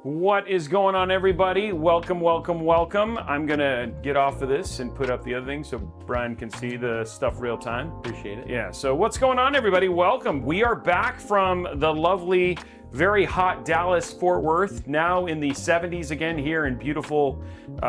What is going on, everybody? Welcome, welcome, welcome. I'm gonna get off of this and put up the other thing so Brian can see the stuff real time. Appreciate it. Yeah, so what's going on, everybody? Welcome. We are back from the lovely, very hot Dallas, Fort Worth, now in the 70s again here in beautiful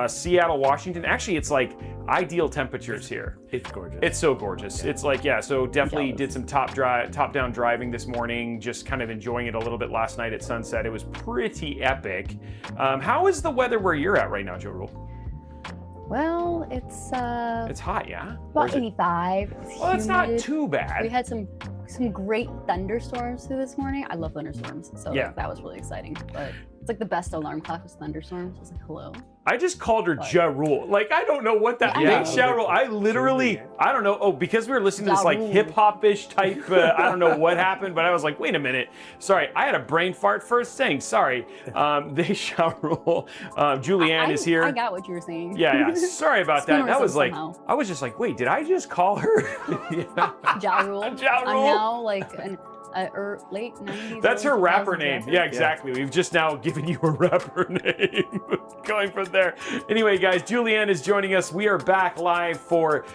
Seattle, Washington. Actually, it's like ideal temperatures here. It's gorgeous. It's so gorgeous. Yeah. It's like, yeah, so definitely did some top-down driving this morning, just kind of enjoying it a little bit last night at sunset. It was pretty epic. How is the weather where you're at right now, Joe Rule? Well, it's hot, yeah? about 85. Well, it's not humid. too bad. We had some great thunderstorms through this morning. I love thunderstorms, so Yeah. like, that was really exciting. But it's like the best alarm clock was thunderstorms. I was like, hello. I just called her Ja Rule. Like, I don't know what that Yeah. makes. Ja Rule. I literally, I don't know. Oh, because we were listening to this Ja like Rule. hip hop-ish type, I don't know what happened, but I was like, wait a minute. Sorry, I had a brain fart first thing. Sorry. They Ja Rule. Julianne is here. I got what you were saying. Yeah. Sorry about that. That was like, somehow. I was just like, wait, did I just call her? Ja Rule. Ja Rule. I'm now like an late 90s. That's her early rapper 2000s name. rapper. Yeah, exactly. We've just now given you a rapper name. Going from there. Anyway, guys, Julianne is joining us. We are back live for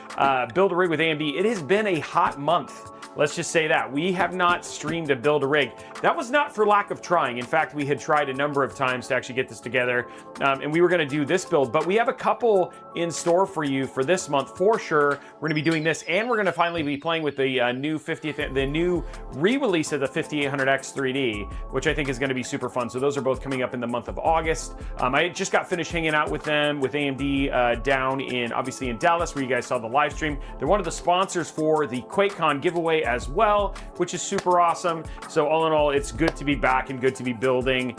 Build a Rig with AMD. It has been a hot month. Let's just say that. We have not streamed a Build a Rig. That was not for lack of trying. In fact, we had tried a number of times to actually get this together, and we were going to do this build, but we have a couple in store for you for this month for sure. We're going to be doing this, and we're going to finally be playing with the new re-release of the 5800X 3D, which I think is going to be super fun. So those are both coming up in the month of August. I just got finished hanging out with them, with AMD down in, obviously in Dallas, where you guys saw the live stream. They're one of the sponsors for the QuakeCon giveaway as well, which is super awesome. So all in all, it's good to be back and good to be building.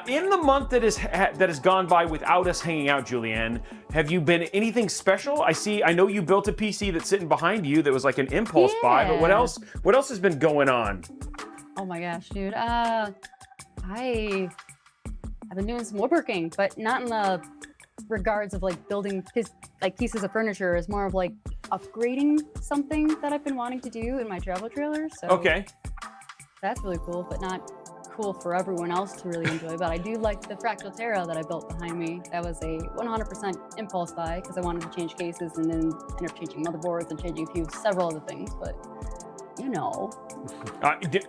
In the month that has gone by without us hanging out, Julianne, have you been anything special? I know you built a PC that's sitting behind you that was like an impulse buy, but what else has been going on? Oh my gosh, dude. I've been doing some woodworking, but not in the regards of like building pieces of furniture. It's more of like upgrading something that I've been wanting to do in my travel trailer. So Okay. that's really cool, but not cool for everyone else to really enjoy. But I do like the Fractal Terra that I built behind me. That was a 100% impulse buy because I wanted to change cases and then ended up changing motherboards and changing several other things. But you know.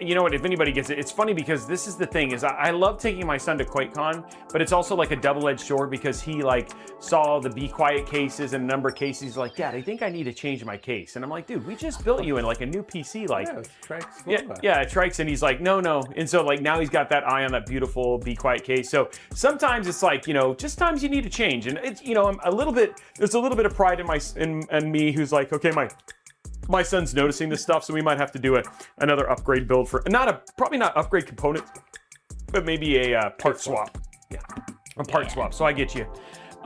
You know what, if anybody gets it, it's funny because this is the thing, is I love taking my son to QuakeCon, but it's also like a double-edged sword because he like saw the Be Quiet cases and a number of cases. He's like, Dad, I think I need to change my case. And I'm like, dude, we just built you in like a new PC. Like, Trikes. And he's like, no. And so like now he's got that eye on that beautiful Be Quiet case. So sometimes it's like, you know, just times you need to change. And it's, you know, there's a little bit of pride in me who's like, okay, my son's noticing this stuff, so we might have to do another upgrade build for probably not upgrade components, but maybe a part swap. Yeah, a part swap. So I get you.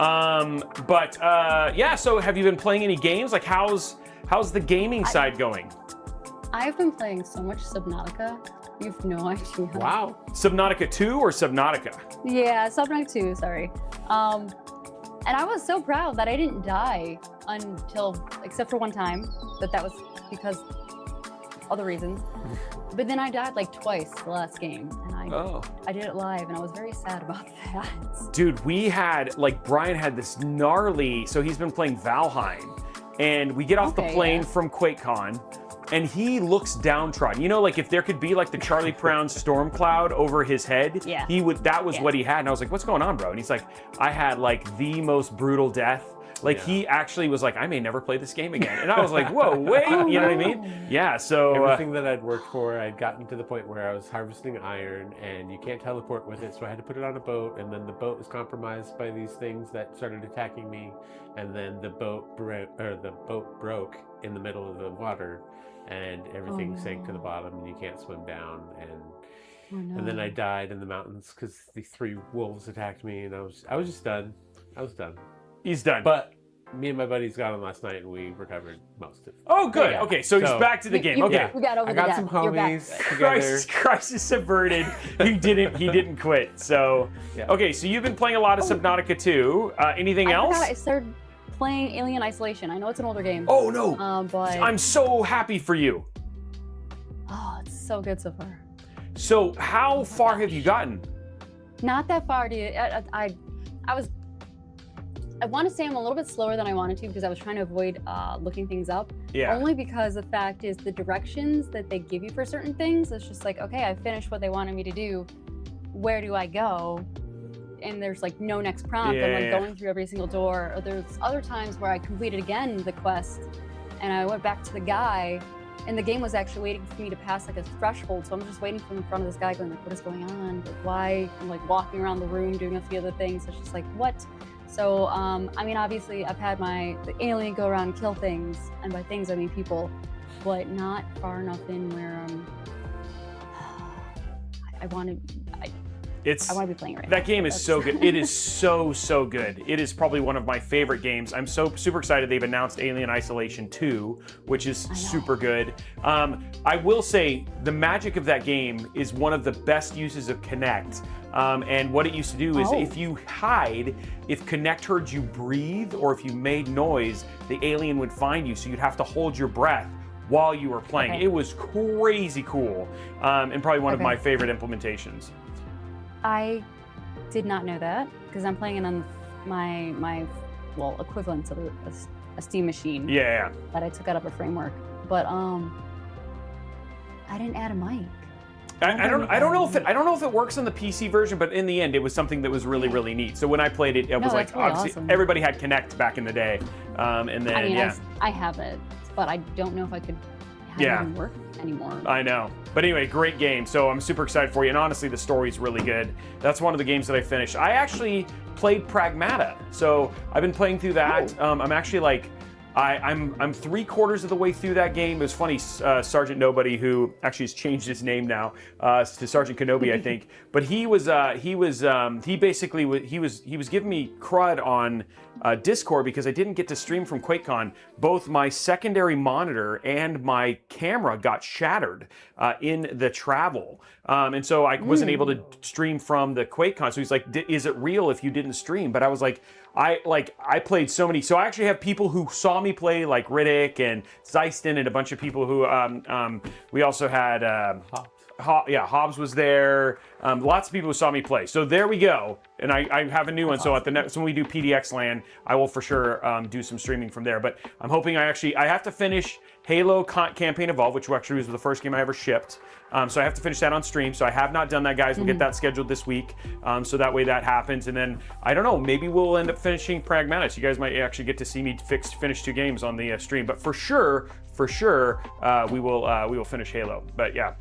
Yeah. So have you been playing any games? Like, how's the gaming side going? I've been playing so much Subnautica. You have no idea. Wow. Subnautica 2 or Subnautica? Yeah, Subnautica 2. Sorry. And I was so proud that I didn't die except for one time, but that was because other reasons. But then I died like twice the last game, and I did it live, and I was very sad about that. Dude, Brian had this gnarly, so he's been playing Valheim, and we get off the plane from QuakeCon, and he looks downtrodden. You know, like if there could be like the Charlie Brown storm cloud over his head, that was what he had. And I was like, what's going on, bro? And he's like, I had like the most brutal death. Like he actually was like, I may never play this game again. And I was like, whoa, wait, you know what I mean? Yeah, so. Everything that I'd worked for, I'd gotten to the point where I was harvesting iron and you can't teleport with it. So I had to put it on a boat, and then the boat was compromised by these things that started attacking me. And then the boat broke in the middle of the water, and everything sank to the bottom, and you can't swim down. And then I died in the mountains because the 3 wolves attacked me, and I was just done. I was done. He's done. But me and my buddies got on last night, and we recovered most of it. Oh, good. Okay, so he's back to the game. Okay. We got over I got some homies together. Crisis averted. He didn't quit. So, okay, so you've been playing a lot of Subnautica 2. Anything else? I started playing Alien Isolation. I know it's an older game. Oh, no. But I'm so happy for you. Oh, it's so good so far. So how far have you gotten? Not that far, dude. I want to say I'm a little bit slower than I wanted to because I was trying to avoid looking things up. Yeah. Only because the fact is the directions that they give you for certain things, it's just like, okay, I finished what they wanted me to do. Where do I go? And there's like no next prompt. I'm like going through every single door. Or there's other times where I completed again the quest and I went back to the guy and the game was actually waiting for me to pass like a threshold. So I'm just waiting from in front of this guy going like, what is going on? Like, why? I'm like walking around the room doing a few other things. It's just like, what? So, I mean, obviously I've had the alien go around and kill things. And by things, I mean people, but not far enough in where I want to be playing right now. That game is so good. It is so good. It is probably one of my favorite games. I'm so super excited they've announced Alien Isolation 2, which is super good. I will say the magic of that game is one of the best uses of Kinect. And what it used to do is if you hide, if Kinect heard you breathe or if you made noise, the alien would find you. So you'd have to hold your breath while you were playing. It was crazy cool and probably one of my favorite implementations. I did not know that because I'm playing it on my equivalent to a Steam machine. Yeah. That I took out of a framework, but I didn't add a mic. I don't know if it works on the PC version, but in the end, it was something that was really neat. So when I played it, it was like really obviously awesome. Everybody had Kinect back in the day, and then I mean, I have it, but I don't know if I could have it even work anymore. I know. But anyway, great game. So I'm super excited for you. And honestly, the story's really good. That's one of the games that I finished. I actually played Pragmata. So I've been playing through that. I'm actually like, I'm 3/4 of the way through that game. It was funny, Sergeant Nobody, who actually has changed his name now to Sergeant Kenobi, I think. But he was giving me crud on Discord because I didn't get to stream from QuakeCon. Both my secondary monitor and my camera got shattered in the travel. And so I wasn't able to stream from the QuakeCon. So he's like, is it real if you didn't stream? But I was like, I played so many. So I actually have people who saw me play, like Riddick and Zeiston and a bunch of people who, we also had, Hobbs was there. Lots of people who saw me play. So there we go. And I have a new one. So at the next, when we do PDX Land, I will for sure do some streaming from there. But I'm hoping I have to finish Halo Campaign Evolve, which actually was the first game I ever shipped. So I have to finish that on stream. So I have not done that, guys. We'll get that scheduled this week. So that way that happens. And then, I don't know, maybe we'll end up finishing Pragmata. You guys might actually get to see me finish 2 games on the stream. But for sure, we will finish Halo. But yeah.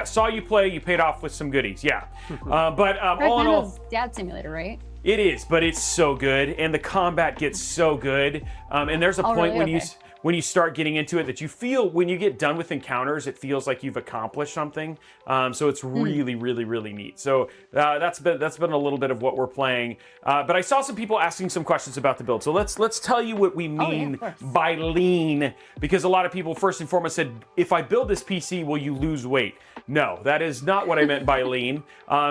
Saw you play. You paid off with some goodies. Yeah, but all in all, Dad Simulator, right? It is, but it's so good, and the combat gets so good. And there's a point when you start getting into it that you feel when you get done with encounters, it feels like you've accomplished something. So it's really neat. So that's been a little bit of what we're playing. But I saw some people asking some questions about the build. So let's tell you what we mean by lean, because a lot of people first and foremost said, if I build this PC, will you lose weight? No, that is not what I meant by lean.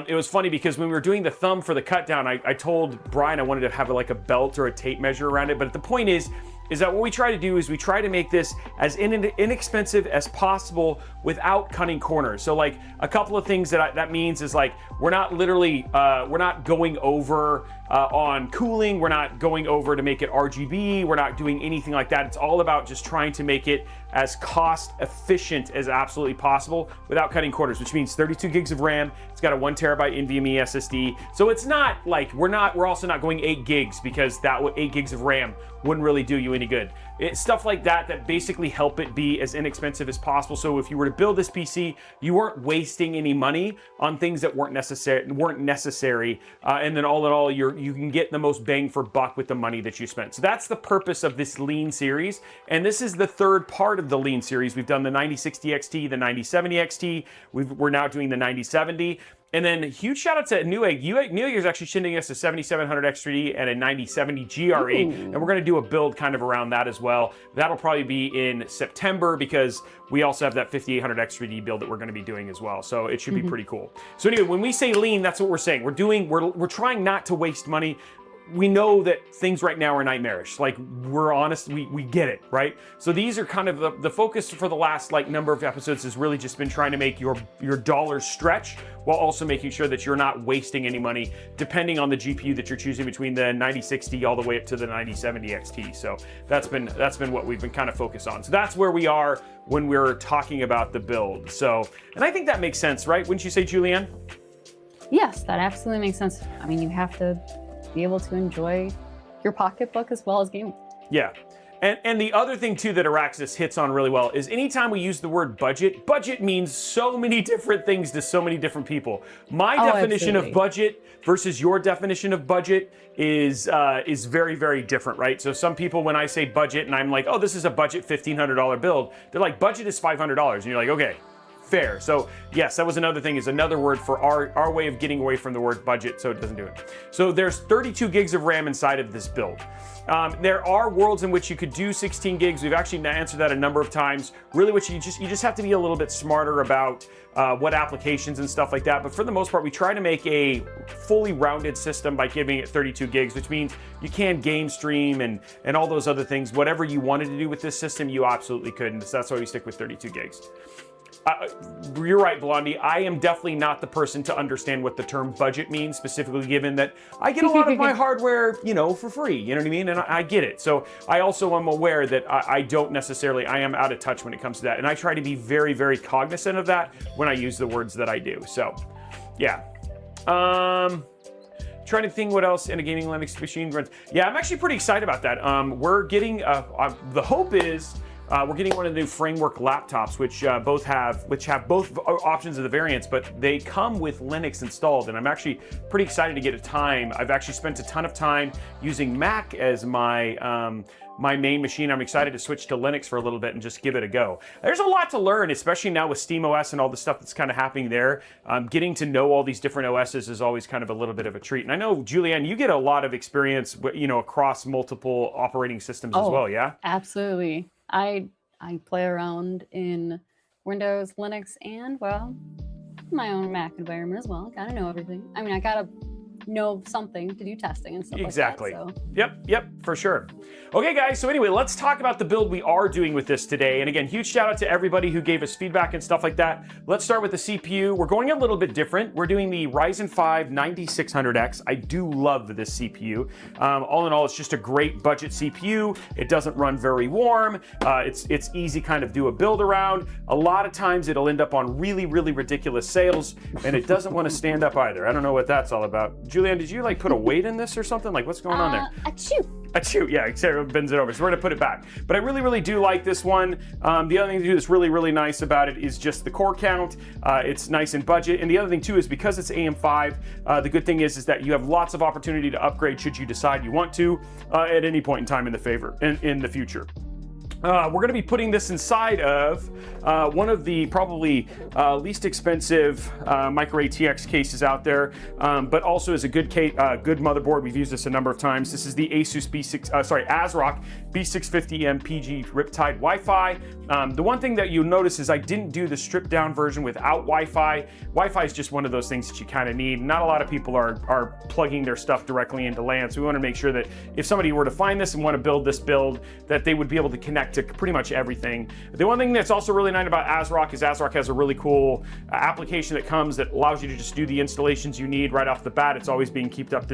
It was funny because when we were doing the thumb for the cut down, I told Brian I wanted to have like a belt or a tape measure around it. But the point is that what we try to do is we try to make this as inexpensive as possible without cutting corners. So like a couple of things that means is like we're not going over on cooling, we're not going over to make it RGB, we're not doing anything like that. It's all about just trying to make it as cost efficient as absolutely possible without cutting corners, which means 32 gigs of RAM. It's got a 1 terabyte NVMe SSD. So it's not like we're also not going 8 gigs because 8 gigs of RAM wouldn't really do you any good. It's stuff like that basically help it be as inexpensive as possible. So if you were to build this PC, you weren't wasting any money on things that weren't necessary. And then all in all, you can get the most bang for buck with the money that you spent. So that's the purpose of this Lean series. And this is the 3rd part of the Lean series. We've done the 9060 XT, the 9070 XT. We're now doing the 9070. And then huge shout out to Newegg. Newegg is actually sending us a 7700X3D and a 9070 GRE. And we're going to do a build kind of around that as well. That'll probably be in September because we also have that 5800X3D build that we're going to be doing as well. So it should be pretty cool. So anyway, when we say lean, that's what we're saying. We're trying not to waste money. we know that things right now are nightmarish. Like, we're honest, we get it, right? So these are kind of the focus for the last like number of episodes has really just been trying to make your dollars stretch while also making sure that you're not wasting any money depending on the GPU that you're choosing between the 9060 all the way up to the 9070 XT. So that's been what we've been kind of focused on. So that's where we are when we're talking about the build. So, and I think that makes sense, right? Wouldn't you say, Julianne? Yes, that absolutely makes sense. I mean, you have to be able to enjoy your pocketbook as well as gaming. Yeah. And the other thing too that Araxis hits on really well is anytime we use the word budget, budget means so many different things to so many different people. My definition of budget versus your definition of budget is very, very different, right? So some people, when I say budget and I'm like, oh, this is a budget $1,500 build, they're like, budget is $500. And you're like, okay, fair. So yes, that was another thing, is another word for our way of getting away from the word budget, so it doesn't do it. So there's 32 gigs of RAM inside of this build. There are worlds in which you could do 16 gigs. We've actually answered that a number of times. Really, what you just have to be a little bit smarter about what applications and stuff like that. But for the most part, we try to make a fully rounded system by giving it 32 gigs, which means you can game stream and all those other things. Whatever you wanted to do with this system, you absolutely could. And so that's why we stick with 32 gigs. You're right, Blondie. I am definitely not the person to understand what the term budget means, specifically given that I get a lot of my hardware, you know, for free. You know what I mean? And I get it. So I also am aware that I am out of touch when it comes to that. And I try to be very, very cognizant of that when I use the words that I do. So, yeah. Trying to think what else in a gaming Linux machine runs. Yeah, I'm actually pretty excited about that. We're getting, the hope is, we're getting one of the new framework laptops, which have both options of the variants, but they come with Linux installed, and I'm actually pretty excited to get a time. I've actually spent a ton of time using Mac as my my main machine. I'm excited to switch to Linux for a little bit and just give it a go. There's a lot to learn, especially now with SteamOS and all the stuff that's kind of happening there. Getting to know all these different OSs is always kind of a little bit of a treat. And I know, Julianne, you get a lot of experience, you know, across multiple operating systems as well, yeah? Absolutely. I play around in Windows, Linux, and, well, my own Mac environment as well. Gotta know everything. I mean, I gotta know something to do testing and stuff exactly. like that. So. Yep, for sure. Okay, guys, so anyway, let's talk about the build we are doing with this today. And again, huge shout out to everybody who gave us feedback and stuff like that. Let's start with the CPU. We're going a little bit different. We're doing the Ryzen 5 9600X. I do love this CPU. All in all, it's just a great budget CPU. It doesn't run very warm. It's easy kind of do a build around. A lot of times it'll end up on really, really ridiculous sales, and it doesn't want to stand up either. I don't know what that's all about. Julianne, did you like put a weight in this or something? Like, what's going on there? Achoo, yeah, Sarah bends it over, so we're gonna put it back. But I really, really do like this one. The other thing to do that's really, really nice about it is just the core count. It's nice and budget. And the other thing too is because it's AM5, the good thing is that you have lots of opportunity to upgrade should you decide you want to at any point in time in the future. We're going to be putting this inside of one of the probably least expensive micro ATX cases out there, but also is a good good motherboard. We've used this a number of times. This is the ASUS ASRock B650M PG Riptide Wi-Fi. The one thing that you'll notice is I didn't do the stripped down version without Wi-Fi. Wi-Fi is just one of those things that you kind of need. Not a lot of people are plugging their stuff directly into LAN, so we want to make sure that if somebody were to find this and want to build this build, that they would be able to connect to pretty much everything. The one thing that's also really nice about ASRock is ASRock has a really cool application that comes that allows you to just do the installations you need right off the bat. It's always being kept up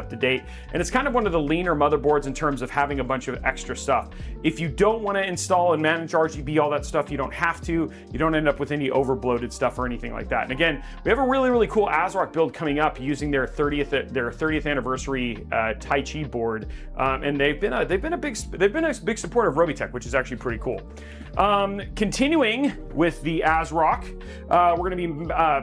to date, and it's kind of one of the leaner motherboards in terms of having a bunch of extra stuff. If you don't want to install and manage RGB, all that stuff, you don't have to. You don't end up with any overbloated stuff or anything like that. And again, we have a really, really cool ASRock build coming up using their 30th anniversary Tai Chi board, and they've been a big supporter of Robeytech, which is actually pretty cool. Continuing with the ASRock, we're going to be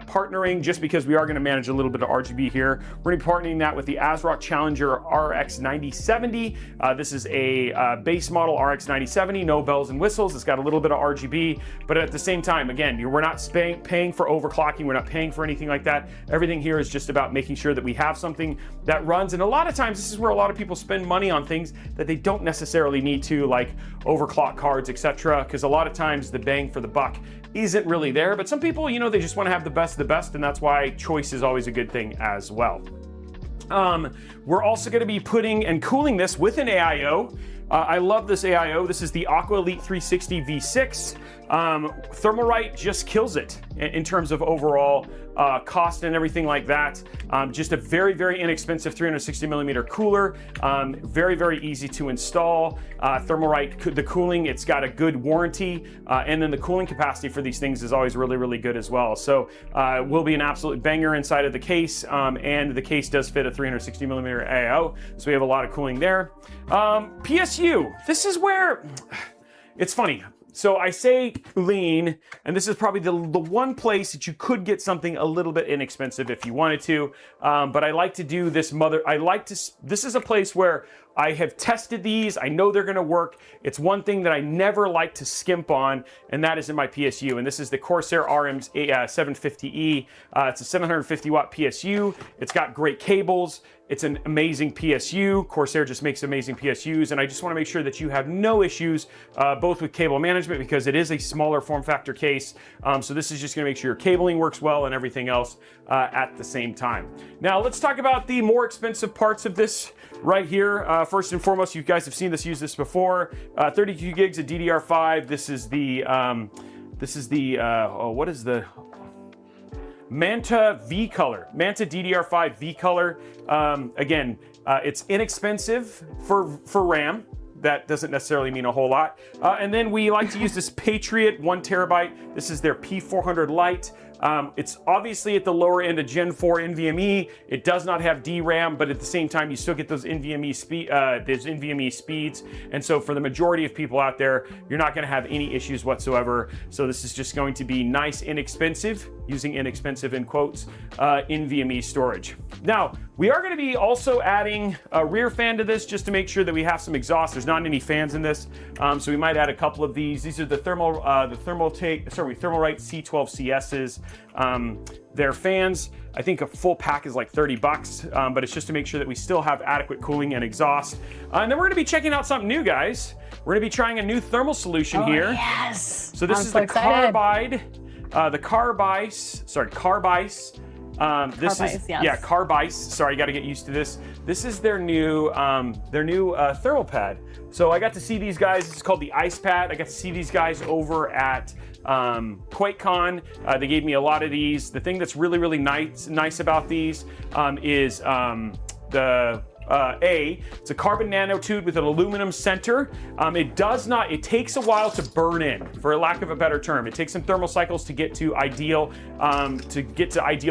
partnering, just because we are going to manage a little bit of RGB here, we're going to be partnering that with the ASRock Challenger RX 9070. This is a base model RX 9070, no bells and whistles. It's got a little bit of RGB, but at the same time, again, we're not paying for overclocking. We're not paying for anything like that. Everything here is just about making sure that we have something that runs. And a lot of times, this is where a lot of people spend money on things that they don't necessarily need to, like overclock cards, etc. Because a lot of times the bang for the buck isn't really there. But some people, you know, they just want to have the best of the best, and that's why choice is always a good thing as well. We're also going to be putting and cooling this with an AIO. I love this AIO. This is the Aqua Elite 360 V6. Thermalright just kills it in terms of overall cost and everything like that. Just a very, very inexpensive 360 millimeter cooler. Very, very easy to install. Thermalright, the cooling, it's got a good warranty. And then the cooling capacity for these things is always really, really good as well. So will be an absolute banger inside of the case. And the case does fit a 360 millimeter AIO. So we have a lot of cooling there. PSU, this is where it's funny. So I say lean, and this is probably the one place that you could get something a little bit inexpensive if you wanted to. But I like to do this this is a place where I have tested these. I know they're gonna work. It's one thing that I never like to skimp on, and that is in my PSU. And this is the Corsair RM750E. It's a 750 watt PSU. It's got great cables. It's an amazing PSU. Corsair just makes amazing PSUs, and I just want to make sure that you have no issues, both with cable management, because it is a smaller form factor case. So this is just going to make sure your cabling works well and everything else at the same time. Now let's talk about the more expensive parts of this right here. First and foremost, you guys have seen this, used this before. 32 gigs of DDR5. This is the what is the Manta V color, Manta DDR5 V color. Again, it's inexpensive for RAM. That doesn't necessarily mean a whole lot. And then we like to use this Patriot 1 terabyte. This is their P400 Lite. It's obviously at the lower end of Gen 4 NVMe. It does not have DRAM, but at the same time, you still get those NVMe speeds. And so for the majority of people out there, you're not gonna have any issues whatsoever. So this is just going to be nice, inexpensive, using inexpensive in quotes, NVMe storage. Now, we are gonna be also adding a rear fan to this just to make sure that we have some exhaust. There's not any fans in this, so we might add a couple of these. These are the Thermalright C12CSs. Their fans, I think a full pack is like 30 bucks, but it's just to make sure that we still have adequate cooling and exhaust. And then we're gonna be checking out something new, guys. We're gonna be trying a new thermal solution here. Yes! So this is the Carbide, Carbice. Carbice. Sorry, got to get used to this. This is their new thermal pad. So I got to see these guys. It's called the Ice Pad. I got to see these guys over at QuakeCon. They gave me a lot of these. The thing that's really, really nice about these is it's a carbon nanotube with an aluminum center. It takes a while to burn in, for lack of a better term. It takes some thermal cycles to get to ideal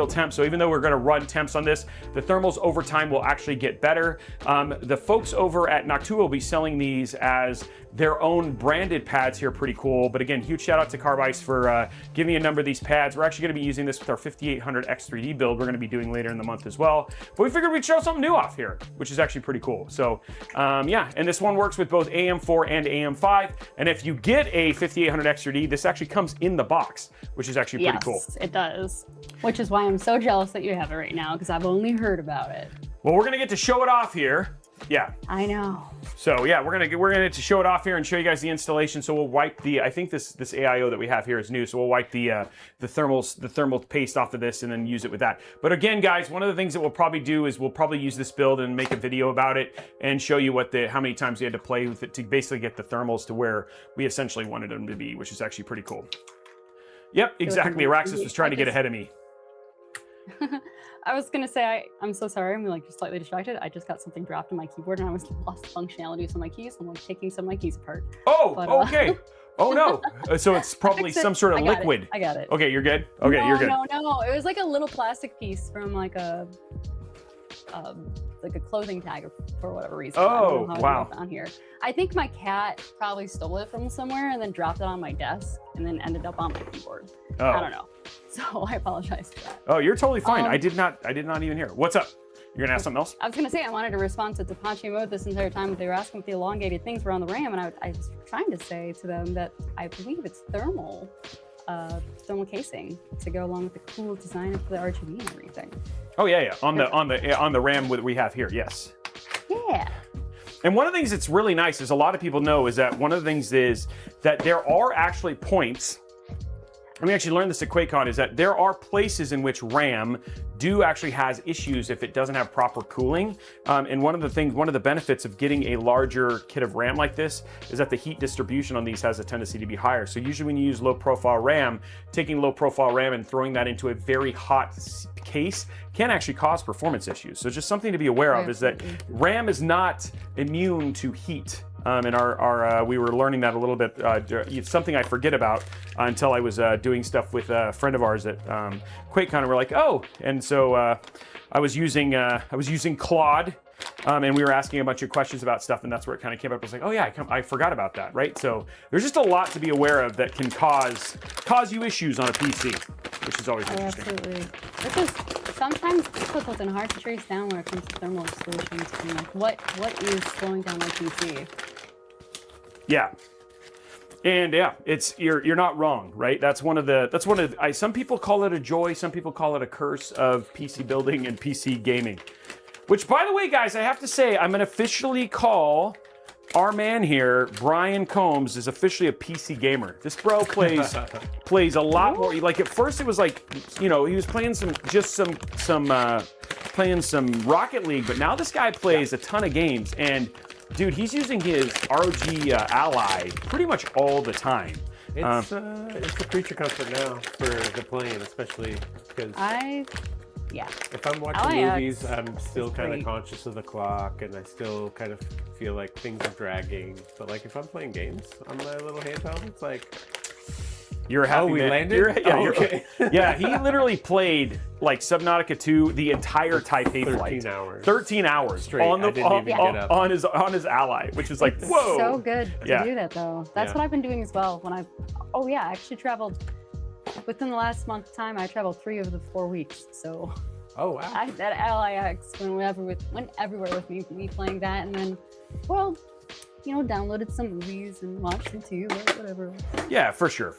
temp. So even though we're gonna run temps on this, the thermals over time will actually get better. The folks over at Noctua will be selling these as their own branded pads here. Pretty cool. But again, huge shout out to Carbice for giving me a number of these pads. We're actually gonna be using this with our 5800X 3D build we're gonna be doing later in the month as well. But we figured we'd show something new off here, which is actually pretty cool. So yeah, and this one works with both AM4 and AM5. And if you get a 5800X 3D, this actually comes in the box, which is actually pretty cool. Yes, it does. Which is why I'm so jealous that you have it right now, because I've only heard about it. Well, we're gonna get to show it off here. Yeah. I know. So yeah, we're gonna get to show it off here and show you guys the installation. So we'll wipe I think this AIO that we have here is new. So we'll wipe the thermal paste off of this and then use it with that. But again, guys, one of the things that we'll probably do is we'll probably use this build and make a video about it and show you how many times we had to play with it to basically get the thermals to where we essentially wanted them to be, which is actually pretty cool. Yep, exactly. Araxis was trying to get ahead of me. I was gonna say, I'm so sorry, I'm like just slightly distracted. I just got something dropped on my keyboard and I lost functionality of some of my keys. I'm like taking some of my keys apart. Oh, okay. Oh no. So it's probably some sort of liquid. I got it. Okay, you're good? Okay, you're good. No. It was like a little plastic piece from like a clothing tag for whatever reason. Oh, wow. On here. I think my cat probably stole it from somewhere and then dropped it on my desk and then ended up on my keyboard. Oh. I don't know. So I apologize for that. Oh, you're totally fine. I did not even hear. What's up? You're gonna ask something else? I was gonna say I wanted to respond to Tapachi Mode this entire time, but they were asking if the elongated things were on the RAM, and I was trying to say to them that I believe it's thermal casing to go along with the cool design of the RGB and everything. Oh yeah. On the RAM that we have here, yes. Yeah. And one of the things that's really nice is a lot of people know is that one of the things is that there are actually points and we actually learned this at QuakeCon, is that there are places in which RAM actually has issues if it doesn't have proper cooling. And one of the benefits of getting a larger kit of RAM like this is that the heat distribution on these has a tendency to be higher. So usually when you use low profile RAM, taking low profile RAM and throwing that into a very hot case can actually cause performance issues. So just something to be aware of is that RAM is not immune to heat. And we were learning that a little bit. It's something I forget about until I was doing stuff with a friend of ours at QuakeCon, and we're like, oh, and so I was using Claude, and we were asking a bunch of questions about stuff, and that's where it kind of came up. I was like, oh yeah, I forgot about that, right? So there's just a lot to be aware of that can cause you issues on a PC, which is always interesting. Absolutely. Which is sometimes difficult and hard to trace down when it comes to thermal solutions. And like, what is slowing down my PC? Yeah. And yeah, you're not wrong, right? That's one of the some people call it a joy, some people call it a curse of PC building and PC gaming. Which, by the way, guys, I have to say, I'm gonna officially call our man here, Brian Combs, is officially a PC gamer. This bro plays a lot more. Like at first it was like, he was playing playing some Rocket League, but now this guy plays a ton of games, and dude, he's using his ROG Ally pretty much all the time. It's a creature comfort now for the playing, especially because if I'm watching movies, I'm still kind of conscious of the clock, and I still kind of feel like things are dragging. But like if I'm playing games on my little handheld, it's like, you're a happy man. Landed? You're okay. Yeah, he literally played like Subnautica 2 the entire Taipei flight. 13 hours. 13 hours straight. on his Ally, which is like, whoa. So good to do that though. That's what I've been doing as well. I actually traveled within the last month time. I traveled 3 of the 4 weeks. So wow. That LIX went everywhere with me playing that, and then downloaded some movies and watched them too, or whatever. Yeah, for sure.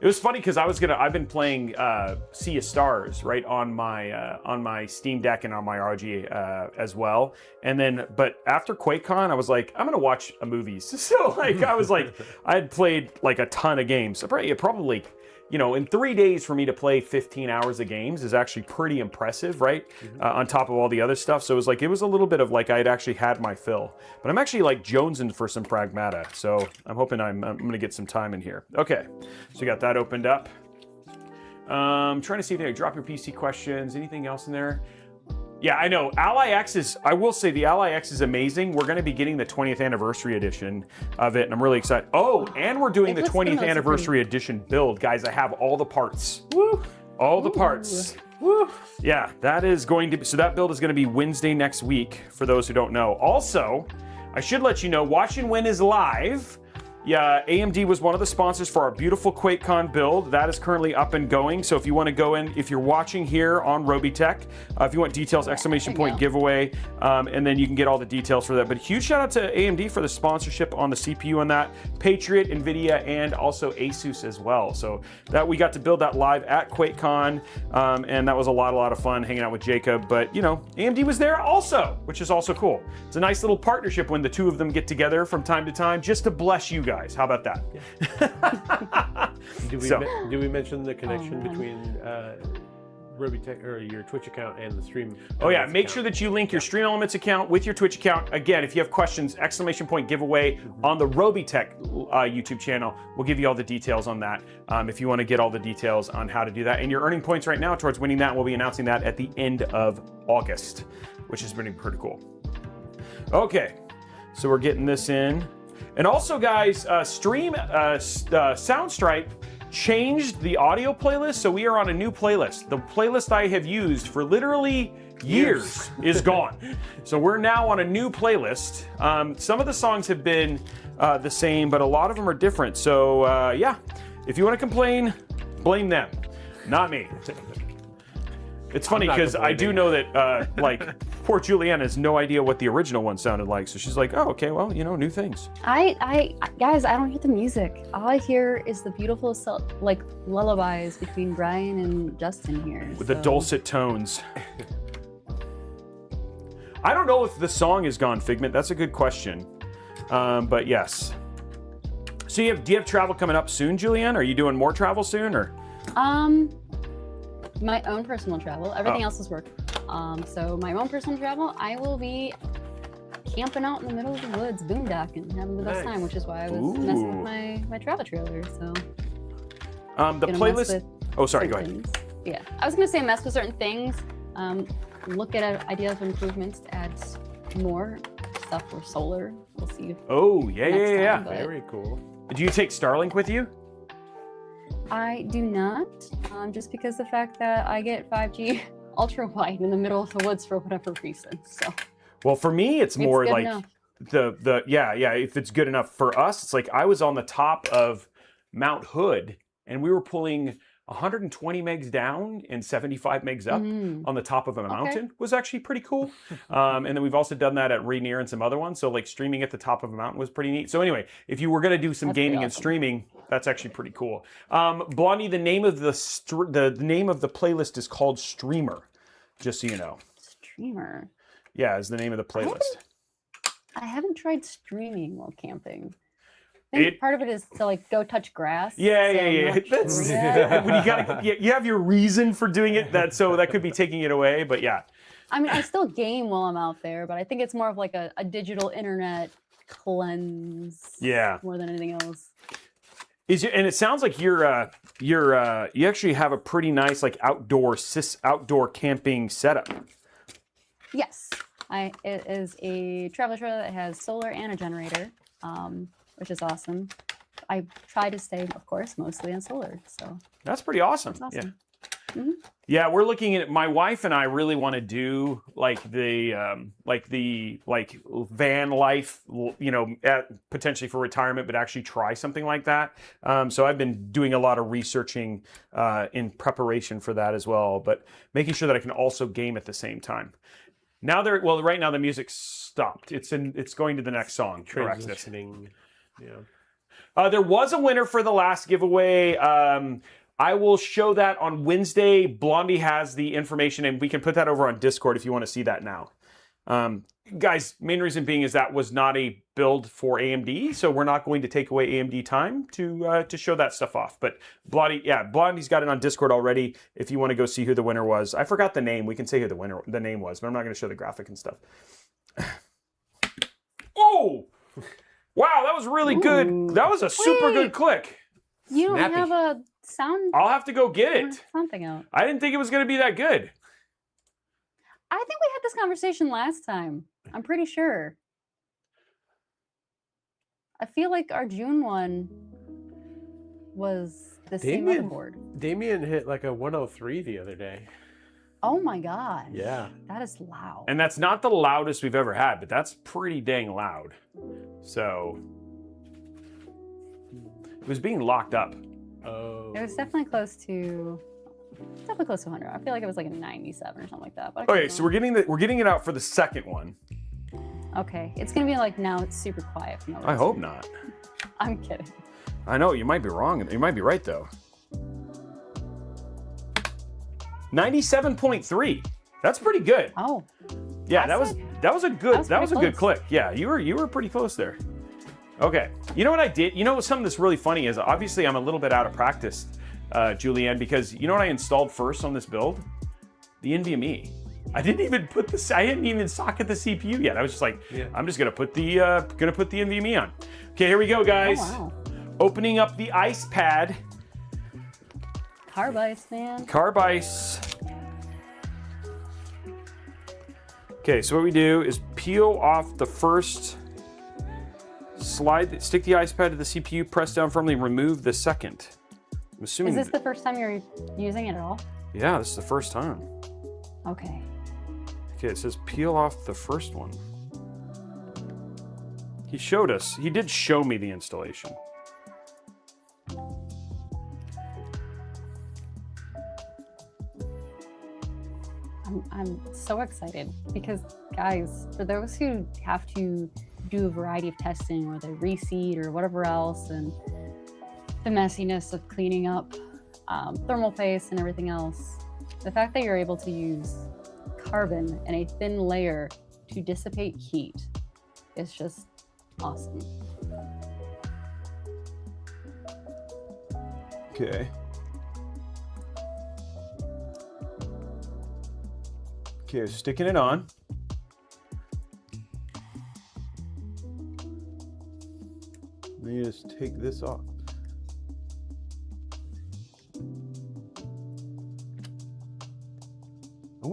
It was funny because I've been playing Sea of Stars, right, on my Steam Deck and on my ROG as well. And then, but after QuakeCon, I was like, I'm gonna watch a movies. So like, I had played like a ton of games. So probably, in 3 days for me to play 15 hours of games is actually pretty impressive, right? On top of all the other stuff. So it was a little bit of like, I'd actually had my fill. But I'm actually like jonesing for some Pragmata. So I'm hoping I'm gonna get some time in here. Okay, so you got that opened up. Trying to see if I drop your PC questions, anything else in there? Yeah, I know. I will say the Ally X is amazing. We're going to be getting the 20th anniversary edition of it, and I'm really excited. Oh, and we're doing the 20th anniversary edition build. Guys, I have all the parts. Woo! All the parts. Woo! Yeah, that build is going to be Wednesday next week, for those who don't know. Also, I should let you know, Watch and Win is live. Yeah, AMD was one of the sponsors for our beautiful QuakeCon build. That is currently up and going. So if you want to go in, if you're watching here on Robeytech, if you want details, ! giveaway, and then you can get all the details for that. But huge shout out to AMD for the sponsorship on the CPU on that, Patriot, NVIDIA, and also Asus as well. So that we got to build that live at QuakeCon, and that was a lot of fun hanging out with Jacob. But AMD was there also, which is also cool. It's a nice little partnership when the two of them get together from time to time just to bless you guys. How about that? Yeah. Do we mention the connection between Robeytech or your Twitch account and the Stream? Oh yeah, make sure that you link your Stream Elements account with your Twitch account. Again, if you have questions, ! Giveaway on the Robeytech YouTube channel. We'll give you all the details on that if you want to get all the details on how to do that. And you're earning points right now towards winning that. We'll be announcing that at the end of August, which is pretty cool. Okay, so we're getting this in. And also, guys, Soundstripe changed the audio playlist, so we are on a new playlist. The playlist I have used for literally years is gone. So we're now on a new playlist. Some of the songs have been the same, but a lot of them are different. So yeah, if you want to complain, blame them, not me. It's funny because I do know that poor Julianne has no idea what the original one sounded like, so she's like, oh, okay, well, new things. Guys, I don't hear the music. All I hear is the beautiful lullabies between Brian and Justin here. With the dulcet tones. I don't know if the song is gone, Figment. That's a good question. But yes. So do you have travel coming up soon, Julianne? Are you doing more travel soon, or? My own personal travel. Everything else is work. So my own personal travel, I will be camping out in the middle of the woods, boondocking, having the best time, which is why I was messing with my travel trailer. So the playlist. Oh, sorry. Go ahead. Things. Yeah, I was gonna say mess with certain things. Look at ideas of improvements to add more stuff for solar. We'll see. Oh yeah. Very cool. Do you take Starlink with you? I do not, just because the fact that I get 5G ultra wide in the middle of the woods for whatever reason. So. Well, for me, it's more like enough. If it's good enough for us, it's like I was on the top of Mount Hood, and we were pulling 120 megs down and 75 megs up on the top of a mountain. Was actually pretty cool. And then we've also done that at Rainier and some other ones. So like streaming at the top of a mountain was pretty neat. So anyway, if you were going to do some gaming and streaming, that's actually pretty cool. Blondie, the name of the name of the playlist is called Streamer, just so you know. Streamer. Yeah, is the name of the playlist. I haven't tried streaming while camping. I think part of it is to like go touch grass. Yeah. That's when you have your reason for doing it. That could be taking it away, but yeah. I mean, I still game while I'm out there, but I think it's more of like a digital internet cleanse. Yeah. More than anything else. And it sounds like you actually have a pretty nice like outdoor camping setup. Yes, it is a travel trailer that has solar and a generator. Which is awesome. I try to stay, of course, mostly on solar. So that's pretty awesome. That's awesome. Yeah. Yeah, we're looking at. My wife and I really want to do like the van life, potentially for retirement, but actually try something like that. So I've been doing a lot of researching in preparation for that as well, but making sure that I can also game at the same time. Right now the music's stopped. It's going to the next song. Transitioning. Yeah. There was a winner for the last giveaway. I will show that on Wednesday. Blondie has the information, and we can put that over on Discord if you want to see that now. Guys, main reason being is that was not a build for AMD, so we're not going to take away AMD time to show that stuff off. But Blondie's got it on Discord already. If you want to go see who the winner was, I forgot the name. We can say who the name was, but I'm not going to show the graphic and stuff. Oh! Wow, that was really good. That was a super good click. You don't have a sound? I'll have to go get it. Something out. I didn't think it was going to be that good. I think we had this conversation last time. I'm pretty sure. I feel like our June one was the same motherboard. Damien hit like a 103 the other day. Oh my gosh. Yeah. That is loud. And that's not the loudest we've ever had, but that's pretty dang loud. So it was being locked up. Oh. It was definitely close to 100. I feel like it was like a 97 or something like that. But Okay, so we're getting it out for the second one. Okay, it's gonna be like now it's super quiet. For no reason. I hope not. I'm kidding. I know you might be wrong. You might be right though. 97.3. That's pretty good. Oh. Yeah, that was a good click. Yeah, you were pretty close there. Okay. You know what I did? You know something that's really funny is obviously I'm a little bit out of practice, Julianne, because you know what I installed first on this build? The NVMe. I didn't even socket the CPU yet. I was just like, I'm just gonna put the NVMe on. Okay, here we go, guys. Oh, wow. Opening up the ice pad. Carb ice, man. Carb ice. Okay, so what we do is peel off the first, stick the ice pad to the CPU, press down firmly, remove the second. I'm assuming. Is this the first time you're using it at all? Yeah, this is the first time. Okay. Okay, it says peel off the first one. He did show me the installation. I'm so excited because, guys, for those who have to do a variety of testing or they reseed or whatever else, and the messiness of cleaning up thermal paste and everything else, the fact that you're able to use carbon and a thin layer to dissipate heat is just awesome. Okay. Okay, sticking it on. Then you just take this off.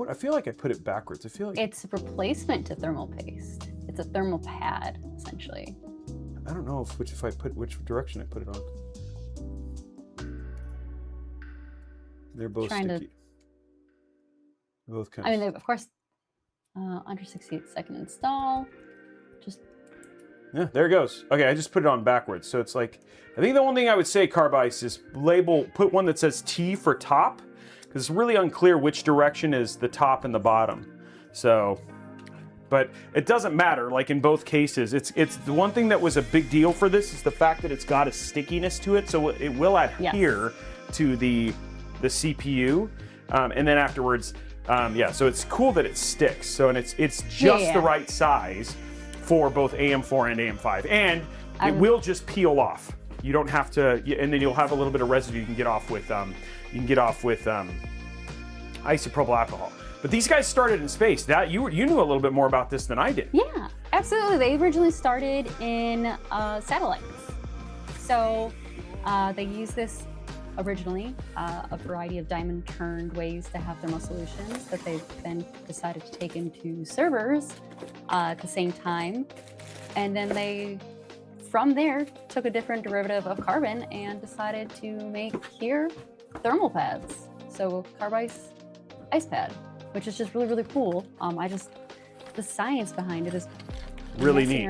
I feel like I put it backwards. I feel like It's a replacement to thermal paste. It's a thermal pad, essentially. I don't know which direction I put it on. They're both Trying to- sticky. Both kind I mean, of course, under 68-second install. Just yeah, there it goes. Okay, I just put it on backwards. So it's like, I think the one thing I would say, Carbice, is put one that says T for top, because it's really unclear which direction is the top and the bottom. So, but it doesn't matter. Like in both cases, it's the one thing that was a big deal for this is the fact that it's got a stickiness to it, so it will adhere to the CPU, and then afterwards, yeah. So it's cool that it sticks. So and it's just the right size for both AM4 and AM5, and it will just peel off. You don't have to, and then you'll have a little bit of residue you can get off with isopropyl alcohol. But these guys started in space. That you knew a little bit more about this than I did. yeah, absolutely. They originally started in satellites, so they use this originally a variety of diamond-turned ways to have thermal solutions that they've then decided to take into servers at the same time. And then they, from there, took a different derivative of carbon and decided to make here thermal pads. So Carbice ice pad, which is just really, really cool. The science behind it is Really neat.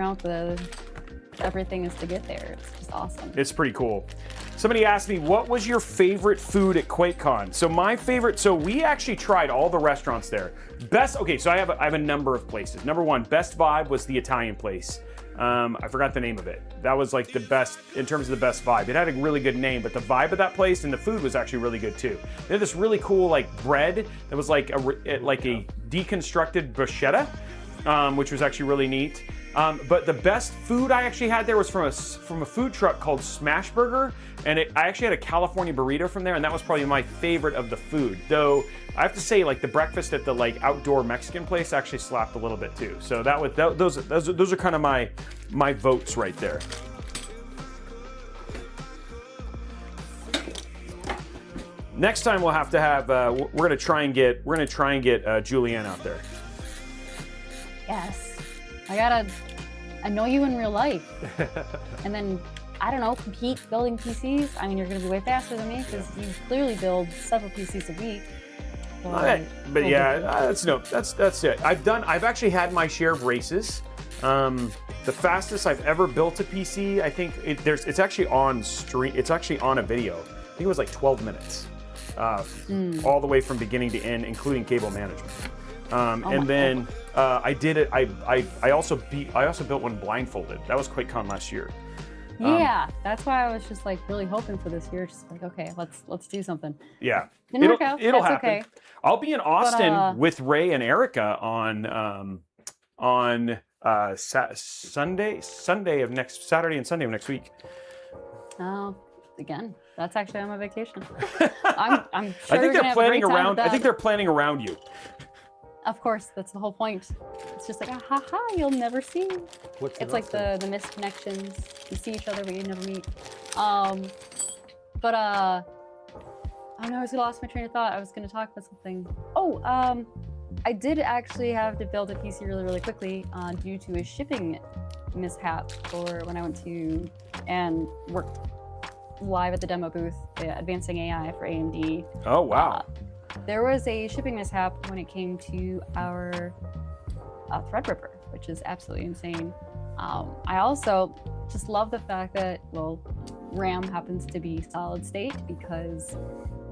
Everything is to get there. It's just awesome. It's pretty cool. Somebody asked me, what was your favorite food at QuakeCon? So my favorite, so we actually tried all the restaurants there. Okay, so I have a number of places. Number one, best vibe was the Italian place. I forgot the name of it. That was like the best, in terms of the best vibe. It had a really good name, but the vibe of that place and the food was actually really good too. They had this really cool like bread that was like a deconstructed bruschetta, which was actually really neat. But the best food I actually had there was from a food truck called Smash Burger, and I actually had a California burrito from there, and that was probably my favorite of the food. Though I have to say, like the breakfast at the like outdoor Mexican place actually slapped a little bit too. So those are kind of my votes right there. Next time we'll have to have we're gonna try and get Julianne out there. Yes. I know you in real life. And then, I don't know, compete building PCs. I mean, you're going to be way faster than me because you clearly build several PCs a week. But yeah, that's it. I've actually had my share of races. The fastest I've ever built a PC, I think it's actually on stream. It's actually on a video. I think it was like 12 minutes, all the way from beginning to end, including cable management. And then I did it. I also built one blindfolded. That was QuakeCon last year. Yeah, that's why I was just like really hoping for this year. Just like, okay, let's do something. Yeah, Didn't work out. It'll That's happen. okay. I'll be in Austin with Ray and Erica on Saturday and Sunday of next week. Again, that's actually on my vacation. I'm sure I think you're they're planning gonna have a great time around. with that. I think they're planning around you. Of course, that's the whole point. It's just like, you'll never see. It's like the missed connections. You see each other, but you never meet. Oh no, I was gonna lost my train of thought. I was gonna talk about something. I did actually have to build a PC really, really quickly due to a shipping mishap for when I went to and worked live at the demo booth, advancing AI for AMD. Oh wow. There was a shipping mishap when it came to our Threadripper, which is absolutely insane. I also just love the fact that, well, RAM happens to be solid state because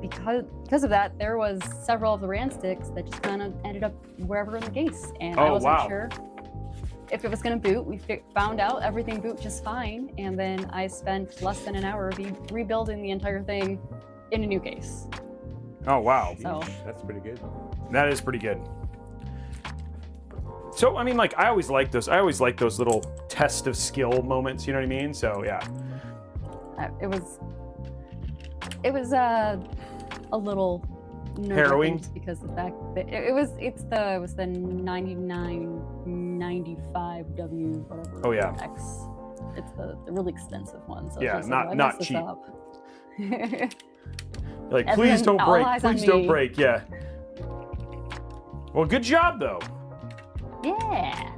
of that, there was several of the RAM sticks that just kind of ended up wherever in the case. And I wasn't sure if it was going to boot. We found out everything boot just fine. And then I spent less than an hour rebuilding the entire thing in a new case. Oh wow. So that's pretty good. That is pretty good. So I mean, like I always like those little test of skill moments. You know what I mean? So yeah. It was It was a little Harrowing? because of the fact that it was the 9995W whatever. Oh, yeah. X. It's the really expensive one. So Yeah, it's just I not messed this cheap. up. Like, And please then don't all break. eyes on Please don't me. break. Yeah. Well, good job, though. Yeah.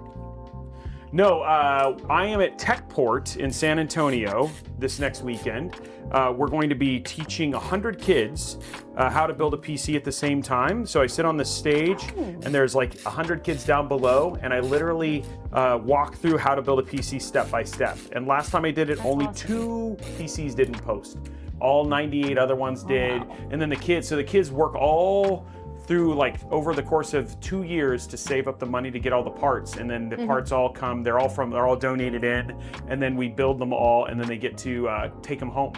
No, I am at TechPort in San Antonio this next weekend. We're going to be teaching 100 kids how to build a PC at the same time. So I sit on the stage, and there's like 100 kids down below, and I literally walk through how to build a PC step by step. And last time I did it, That's only awesome. 2 PCs didn't post. All 98 other ones did. Wow. And then the kids work all through like over the course of 2 years to save up the money to get all the parts, and then the parts all come. They're all donated in, and then we build them all, and then they get to take them home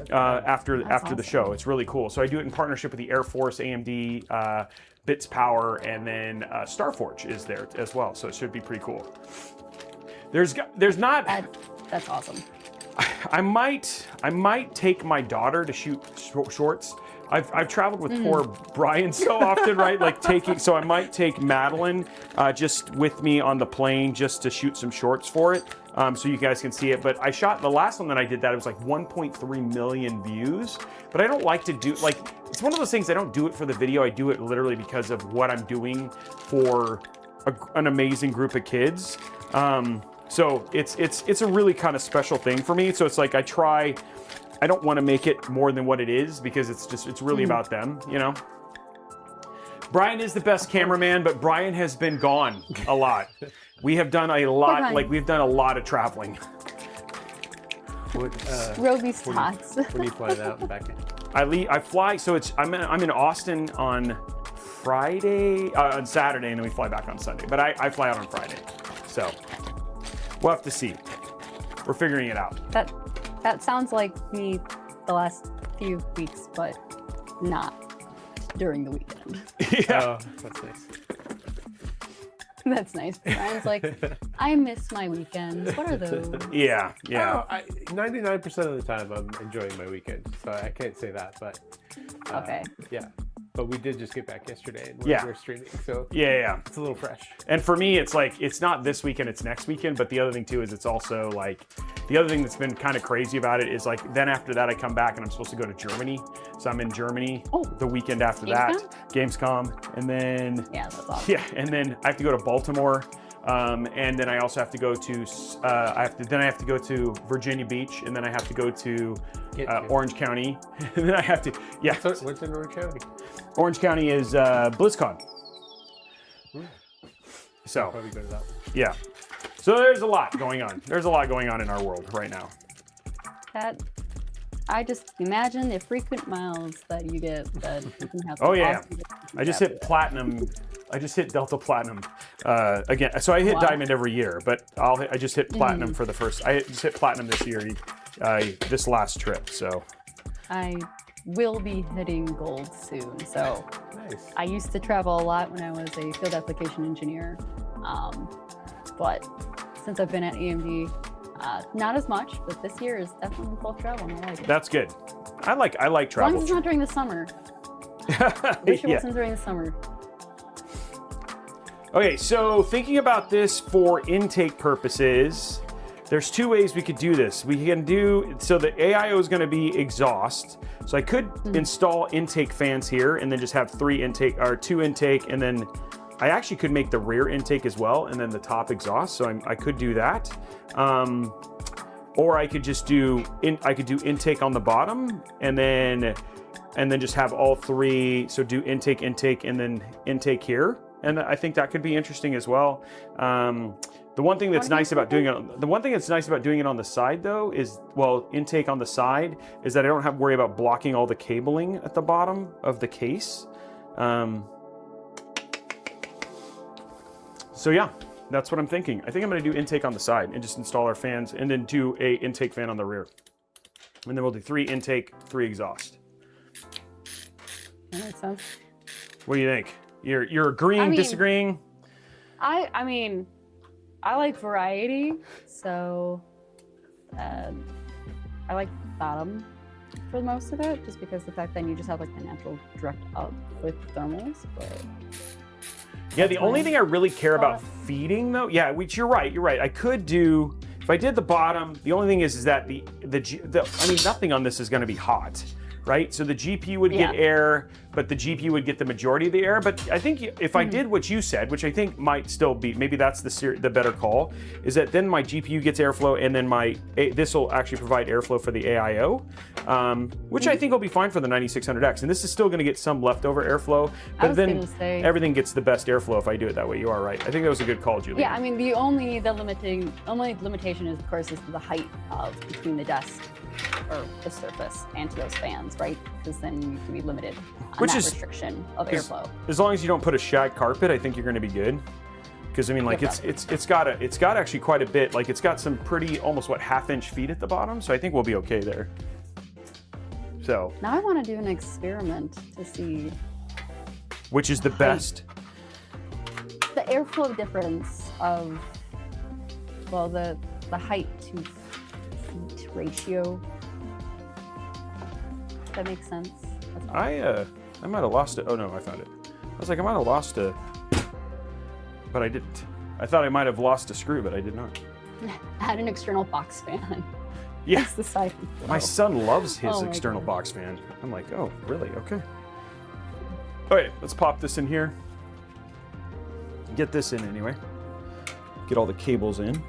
after the awesome. show. It's really cool. So I do it in partnership with the Air Force, AMD, Bits Power, and then Starforge is there as well. So it should be pretty cool. There's not. That's awesome. I might take my daughter to shoot shorts. I've traveled with poor Brian so often, right? Like so I might take Madeline just with me on the plane just to shoot some shorts for it, so you guys can see it. But I shot the last one that I did that it was like 1.3 million views. But I don't like to do like it's one of those things. I don't do it for the video. I do it literally because of what I'm doing for an amazing group of kids. So it's a really kind of special thing for me. So it's like I don't want to make it more than what it is because it's really about them, you know? Brian is the best cameraman, but Brian has been gone a lot. We have done a lot, we've done a lot of traveling. Robey's tots. When you fly out and back in? I fly, so I'm in Austin on Friday, on Saturday, and then we fly back on Sunday. But I fly out on Friday, so we'll have to see. We're figuring it out. That sounds like me the last few weeks, but not during the weekend. Yeah. Oh, that's nice. That's nice. Brian's like, I miss my weekends. What are those? Yeah. Oh, 99% of the time I'm enjoying my weekend, so I can't say that, but Okay. yeah. But we did just get back yesterday, and we're streaming, so Yeah. it's a little fresh. And for me, it's like, it's not this weekend, it's next weekend. But the other thing too is it's also like, the other thing that's been kind of crazy about it is like, then after that I come back and I'm supposed to go to Germany. So I'm in Germany the weekend after that. Gamescom. And then, Yeah, that's awesome. yeah, and then I have to go to Baltimore. And then I also have to go to, I have to go to Virginia Beach, and then I have to go to Orange County. And then I have to, What's in Orange County? Orange County is BlizzCon. So, Probably go to that one. yeah. So there's a lot going on. There's a lot going on in our world right now. I just imagine the frequent miles that you get that you can have. Oh yeah, I just hit platinum. I just hit Delta Platinum again. So I hit Diamond every year, but I just hit Platinum for the first. I just hit Platinum this year, this last trip. So I will be hitting Gold soon. So Nice. I used to travel a lot when I was a field application engineer, but since I've been at AMD, not as much. But this year is definitely full travel, and I like it. that's good. I like As long travel. as it's not during the summer. I wish it Yeah. wasn't during the summer. Okay, so thinking about this for intake purposes, there's 2 ways we could do this. We can do, so the AIO is going to be exhaust. So I could install intake fans here and then just have 2 intake, and then I actually could make the rear intake as well and then the top exhaust. So I could do that. Or I could just do intake on the bottom and then just have all 3. So do intake, and then intake here. And I think that could be interesting as well. The one thing that's nice about doing it on the side though is, intake on the side is that I don't have to worry about blocking all the cabling at the bottom of the case. So yeah, that's what I'm thinking. I think I'm gonna do intake on the side and just install our fans and then do a intake fan on the rear. And then we'll do 3 intake, 3 exhaust. That makes sense. What do you think? You're agreeing, disagreeing? I mean, I like variety, so I like bottom. for most of it, just because the fact that you just have like the natural direct up with thermals. But yeah, the only thing I really care about feeding though, yeah, which you're right. I could do, if I did the bottom, the only thing is that I mean, nothing on this is going to be hot, right? So the GPU would get air, but the GPU would get the majority of the air. But I think if I did what you said, which I think might still be, maybe that's the better call, is that then my GPU gets airflow, and then this will actually provide airflow for the AIO, which I think will be fine for the 9600X. And this is still going to get some leftover airflow, but then everything gets the best airflow if I do it that way. You are right. I think that was a good call, Julie. Yeah, I mean, the only limitation is, of course, is the height of between the desk or the surface and to those fans, right? Because then you can be limited on that restriction of airflow. As long as you don't put a shag carpet, I think you're going to be good. Because I mean, like it's got actually quite a bit. Like it's got some pretty almost half-inch feet at the bottom, so I think we'll be okay there. So now I want to do an experiment to see which is the best. The airflow difference of the height to feet ratio. If that makes sense. I might have lost it. Oh no, I found it. I was like, I might have lost a, but I didn't. I thought I might have lost a screw, but I did not. Add an external box fan. Yeah. That's the size. My son loves his external box fan. I'm like, oh, really? Okay. Okay, let's pop this in here. Get this in anyway. Get all the cables in.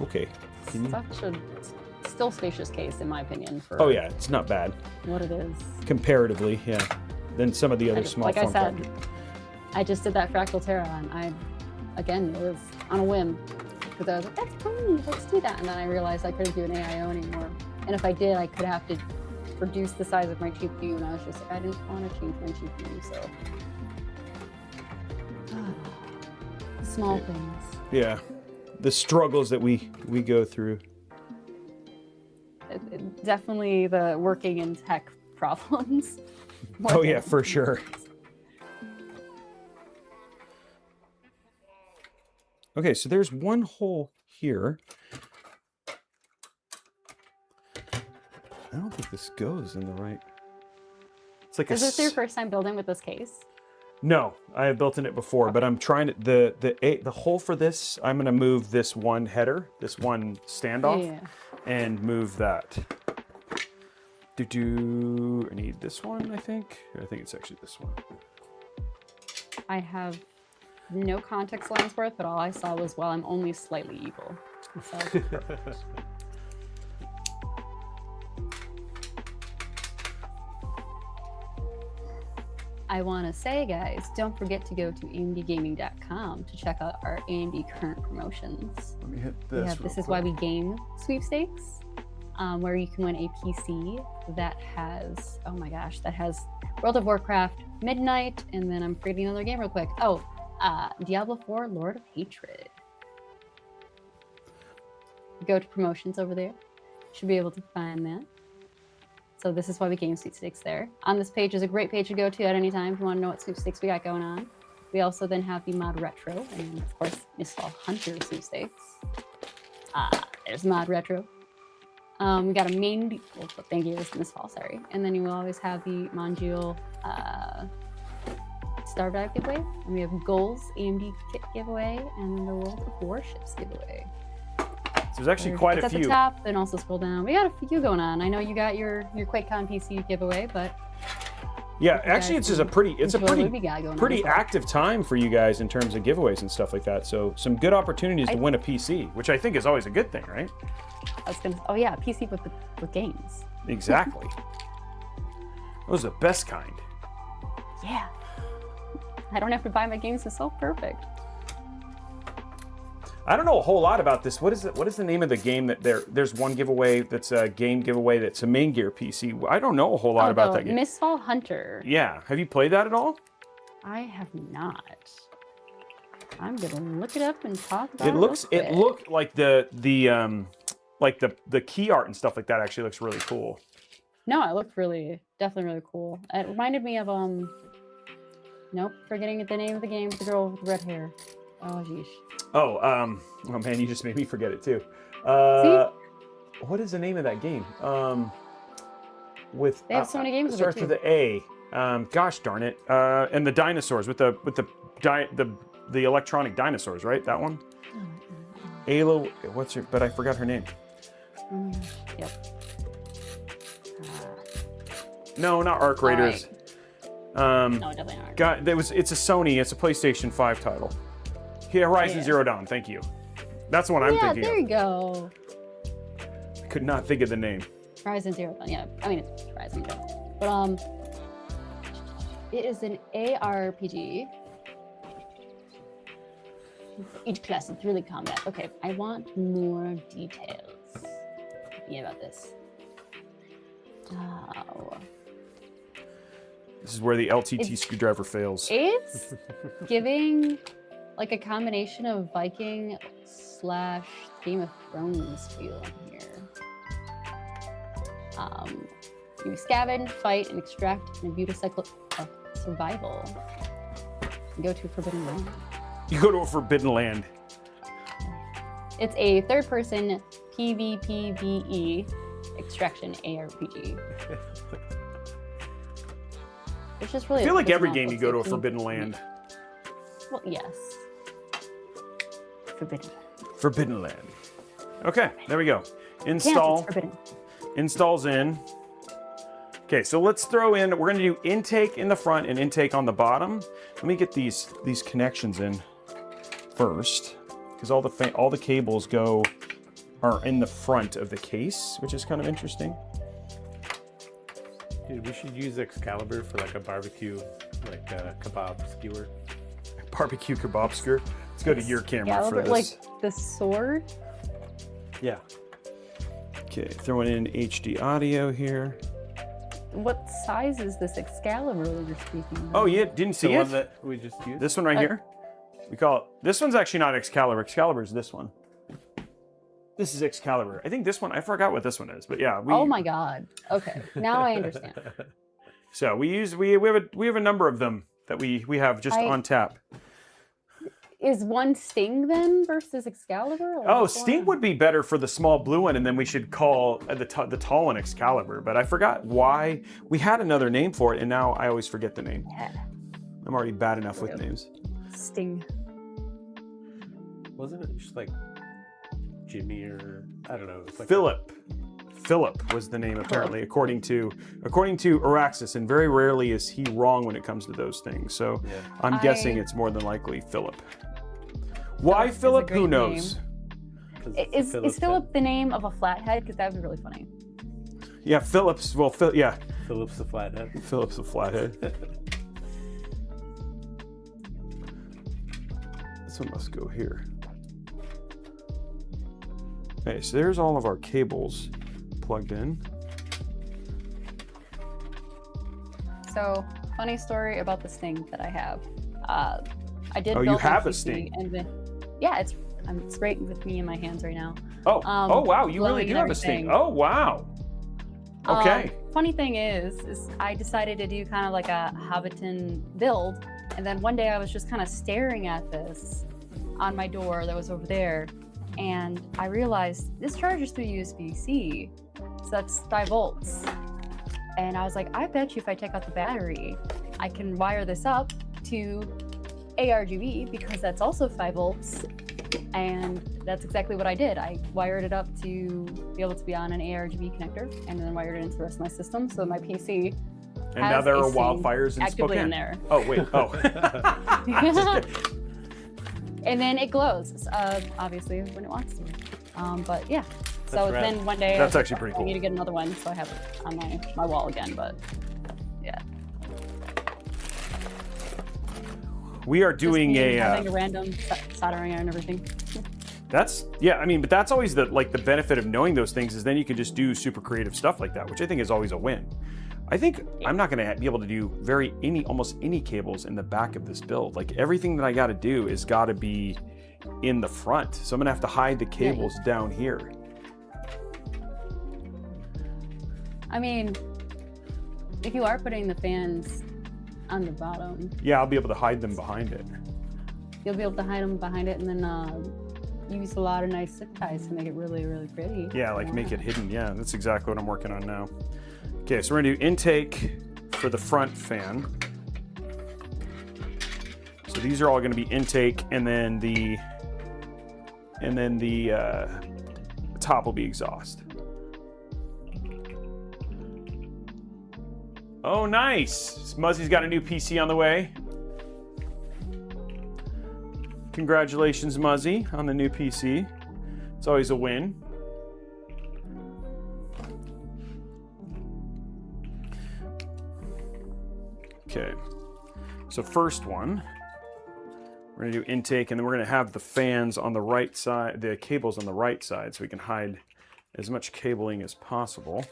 Okay. Such a still spacious case, in my opinion. For oh yeah, it's not bad. What it is. Comparatively, yeah. Than some of the other small form factors. I just did that Fractal Terra, and again, it was on a whim. Because I was like, that's fun, let's do that. And then I realized I couldn't do an AIO anymore. And if I did, I could have to reduce the size of my GPU, and I was just like, I didn't want to change my GPU, so. Small things. Yeah. The struggles that we go through. Definitely the working in tech problems. Oh yeah, for sure. Okay, so there's one hole here. I don't think this goes in the right. It's like Is this your first time building with this case? No, I have built in it before, but I'm trying to the hole for this. I'm going to move this one header, this one standoff, and move that. I need this one, I think. I think it's actually this one. I have no context lines worth, but all I saw was, well, I'm only slightly evil. So. I want to say, guys, don't forget to go to amdgaming.com to check out our AMD current promotions. Let me hit this. This is why we game sweepstakes, where you can win a PC that has, oh my gosh, that has World of Warcraft, Midnight, and then I'm forgetting another game real quick. Oh, Diablo 4, Lord of Hatred. Go to promotions over there. Should be able to find that. So this is why we game sweepstakes there. On this page is a great page to go to at any time if you want to know what sweepstakes we got going on. We also then have the Mod Retro, and of course, Mistfall Hunter sweepstakes. There's Mod Retro. We got a main, well, thank you, Mistfall, sorry. And then you will always have the Monjul Star Dive giveaway. And we have Goals AMD kit giveaway and the World of Warships giveaway. So there's actually quite a few. At the top, and also scroll down. We got a few going on. I know you got your QuakeCon PC giveaway, but yeah, actually, it's just a pretty active time for you guys in terms of giveaways and stuff like that. So some good opportunities to win a PC, which I think is always a good thing, right? I was gonna. Oh yeah, PC with games. Exactly. Those are the best kind. Yeah. I don't have to buy my games. It's so perfect. I don't know a whole lot about this. What is it? What is the name of the game that there's one giveaway that's a game giveaway that's a main gear PC? I don't know a whole lot about that game. Mistfall Hunter. Yeah. Have you played that at all? I have not. I'm gonna look it up and talk about it. It looked like the key art and stuff like that actually looks really cool. No, it looked definitely really cool. It reminded me of nope, forgetting the name of the game with the girl with the red hair. Oh geez. Oh man, you just made me forget it too. See? What is the name of that game? with. They have so many games with it, starts too. with the A. Gosh darn it! And the dinosaurs with the electronic dinosaurs, right? That one. Alo, what's her? But I forgot her name. Yep. No, not Arc Raiders. No, definitely not. God, it's a Sony. It's a PlayStation 5 title. Yeah, Horizon Zero Dawn. Thank you. That's the one I'm thinking there of. you go. I could not think of the name. Horizon Zero Dawn. Yeah, I mean it's Horizon Zero. But it is an ARPG. Each class is really combat. Okay, I want more details. Thinking about this. Oh. This is where the LTT screwdriver fails. It's giving like a combination of Viking / Game of Thrones feel in here. You scavenge, fight, and extract in a beautiful cycle of survival. You go to Forbidden Land. You go to a Forbidden Land. It's a third-person PvPvE extraction ARPG. It's just really. I feel like every game you go to a Forbidden Land. Well, yes. Forbidden Land. Forbidden Land. Okay, there we go. Install. Yes, it's forbidden. Installs in. Okay, so let's throw in. We're going to do intake in the front and intake on the bottom. Let me get these connections in first, because all the cables are in the front of the case, which is kind of interesting. Dude, we should use Excalibur for like a barbecue, like a kebab skewer. Barbecue kebab skewer. Let's go to your camera for this. Like the sword. Yeah. Okay, throwing in HD audio here. What size is this Excalibur that you're speaking of? Oh, yeah, didn't see The it? one that we just used. This one right here? We call it, this one's actually not Excalibur. Excalibur is this one. This is Excalibur. I think this one, I forgot what this one is, but yeah. Oh my God. Okay, now I understand. So we have a number of them that we have just on tap. Is one Sting then versus Excalibur? Or Oh, what's Sting going on? would be better for the small blue one, and then we should call the tall one Excalibur. But I forgot why. We had another name for it, and now I always forget the name. Yeah. I'm already bad enough with names. Sting. Wasn't it just like Jimmy or I don't know? It's like Philip. Philip was the name apparently, according to Araxis, and very rarely is he wrong when it comes to those things. So Yeah. I'm guessing it's more than likely Philip. Why Philip? Who knows? Is Philip the name of a flathead? Because that would be really funny. Yeah, Phillips. Well, yeah, Philip's the flathead. Philip's a flathead. This one must go here. Okay, so there's all of our cables plugged in. So, funny story about the Sting that I have. I did. Oh, build you on have a PC, Sting? And then, yeah, it's right with me in my hands right now. Oh, oh wow, you really glowing do and have a Sting. everything. Oh wow. Okay. Funny thing is I decided to do kind of like a Hobbiton build, and then one day I was just kind of staring at this on my door that was over there, and I realized this charges through USB-C, so that's 5 volts. And I was like, I bet you if I take out the battery, I can wire this up to ARGB because that's also 5 volts. And that's exactly what I did. I wired it up to be able to be on an ARGB connector, and then wired it into the rest of my system so my PC And now there are wildfires in actively Spokane. in there. Oh wait. Oh. And then it glows, obviously, when it wants to. But yeah. So That's rad. then one day That's I was actually like, pretty I cool. need to get another one, so I have it on my wall again. But yeah. We are Just doing me having a random soldering iron and everything. That's yeah. I mean, but that's always the benefit of knowing those things is then you can just do super creative stuff like that, which I think is always a win. I think I'm not going to be able to do almost any cables in the back of this build. Like everything that I got to do is got to be in the front. So I'm going to have to hide the cables down here. I mean, if you are putting the fans on the bottom, Yeah, I'll be able to hide them behind it. you'll be able to hide them behind it, and then use a lot of nice zip ties to make it really, really pretty. Yeah, like make it hidden. Yeah, that's exactly what I'm working on now. Okay, so we're gonna do intake for the front fan. So these are all gonna be intake, and then the top will be exhaust. Oh, nice! Muzzy's got a new PC on the way. Congratulations, Muzzy, on the new PC. It's always a win. Okay, so first one, we're gonna do intake, and then we're gonna have the fans on the right side, the cables on the right side, so we can hide as much cabling as possible.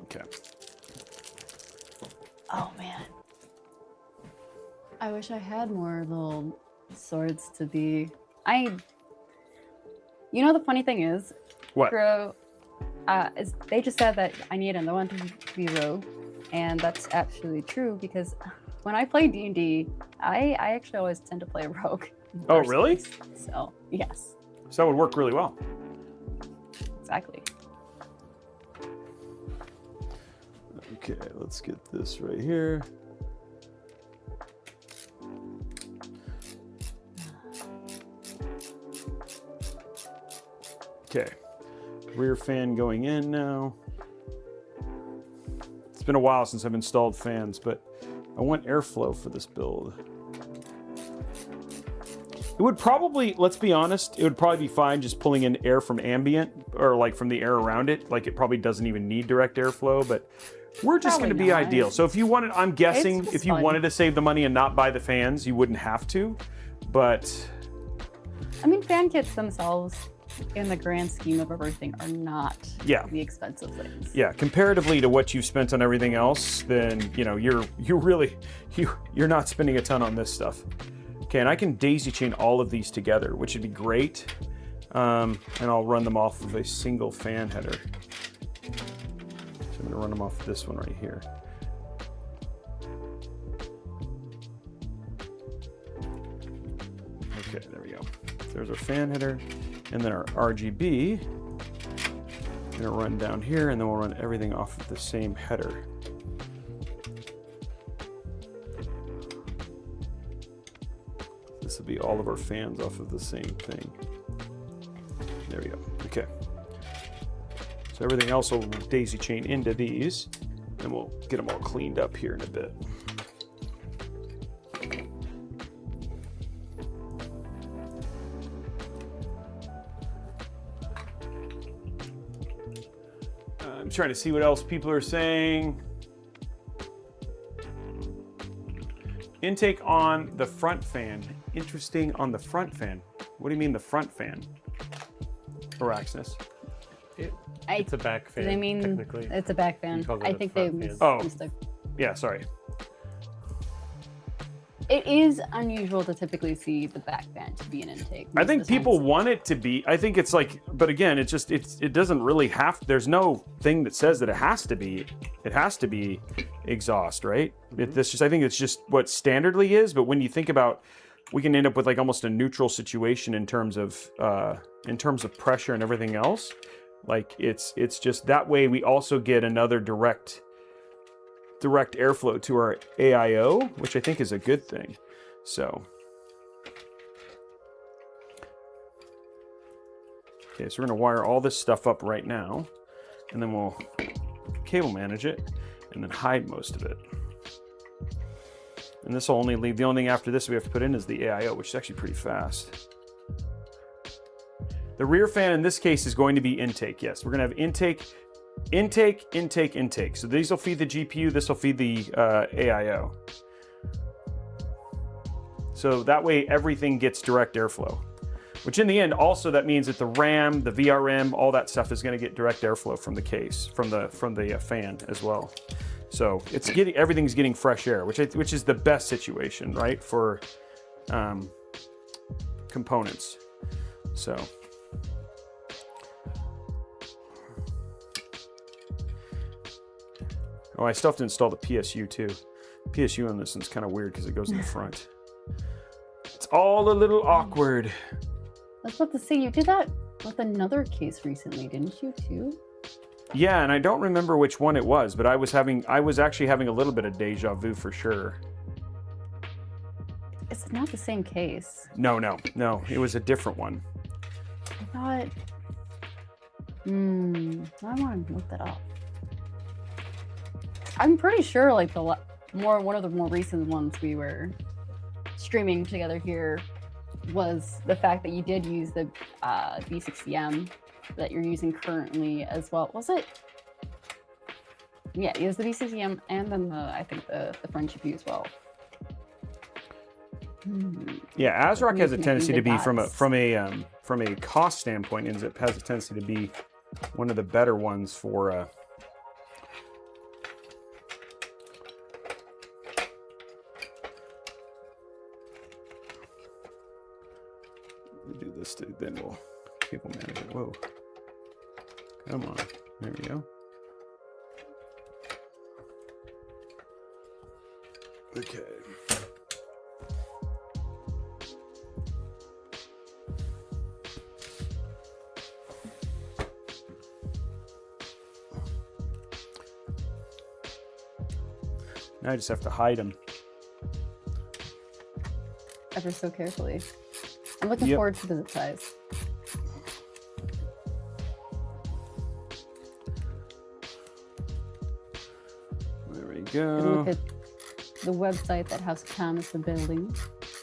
Okay. Oh man. I wish I had more little swords to be. You know, the funny thing is, What? they just said that I need another one to be rogue, and that's absolutely true because when I play D&D, I actually always tend to play rogue. Oh, really? So yes. So that would work really well. Exactly. Okay, let's get this right here. Okay, rear fan going in now. It's been a while since I've installed fans, but I want airflow for this build. It would probably, let's be honest, it would probably be fine just pulling in air from ambient or like from the air around it. Like it probably doesn't even need direct airflow, but we're just going to be ideal. So if you wanted, I'm guessing if you wanted to save the money and not buy the fans, you wouldn't have to, but. I mean, fan kits themselves, in the grand scheme of everything, are not the expensive things. Yeah, comparatively to what you've spent on everything else, then you know you're not spending a ton on this stuff. Okay, and I can daisy chain all of these together, which would be great. And I'll run them off of a single fan header. So I'm going to run them off this one right here. Okay, there we go. There's our fan header. And then our RGB, I'm gonna run down here, and then we'll run everything off of the same header. This will be all of our fans off of the same thing. There we go, okay. So everything else will daisy chain into these, and we'll get them all cleaned up here in a bit. I'm trying to see what else people are saying. Intake on the front fan. Interesting on the front fan. What do you mean the front fan? Araxnus. It's a back fan, I mean, technically. it's a back fan. I think they missed it. Yeah, sorry. It is unusual to typically see the back fan to be an intake. I think people want it to be. I think it's like, but again, it doesn't really have. There's no thing that says that it has to be. It has to be exhaust, right? Mm-hmm. I think it's just what standardly is. But when you think about, we can end up with like almost a neutral situation in terms of pressure and everything else. Like it's just that way we also get another direct airflow to our AIO, which I think is a good thing. So, okay, so we're gonna wire all this stuff up right now, and then we'll cable manage it, and then hide most of it. And this will only leave, the only thing after this we have to put in is the AIO, which is actually pretty fast. The rear fan in this case is going to be intake, yes. We're gonna have intake. So these will feed the GPU, this will feed the AIO. So that way everything gets direct airflow, which in the end also that means that the RAM, the VRM, all that stuff is going to get direct airflow from the case, from the fan as well. So it's everything's getting fresh air, which is the best situation, right, for components. So. Oh, I still have to install the PSU too. PSU on this one's kind of weird because it goes in the front. It's all a little awkward. I was about to say, you did that with another case recently, didn't you too? Yeah, and I don't remember which one it was, but I was actually having a little bit of deja vu for sure. It's not the same case. No, it was a different one. I thought. I want to look that up. I'm pretty sure, like one of the more recent ones we were streaming together here was the fact that you did use the B60M that you're using currently as well. Was it? Yeah, it was the B60M and then I think the French GPU as well. Yeah, ASRock has a tendency to be from dots. a cost standpoint, and it has a tendency to be one of the better ones for. We do this, then we'll cable manage it. Whoa, come on, there we go. Okay. Now I just have to hide them. Ever so carefully. I'm looking forward to the size. There we And go. look at the website that House of Tom is building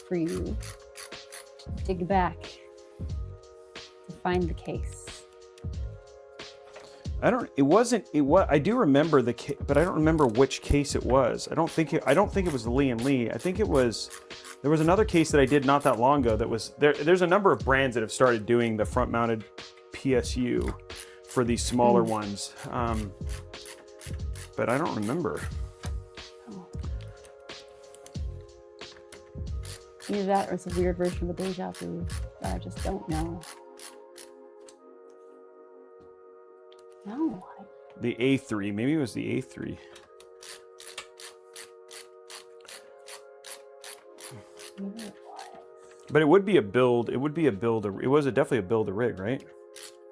for you. Dig back to find the case. I do remember the case, but I don't remember which case it was. I don't think it was the Lian Li. I think there was another case that I did not that long ago that was there's a number of brands that have started doing the front mounted PSU for these smaller ones. But I don't remember. Either that or it's a weird version of a deja vu that I just don't know. No. The A3, maybe it was the A3. Maybe it was. But it would be a build. It was definitely a build a rig, right?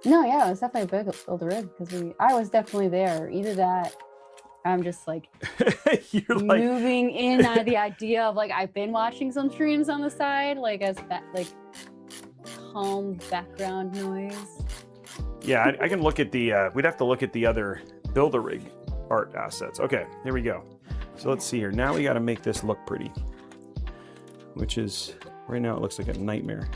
No, yeah, it was definitely a big build a rig because I was definitely there. Either that, I'm just like You're like moving in on the idea of like I've been watching some streams on the side, like as that like calm background noise. Yeah, I can look at the, we'd have to look at the other Build-A-Rig art assets. Okay, here we go. So let's see here. Now we got to make this look pretty, which is, right now it looks like a nightmare.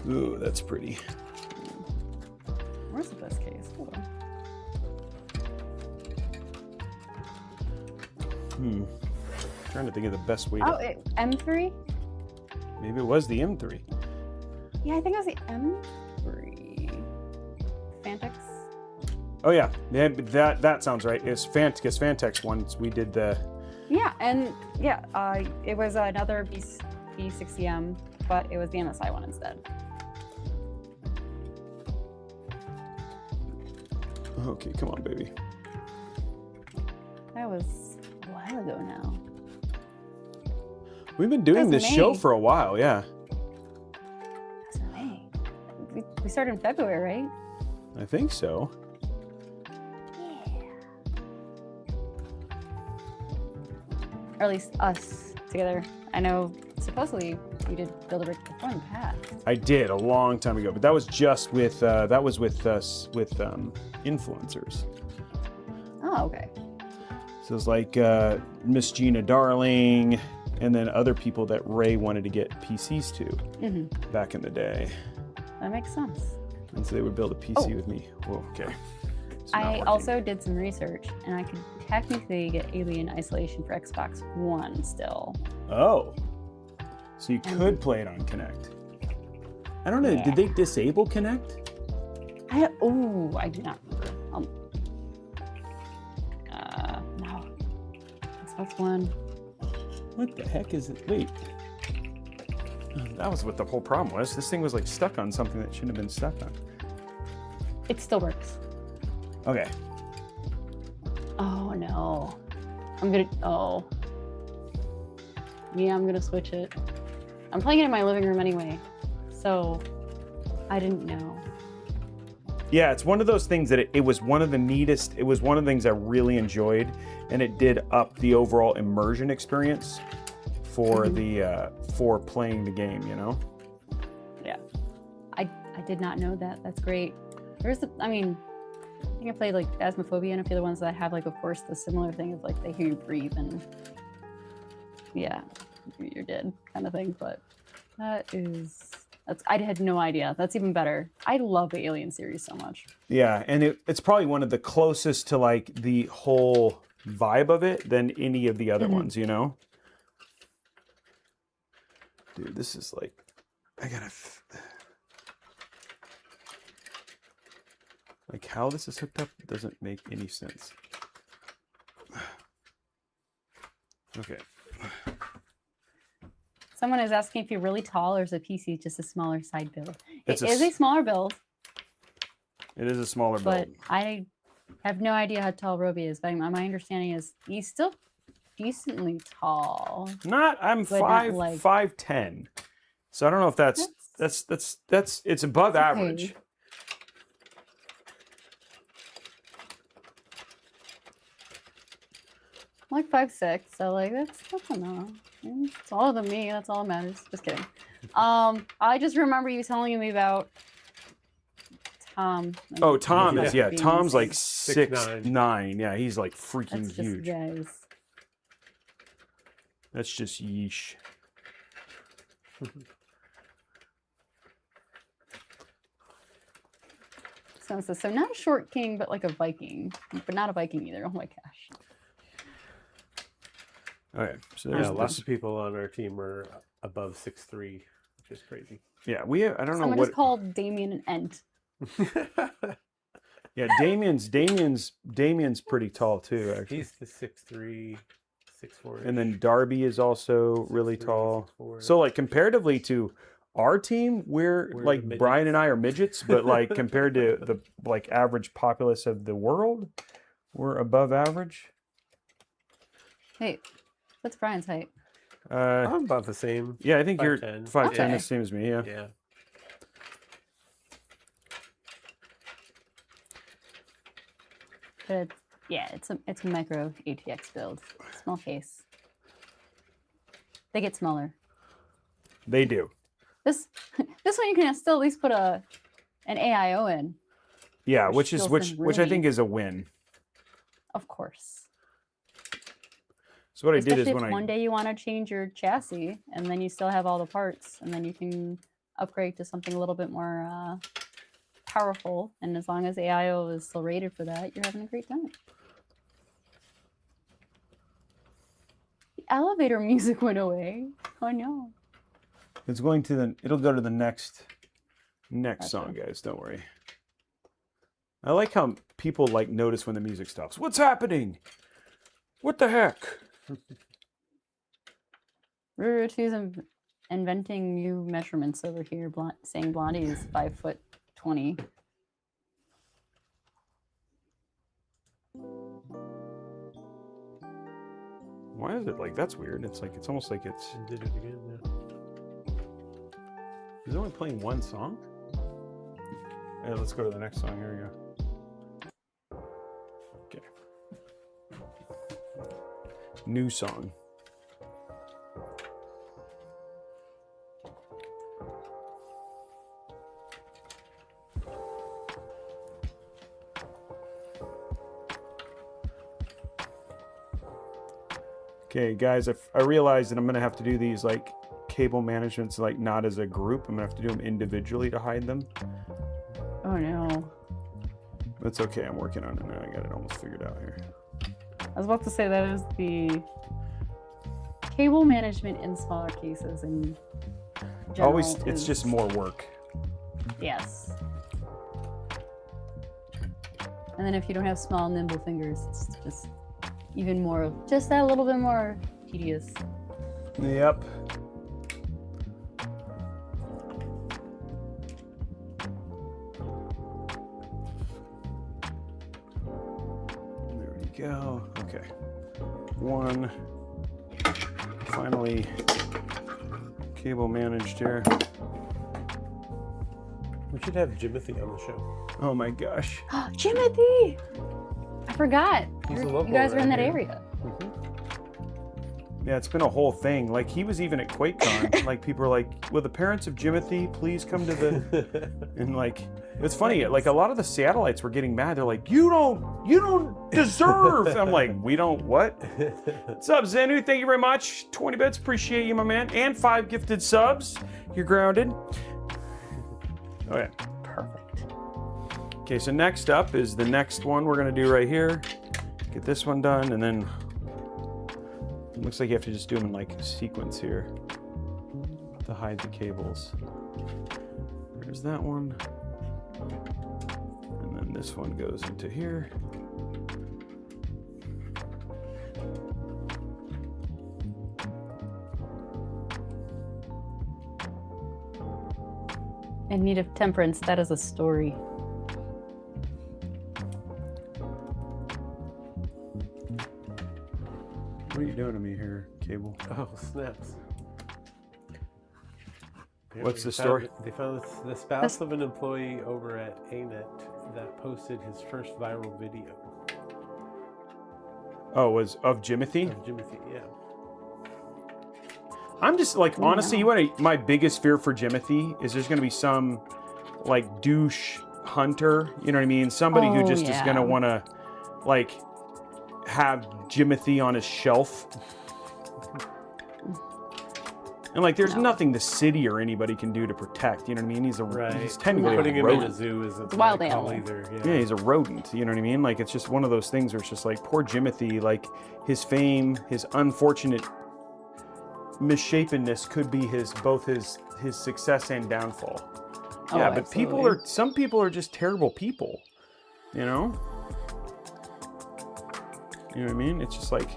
Ooh, that's pretty. Where's the best case? Hold on. Trying to think of the best way to... Oh, M3? Maybe it was the M3. Yeah, I think it was the M3. Fantex? Oh yeah, that sounds right. It's because Fantex ones we did the... Yeah, and yeah, it was another B60M, but it was the MSI one instead. Okay, come on, baby. That was a while ago now. We've been doing this show for a while, yeah. That's in May. We started in February, right? I think so. Yeah. Or at least us together. I know supposedly you did Build a Rig before in the past. I did a long time ago, but that was just with influencers. Oh, okay. So it was like Miss Gina Darling, and then other people that Ray wanted to get PCs to back in the day. That makes sense. And so they would build a PC with me. Whoa, okay. I also did some research, and I could technically get Alien Isolation for Xbox One still. Oh. So you could play it on Kinect. I don't know, did they disable Kinect? I do not remember. No. Xbox One. What the heck is it? Wait. That was what the whole problem was. This thing was like stuck on something that shouldn't have been stuck on. It still works. Okay. Oh no. Oh. Yeah, I'm gonna switch it. I'm playing it in my living room anyway, so I didn't know. Yeah, it's one of those things that it was one of the neatest, it was one of the things I really enjoyed, and it did up the overall immersion experience for the for playing the game, you know? Yeah. I did not know that. That's great. I think I played like Phasmophobia and a few other ones that have like, of course, the similar thing of like they hear you breathe and yeah, you're dead kind of thing, but I had no idea. That's even better. I love the Alien series so much. Yeah, and it's probably one of the closest to like the whole vibe of it than any of the other ones, you know? Dude, this is like, like how this is hooked up doesn't make any sense. Okay. Someone is asking if you're really tall or is a PC just a smaller side build. It is a smaller build. It is a smaller build. But I have no idea how tall Robey is. But my understanding is he's still decently tall. I'm 5'10". So I don't know if that's it's above average. I'm like 5'6", so like that's enough. It's taller than me. That's all that matters. Just kidding. I just remember you telling me about Tom. Oh, Tom is Tom's like 6'9". 6'9". Yeah, he's like freaking huge. Guys. That's just yeesh. So not a short king, but like a Viking, but not a Viking either. Oh my gosh. Okay, so there's lots of people on our team are above 6'3", which is crazy. Yeah, I don't know Someone what. just called Damien an Ent. Yeah, Damien's pretty tall too. Actually, he's the 6'3", 6'4". And then Darby is also really 6'3", tall. 6'4". So like comparatively to our team, we're like midgets. Brian and I are midgets, but like compared to the like average populace of the world, we're above average. Hey, what's Brian's height? I'm about the same. Yeah, I think you're 5'10". 5'10", Okay. the same as me. Yeah. Yeah. But it's a micro ATX build. Small case. They get smaller. They do. This one you can still at least put an AIO in. Yeah, Which which I think is a win. Of course. So what Especially I did is if one day you want to change your chassis and then you still have all the parts and then you can upgrade to something a little bit more powerful. And as long as AIO is still rated for that, you're having a great time. The elevator music went away. Oh no. It's going to it'll go to the next song, guys. Don't worry. I like how people like notice when the music stops. What's happening? What the heck? Rurutu's inventing new measurements over here, saying Blondie is 5'20". Why is it like that's weird? It's like it's almost like it's. Did it again. Yeah. Is it only playing one song? Yeah, let's go to the next song. Here we go. Okay. New song. Okay, guys, I realize that I'm gonna have to do these like cable managements like not as a group. I'm gonna have to do them individually to hide them. Oh no. That's okay. I'm working on it now. I got it almost figured out here. I was about to say that is the cable management in smaller cases and Always, it's just more work. Yes. And then if you don't have small, nimble fingers, it's just even more, just that little bit more tedious. Yep. There we go. Okay. one. Finally, cable managed here. We should have Jimothy on the show. Oh my gosh. Jimothy! I forgot. He's a You local guys are in around that here. area. Yeah, it's been a whole thing. Like, he was even at QuakeCon. Like, people were like, will the parents of Jimothy please come to the... And like, it's funny, like a lot of the satellites were getting mad. They're like, you don't deserve. I'm like, we don't what? What's up, Zenu? Thank you very much. 20 bits, appreciate you, my man. And 5 gifted subs. You're grounded. Okay. Perfect. Okay, so next up is the next one we're gonna do right here. Get this one done, and then it looks like you have to just do them in like sequence here to hide the cables. There's that one. And then this one goes into here. In Need of Temperance, that is a story. What are you doing to me here, cable? Oh, snaps. What's the story? They found the spouse of an employee over at ANET that posted his first viral video. Oh, it was of Jimothy? Of Jimothy, yeah. I'm just like, honestly, you want to, my biggest fear for Jimothy is there's going to be some like douche hunter, you know what I mean? Somebody who just is going to want to like have Jimothy on his shelf. And like, there's nothing the city or anybody can do to protect, you know what I mean? He's technically putting a him rodent. in a zoo isn't wild call animal. either. Yeah, he's a rodent, you know what I mean? Like, it's just one of those things where it's just like, poor Jimothy, like his fame, his unfortunate misshapenness could be both his success and downfall. Yeah, but some people are just terrible people, you know? You know what I mean? It's just like,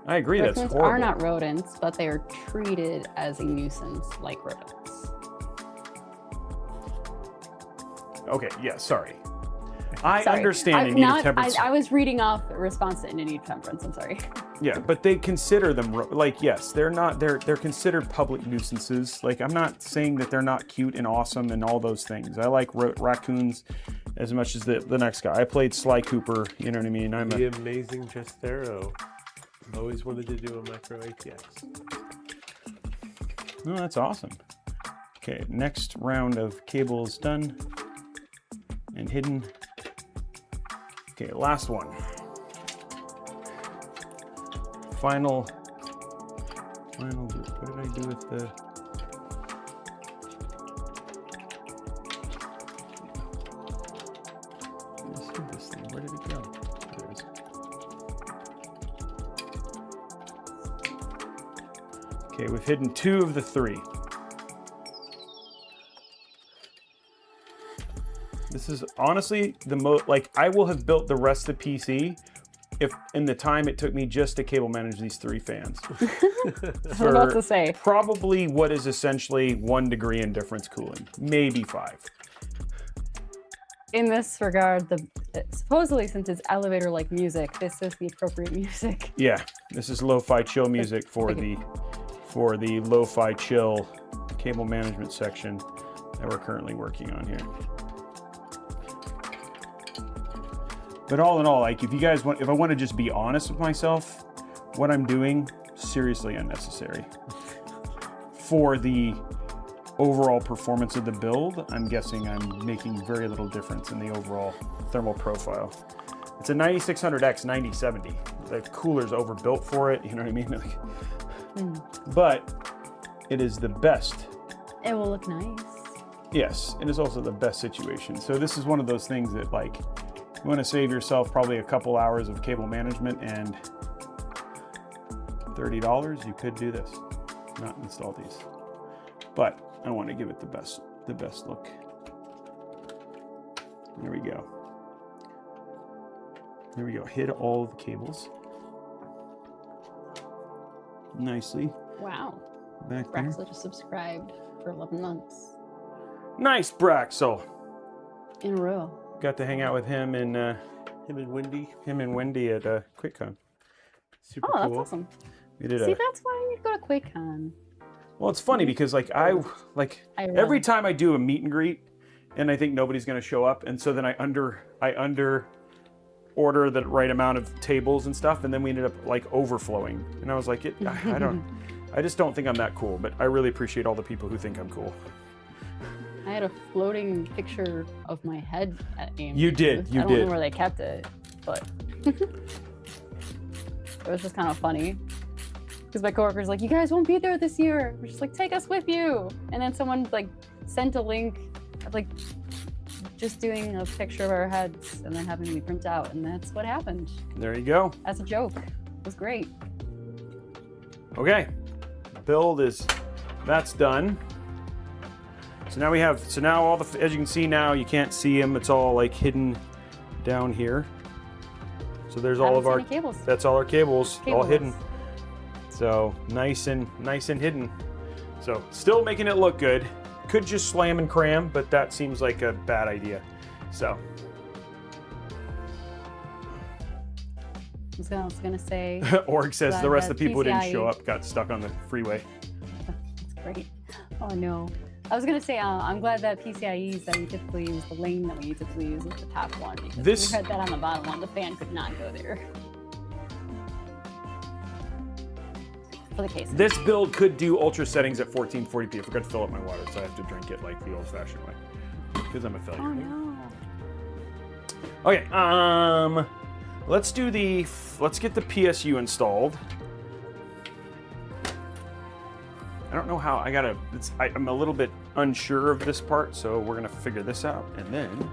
I agree, that's Raccoons horrible. are not rodents, but they are treated as a nuisance like rodents. Okay, yeah, sorry. I understand in Need of Temperance. I was reading off a response to In Need of Temperance, I'm sorry. Yeah, but they consider them, like, yes, they're considered public nuisances. Like, I'm not saying that they're not cute and awesome and all those things. I like raccoons as much as the next guy. I played Sly Cooper, you know what I mean? The amazing Jestero. Always wanted to do a micro ATX. Oh, that's awesome. Okay, next round of cables done and hidden. Okay, last one. Final group. What did I do with the... Let's see this thing. Where did it go? There it is. Okay, we've hidden 2 of the 3. This is honestly the most, like, I will have built the rest of the PC if in the time it took me just to cable manage these 3 fans. I was about to say. Probably what is essentially 1 degree in difference cooling, maybe 5. In this regard, supposedly since it's elevator-like music, this is the appropriate music. Yeah, this is lo-fi chill music for the lo-fi chill cable management section that we're currently working on here. But all in all, like, if I want to just be honest with myself, what I'm doing, seriously unnecessary. For the overall performance of the build, I'm guessing I'm making very little difference in the overall thermal profile. It's a 9600X 9070. The cooler's overbuilt for it, you know what I mean? Like, but it is the best. It will look nice. Yes, it is also the best situation. So this is one of those things that, like, you want to save yourself probably a couple hours of cable management and $30, you could do this, not install these. But I want to give it the best look. There we go. There we go. Hid all the cables nicely. Wow. Back there. Braxel just subscribed for 11 months. Nice, Braxel. In a row. Got to hang out with him and Him and Wendy. Wendy at QuakeCon. Super Oh, that's cool. awesome. We did See, that's why you go to QuakeCon. Well, it's funny because like every time I do a meet and greet, and I think nobody's going to show up, and so then I under order the right amount of tables and stuff, and then we ended up like overflowing. And I was like, I just don't think I'm that cool, but I really appreciate all the people who think I'm cool. I had a floating picture of my head at AMD. You did, you I don't did. know where they kept it, but it was just kind of funny. Because my coworker's like, you guys won't be there this year. We're just like, take us with you. And then someone like sent a link of like just doing a picture of our heads and then having me print out. And that's what happened. There you go. As a joke. It was great. Okay. Build that's done. So now we have, all the, as you can see now, you can't see them. It's all like hidden down here. So there's all of our cables. That's all our cables. All hidden. So nice and hidden. So still making it look good. Could just slam and cram, but that seems like a bad idea. So. I was gonna say. Org says the rest of the people who didn't PCIe. show up got stuck on the freeway. That's great. Oh no. I was gonna say I'm glad that PCIe's that we typically use, the lane that we typically use is the top one, because we had that on the bottom one. The fan could not go there. For the case. This build could do ultra settings at 1440p. I forgot to fill up my water, so I have to drink it like the old-fashioned way. Because I'm a failure. Oh no. Okay, let's get the PSU installed. I don't know how, I'm a little bit unsure of this part, so we're gonna figure this out, and then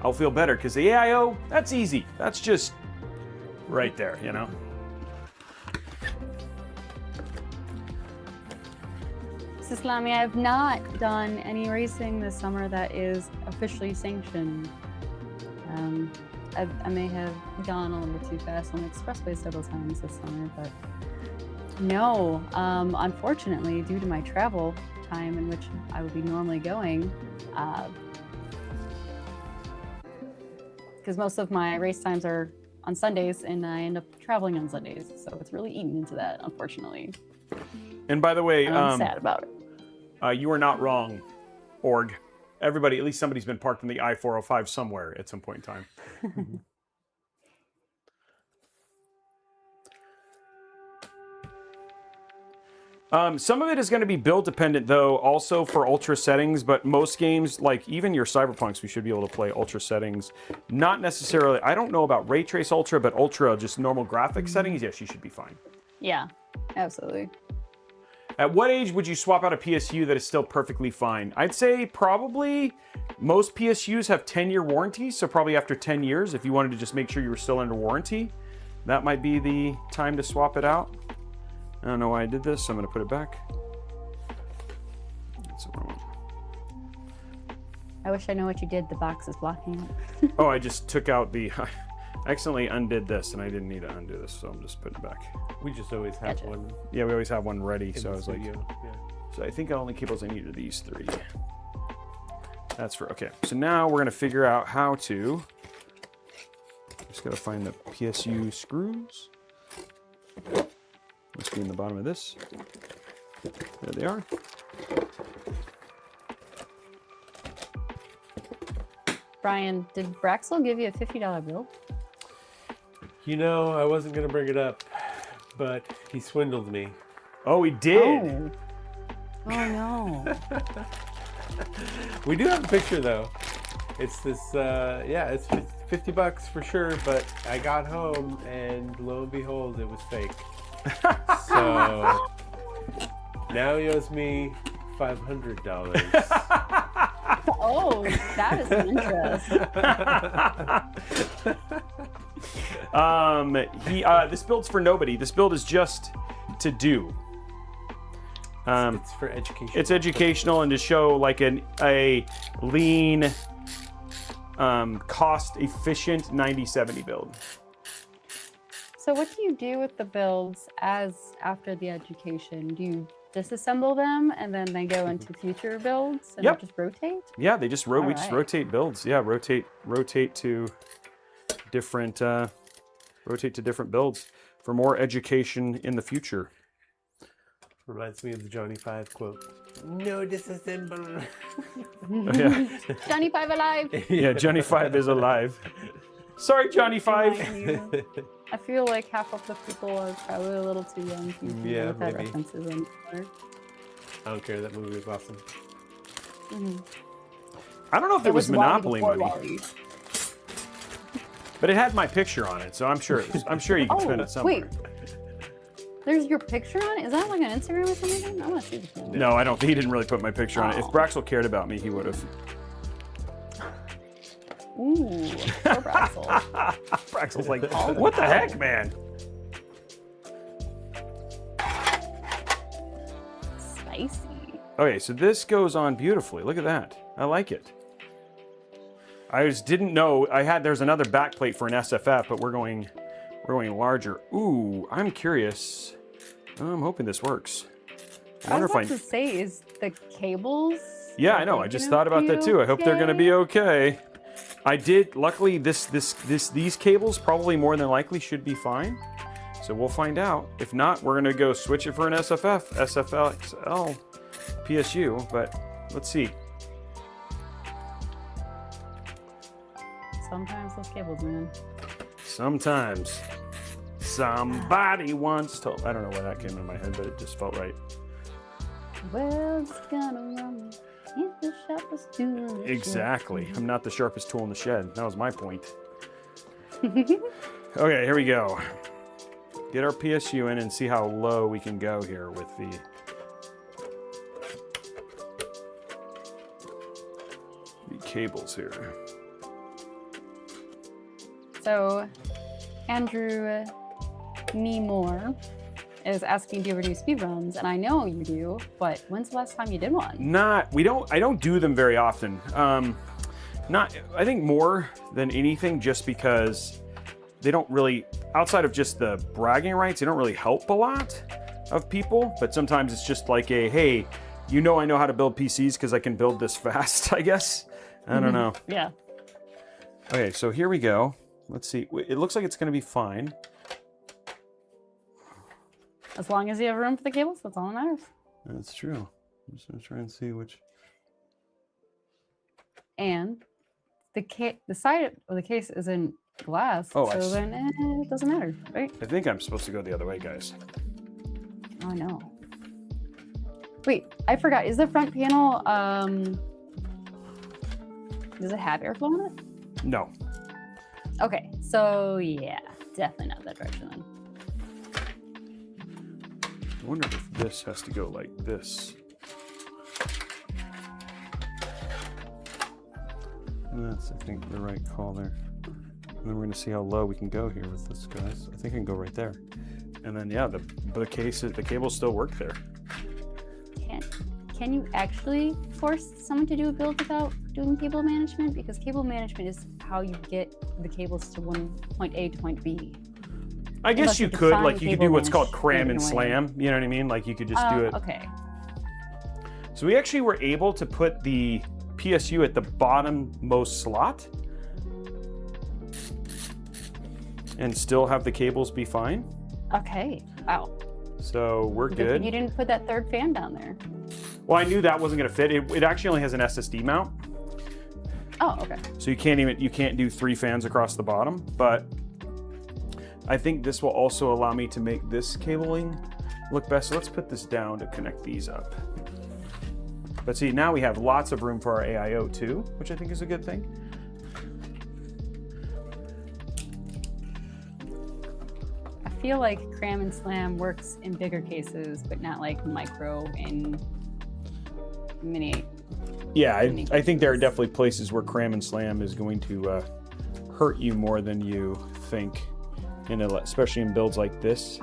I'll feel better, because the AIO, that's easy. That's just right there, you know? Islami, I have not done any racing this summer that is officially sanctioned. I may have gone a little too fast on the expressway several times this summer, but no, unfortunately, due to my travel time in which I would be normally going, because most of my race times are on Sundays and I end up traveling on Sundays, so it's really eaten into that, unfortunately. And by the way, And I'm sad about it. You are not wrong, Org. Everybody, at least somebody's been parked in the I-405 somewhere at some point in time. Some of it is going to be build dependent, though, also for ultra settings, but most games, like even your Cyberpunks, we should be able to play ultra settings. Not necessarily, I don't know about Ray Trace Ultra, but Ultra, just normal graphic settings, yes, you should be fine. Yeah, absolutely. At what age would you swap out a PSU that is still perfectly fine? I'd say probably most PSUs have 10-year warranties, so probably after 10 years, if you wanted to just make sure you were still under warranty, that might be the time to swap it out. I don't know why I did this, so I'm going to put it back. That's the wrong one. I wish I know what you did. The box is blocking it. Oh, I just took out the... I accidentally undid this, and I didn't need to undo this, so I'm just putting it back. We just always have one. Yeah, we always have one ready, in so I the was like... studio. Yeah. So I think the only cables I need are these three. That's for... Okay, so now we're going to figure out how to... Just got to find the PSU screws. Must be in the bottom of this. There they are. Brian, did Braxel give you a $50 bill? You know, I wasn't going to bring it up, but he swindled me. Oh, he did? Oh no. We do have a picture, though. It's this, yeah, it's $50 for sure, but I got home, and lo and behold, it was fake. So now he owes me $500. Oh, that is an interest. This build's for nobody. This build is just to do. It's for education. It's educational and to show like a lean, cost-efficient 9070 build. So what do you do with the builds after the education? Do you disassemble them and then they go into future builds and Yep. just rotate? Yeah, they just we just Alright. rotate builds. Yeah, rotate to different rotate to different builds for more education in the future. Reminds me of the Johnny 5 quote. No disassemble. Yeah. Johnny 5 alive. Yeah, Johnny 5 is alive. Sorry, Johnny 5. I feel like half of the people are probably a little too young to Yeah, with that maybe. references anymore. I don't care. That movie was awesome. I don't know if it was Monopoly money, Wally. but it had my picture on it, so I'm sure you can spend it somewhere. Wait. There's your picture on it? Is that like on Instagram or something? I want to see this one. No, I don't. He didn't really put my picture on it. If Braxel cared about me, he would have. Ooh, poor Braxel. Braxel's like, what the heck, man? Spicy. Okay, so this goes on beautifully. Look at that. I like it. I just didn't know there's another backplate for an SFF, but we're going larger. Ooh, I'm curious. I'm hoping this works. I was about to say, is the cables? Yeah, I know. I just thought about that too. I hope they're going to be okay. I did. Luckily, these cables probably more than likely should be fine. So we'll find out. If not, we're going to go switch it for an SFF, SFXL PSU. But let's see. Sometimes those cables, man. Sometimes. Somebody once told. I don't know why that came into my head, but it just felt right. Well, it's gonna run. He's the sharpest tool in the Exactly. I'm not the sharpest tool in the shed. That was my point. Okay, here we go. Get our PSU in and see how low we can go here with the cables here. So, Andrew Moore is asking, do you ever do speed runs? And I know you do, but when's the last time you did one? I don't do them very often. I think more than anything just because they don't really, outside of just the bragging rights, they don't really help a lot of people. But sometimes it's just like hey, I know how to build PCs because I can build this fast, I guess. I don't know. Yeah. Okay, so here we go. Let's see. It looks like it's going to be fine. As long as you have room for the cables, that's all that matters. That's true. I'm just going to try and see which. And the side of the case is in glass, Oh, so then it doesn't matter, right? I think I'm supposed to go the other way, guys. Oh, no. Wait, I forgot. Is the front panel, does it have airflow on it? No. Okay, so yeah, definitely not that direction then. I wonder if this has to go like this. That's, I think, the right call there. And then we're going to see how low we can go here with this, guys. I think I can go right there. And then, yeah, the cables still work there. Can you actually force someone to do a build without doing cable management? Because cable management is how you get the cables to point A to point B. I guess you could, like, you could do what's called cram and slam. You know what I mean? Like, you could just do it. Okay. So we actually were able to put the PSU at the bottom-most slot and still have the cables be fine. Okay. Wow. So we're good. You didn't put that third fan down there. Well, I knew that wasn't going to fit. It actually only has an SSD mount. Oh, okay. So you can't do 3 fans across the bottom, but I think this will also allow me to make this cabling look best. So let's put this down to connect these up. But see, now we have lots of room for our AIO too, which I think is a good thing. I feel like cram and slam works in bigger cases, but not like micro and mini. Yeah, I think there are definitely places where cram and slam is going to hurt you more than you think, especially in builds like this.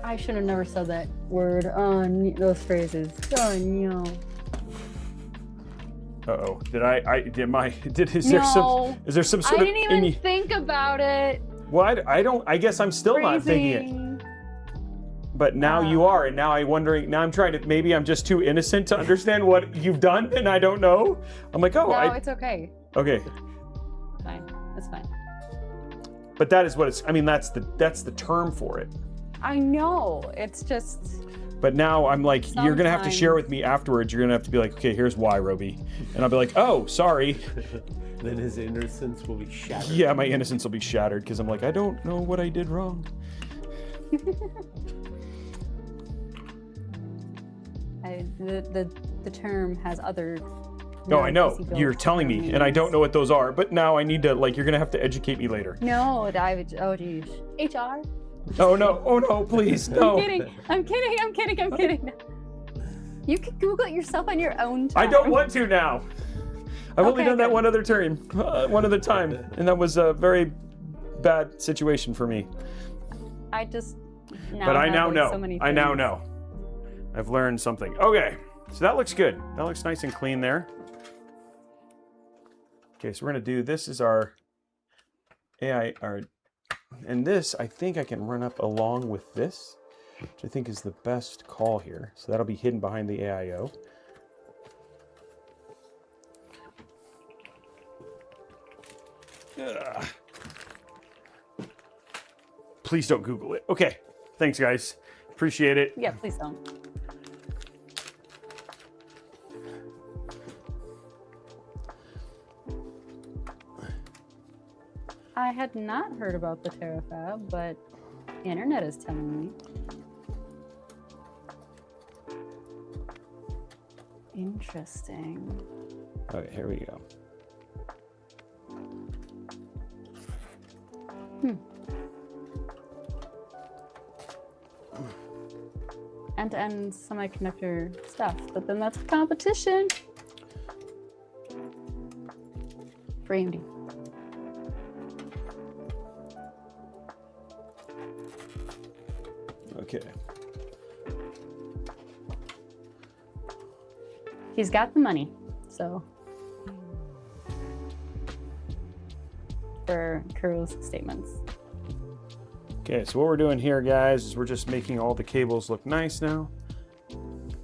I should have never said that word on those phrases. Oh no. Uh-oh. Is there some sort I of didn't even think about it. Well, I guess I'm still not thinking it. But now you are, and now I'm trying to, maybe I'm just too innocent to understand what you've done, and I don't know. I'm like, oh. No, it's okay. Okay. Fine. That's fine. But that is what it's, I mean, that's the term for it. I know. It's just. But now I'm like, you're going to have to share Sometimes. with me afterwards. You're going to have to be like, okay, here's why, Robey. And I'll be like, oh, sorry. Then his innocence will be shattered. Yeah, my innocence will be shattered because I'm like, I don't know what I did wrong. The term has other. No, I know. non-PC You're built telling me, and I don't know what those are. But now I need to, like, you're going to have to educate me later. No, oh geez. HR? Oh, no, please, no. I'm kidding. You can Google it yourself on your own time. I don't want to now. I've only Okay, done that good. one other time, and that was a very bad situation for me. I just. But I now have, like, know. So many I now things. know. I've learned something. Okay, so that looks good. That looks nice and clean there. Okay, so we're gonna do, this is our AI, and this I think I can run up along with this, which I think is the best call here. So that'll be hidden behind the AIO. Ugh. Please don't Google it. Okay, thanks guys. Appreciate it. Yeah, please don't. I had not heard about the Terafab, but the internet is telling me. Interesting. Okay, here we go. End-to-end semiconductor stuff, but then that's competition for AMD. Okay. He's got the money, so for Kuro's statements. Okay, so what we're doing here, guys, is we're just making all the cables look nice now. And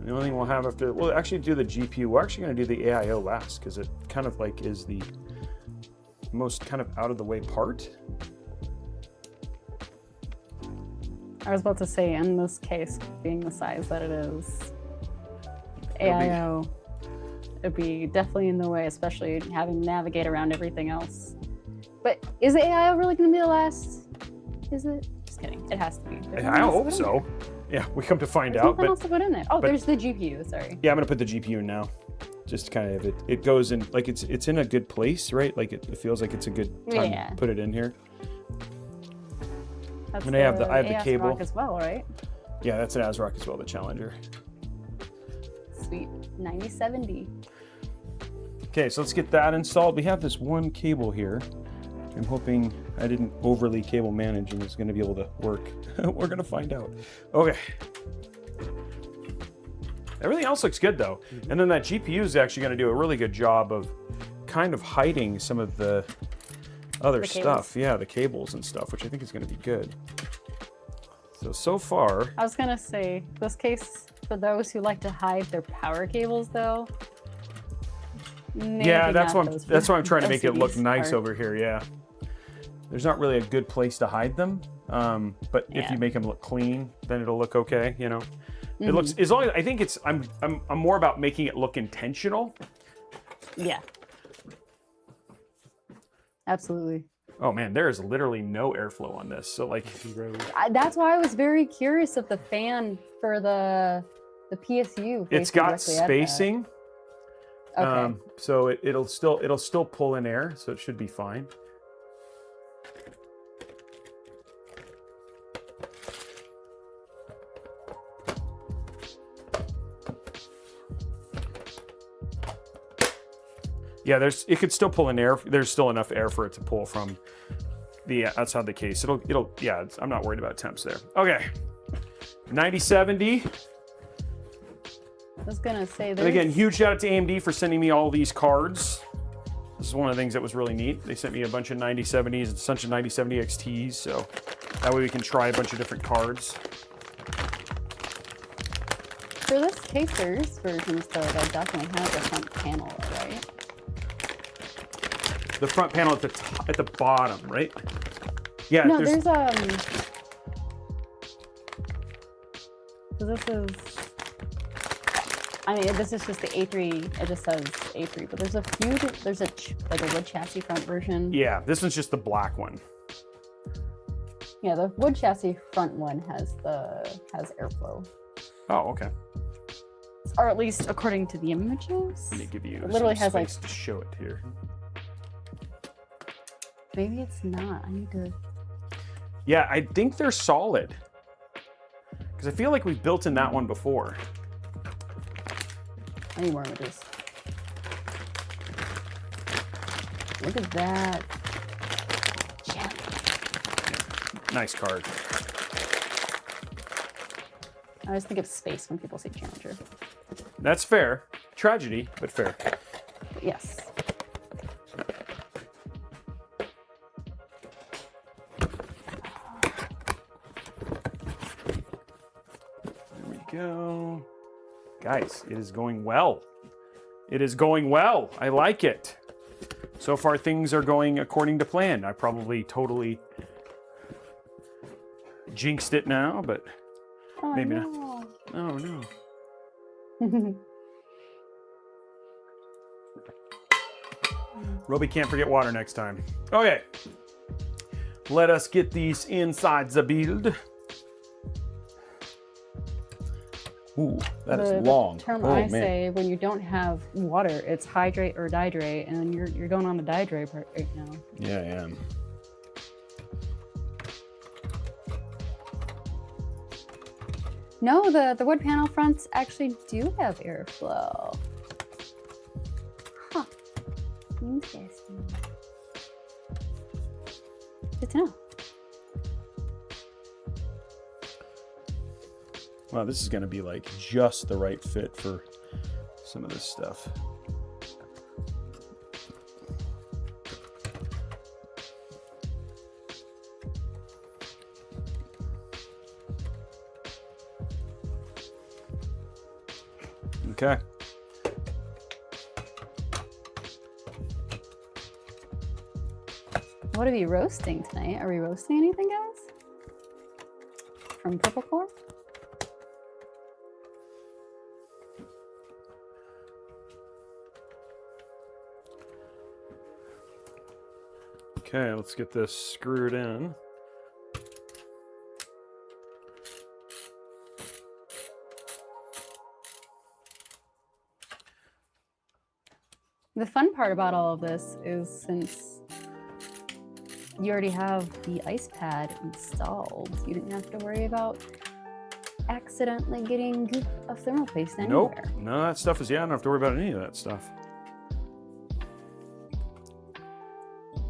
the only thing we'll have after, we'll actually do the GPU. We're actually going to do the AIO last because it kind of like is the most kind of out of the way part. I was about to say, in this case, being the size that it is, It'll be- AIO would be definitely in the way, especially having to navigate around everything else. But is the AIO really going to be the last? Is it? Just kidding. It has to be. There's I nothing else to hope put in so. there. Yeah, we come to find There's out. nothing But else to put in there. Oh, but- there's the GPU. Sorry. yeah, I'm going to put the GPU in now. Just kind of, it goes in, like it's in a good place, right? Like it feels like it's a good time Yeah. to put it in here. That's And I have the AS cable. Rock as well, right? Yeah, that's an ASRock as well, the Challenger. Sweet. 9070. Okay, so let's get that installed. We have this one cable here. I'm hoping I didn't overly cable manage and it's going to be able to work. We're going to find out. Okay. Everything else looks good though. And then that GPU is actually going to do a really good job of kind of hiding some of the other The stuff. cables. Yeah, the cables and stuff, which I think is going to be good. So far, I was gonna say, this case, for those who like to hide their power cables though. yeah, maybe that's not why those that's why I'm trying to make it look LCDs nice are- over here. Yeah, there's not really a good place to hide them, but if Yeah. you make them look clean, then it'll look okay. You know, it looks Mm-hmm. as long as I think it's. I'm more about making it look intentional. Yeah. Absolutely. Oh man, there is literally no airflow on this. So like, That's why I was very curious of the fan for the PSU. it's facing got directly at that. spacing, Okay. so it'll still pull in air, so it should be fine. Yeah, it could still pull in air. There's still enough air for it to pull from the outside the case. Yeah, I'm not worried about temps there. Okay, 9070. I was gonna say And again, there's- huge shout out to AMD for sending me all these cards. This is one of the things that was really neat. They sent me a bunch of 9070s and a bunch of 9070 XTs, so that way we can try a bunch of different cards. for this case, there's versions though that definitely have the front panel, right? the front panel at the bottom, right? Yeah. No, there's so this is. I mean, this is just the A3. It just says A3, but there's a few. There's like a wood chassis front version. Yeah, this one's just the black one. Yeah, the wood chassis front one has airflow. Oh, okay. Or at least according to the images. Let me give you it literally some has space to show it here. Maybe it's not. I need to. Yeah, I think they're solid. Because I feel like we've built in that one before. I need more images. Look at that. Yeah. Nice card. I always think of space when people say Challenger. That's fair. Tragedy, but fair. Yes. There we go. Guys, it is going well. It is going well. I like it. So far, things are going according to plan. I probably totally jinxed it now, but maybe not. Oh, no. Robey can't forget water next time. Okay. Let us get these inside the build. Ooh, that is long. The term oh, I man. say when you don't have water, it's hydrate or dihydrate, and you're going on a dihydrate part right now. Yeah, I am. No, the wood panel fronts actually do have airflow. Huh. Interesting. Good to know. Wow, this is going to be like just the right fit for some of this stuff. Okay. What are we roasting tonight? Are we roasting anything, guys? From Purple Core? Okay, let's get this screwed in. The fun part about all of this is since you already have the ice pad installed, you didn't have to worry about accidentally getting goop of thermal paste anywhere. Nope, none of that stuff is, yeah, I don't have to worry about any of that stuff.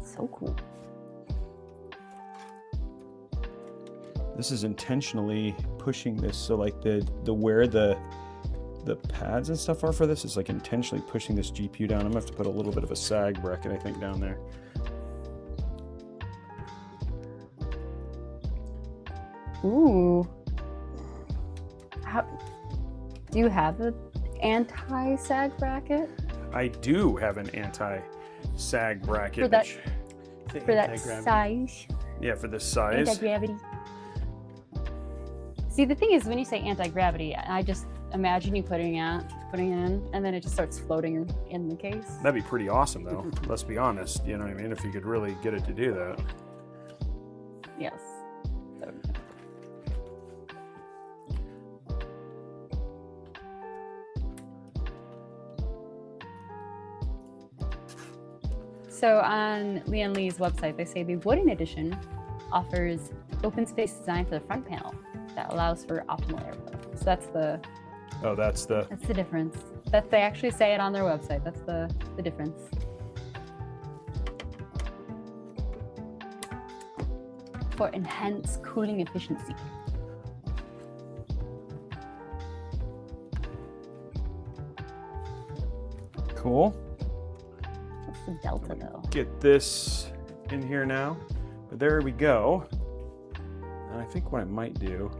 So cool. This is intentionally pushing this, so like the where the pads and stuff are for this is like intentionally pushing this GPU down. I'm gonna have to put a little bit of a sag bracket, I think, down there. Ooh. How, do you have an anti-sag bracket? I do have an anti-sag bracket. For that, which, for that size? yeah, for this size. Anti-gravity. See, the thing is, when you say anti-gravity, I just imagine you putting in, and then it just starts floating in the case. That'd be pretty awesome, though. Let's be honest. You know what I mean? If you could really get it to do that. Yes. So on Lian Li's website, they say the wooden edition offers open space design for the front panel that allows for optimal airflow. So that's the that's the difference. That they actually say it on their website. That's the difference. For enhanced cooling efficiency. cool. What's the delta though? Get this in here now. But there we go. And I think what I might do,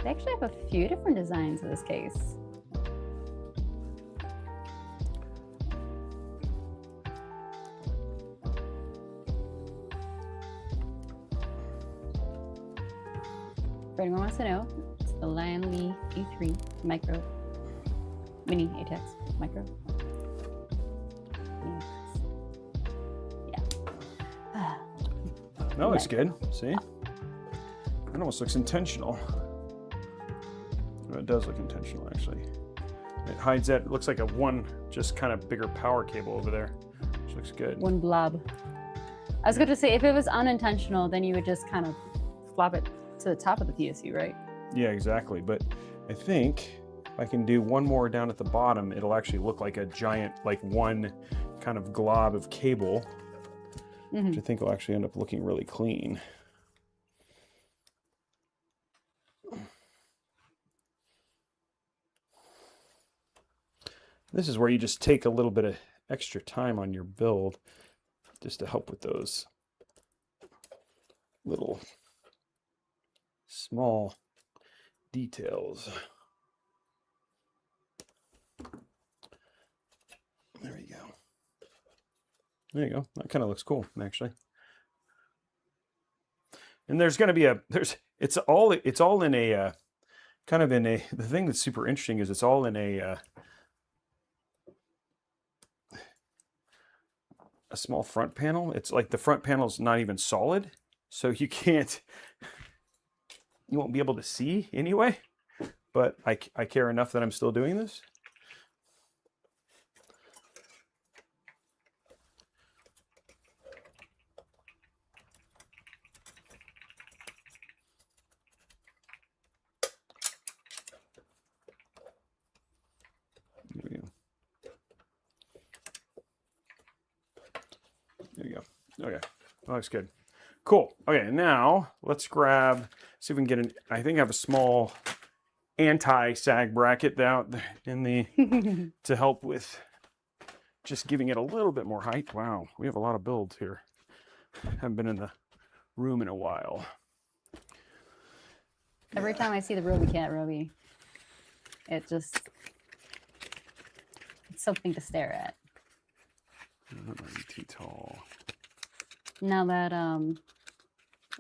They actually have a few different designs in this case. For anyone who wants to know, it's the Lian Li DAN A3 micro mini ATX micro. Yeah. That looks good. See? It almost looks intentional. Well, it does look intentional, actually. It hides that. It looks like a one just kind of bigger power cable over there, which looks good. One blob. I was going to say, if it was unintentional, then you would just kind of flop it to the top of the PSU, right? Yeah, exactly. But I think if I can do one more down at the bottom, it'll actually look like a giant, like one kind of glob of cable, which I think will actually end up looking really clean. This is where you just take a little bit of extra time on your build just to help with those little small details. There you go. There you go. That kind of looks cool, actually. And there's going to be it's all in a kind of in a, the thing that's super interesting is it's all in a small front panel. It's like the front panel's not even solid, so you won't be able to see anyway, but I care enough that I'm still doing this. There we go. There you go. Okay, that looks good. Cool. Okay, now let's grab, see if we can get an, I think I have a small anti-sag bracket out in the, to help with just giving it a little bit more height. Wow, we have a lot of builds here. Haven't been in the room in a while. Every time I see the Robey, it's something to stare at. That might be too tall. Now that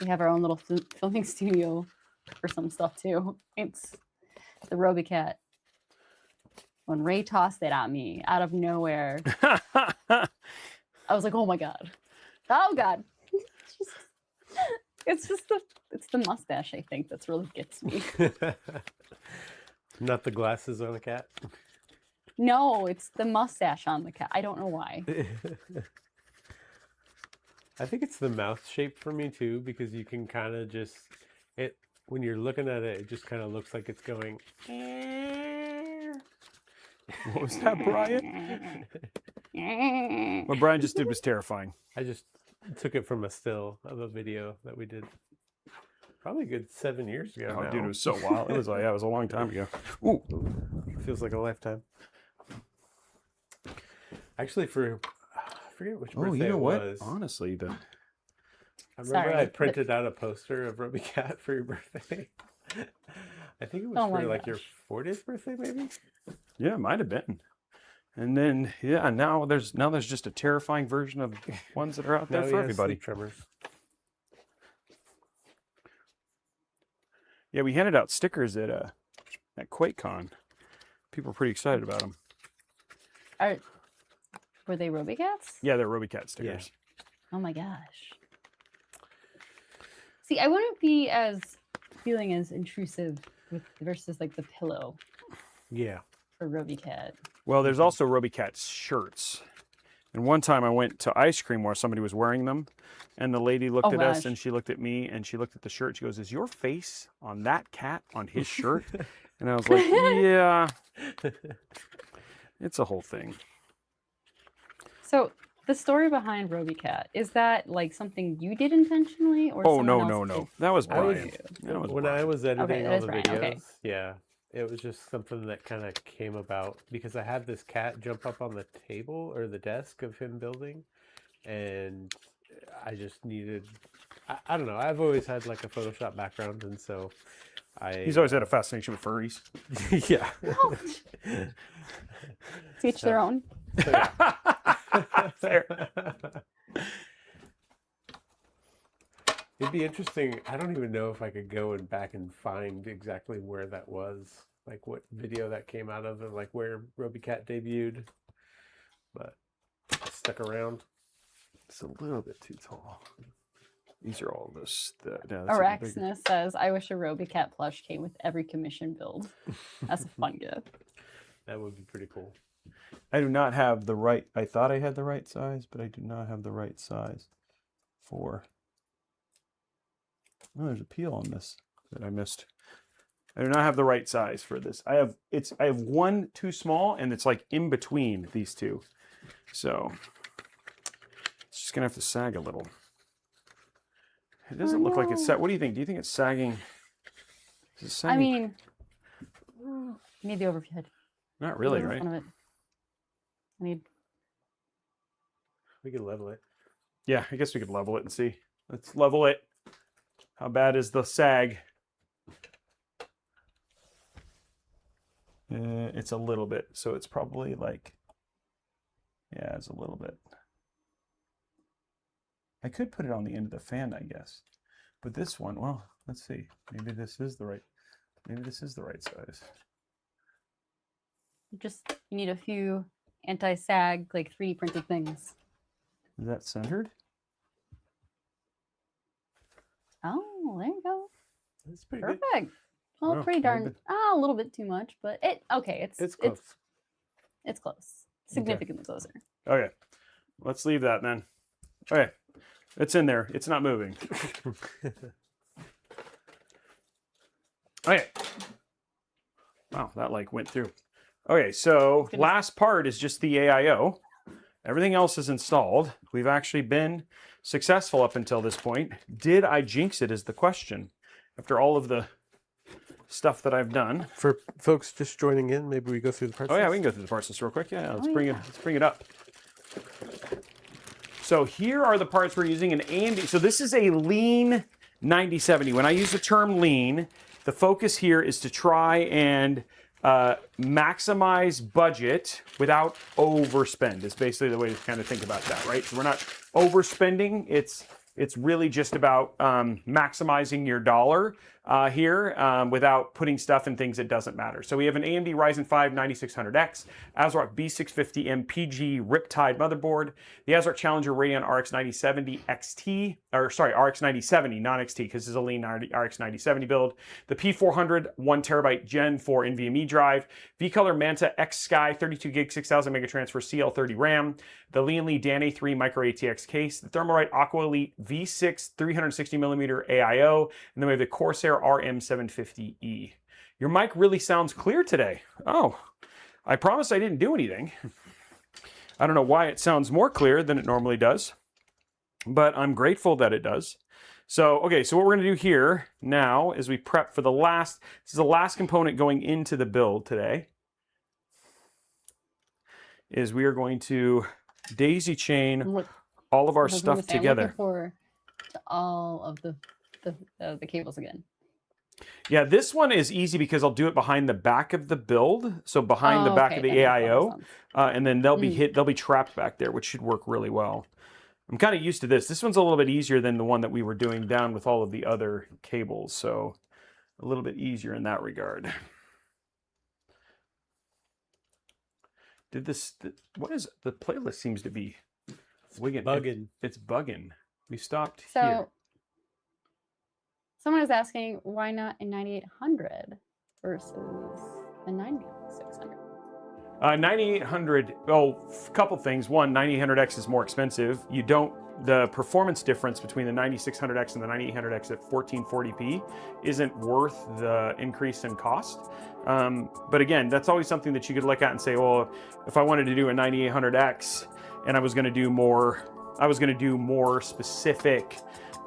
we have our own little filming studio for some stuff too. It's the Robeycat. When Ray tossed it at me out of nowhere, I was like, "Oh my god, oh god!" It's the mustache, I think, that's really gets me. Not the glasses on the cat. No, it's the mustache on the cat. I don't know why. I think it's the mouth shape for me too, because you can kind of just, when you're looking at it, it just kind of looks like it's going. What was that, Brian? What Brian just did was terrifying. I just took it from a still of a video that we did probably a good 7 years ago. Oh, now. dude, it was so wild. It was like, yeah, it was a long time ago. Ooh. Feels like a lifetime. Actually, I forget which birthday you know it what? was. Honestly, I remember I printed out a poster of Robeycat for your birthday. I think it was for like your 40th birthday, maybe. Yeah, it might have been. And then, yeah, now there's just a terrifying version of ones that are out there for everybody. Tremors. Yeah, we handed out stickers at QuakeCon. People were pretty excited about them. Were they Robeycats? Yeah, they're Robeycat stickers. Yeah. Oh my gosh. See, I wouldn't be feeling as intrusive versus like the pillow. Yeah. For Robeycat. Well, there's also Robeycat shirts. And one time I went to ice cream where somebody was wearing them, and the lady looked at us and she looked at me and she looked at the shirt. She goes, "Is your face on that cat on his shirt?" And I was like, "Yeah." It's a whole thing. So the story behind Robeycat, is that like something you did intentionally, or no. That was Brian. When I was editing all the videos, okay. yeah, it was just something that kind of came about because I had this cat jump up on the table or the desk of him building, and I just needed, I don't know, I've always had like a Photoshop background, and so he's always had a fascination with furries. Yeah. Teach their own. So, yeah. It'd be interesting. I don't even know if I could go and back and find exactly where that was, like what video that came out of, and like where Robeycat debuted. But stuck around. It's a little bit too tall. These are all this. Araxness says, I wish a Robeycat plush came with every commission build. That's a fun gift. That would be pretty cool. I do not have the right, I thought I had the right size, but I do not have the right size for, oh, there's a peel on this that I missed. I do not have the right size for this. I have one too small, and it's like in between these two. So it's just gonna have to sag a little. It doesn't look like it's set. What do you think? Do you think it's sagging? Is it sagging? I mean, you need the overhead. Not really, In right? front of it. I need. We could level it. Yeah, I guess we could level it and see. Let's level it. How bad is the sag? It's a little bit, so it's probably like, yeah, it's a little bit. I could put it on the end of the fan, I guess. But this one, well, let's see. Maybe this is the right size. Just, you need a few anti-sag, like 3D printed things. Is that centered? Oh, there you go. That's pretty good. Perfect. Well, Wow, pretty darn. maybe. A little bit too much, but okay. It's close. It's close. Significantly closer. Okay, let's leave that then. Okay, it's in there. It's not moving. Okay. Wow, that like went through. Okay, so last part is just the AIO. Everything else is installed. We've actually been successful up until this point. Did I jinx it is the question. After all of the stuff that I've done. For folks just joining in, maybe we go through the parts. Oh yeah, we can go through the parts list real quick. Yeah, let's bring it up. So here are the parts we're using in AMD. So this is a lean 9070. When I use the term lean, the focus here is to try and maximize budget without overspend. Is basically the way to kind of think about that, right? So we're not overspending. It's really just about maximizing your dollar here without putting stuff in things that doesn't matter. So we have an AMD Ryzen 5 9600X, ASRock B650 MPG Riptide motherboard, the ASRock Challenger Radeon RX 9070 XT, or sorry, RX 9070, not XT, because this is a lean RX 9070 build, the P400 1TB Gen 4 NVMe drive, V-Color Manta X Sky 32 gig 6000 mega transfer CL30 RAM, the Lian Li DAN A3 micro ATX case, the Thermalright Aqua Elite V6 360mm AIO, and then we have the Corsair RM750E. Your mic really sounds clear today. Oh, I promise I didn't do anything. I don't know why it sounds more clear than it normally does, but I'm grateful that it does. So, okay, so what we're gonna do here now is we prep for the last, this is the last component going into the build today, is we are going to daisy chain all of our stuff together. I'm looking for all of the cables again. Yeah, this one is easy because I'll do it behind the back of the build, so behind the back of the AIO, and then they'll be trapped back there, which should work really well. I'm kind of used to this. This one's a little bit easier than the one that we were doing down with all of the other cables, so a little bit easier in that regard. Did this? What is the playlist? Seems to be bugging. It's bugging. We stopped So, here. Someone is asking why not a 9800 versus a 9600. 9800. Oh, a couple things. One, 9800X is more expensive. You don't. The performance difference between the 9600X and the 9800X at 1440p isn't worth the increase in cost. But again, that's always something that you could look at and say, well, if I wanted to do a 9800X and I was going to do more specific,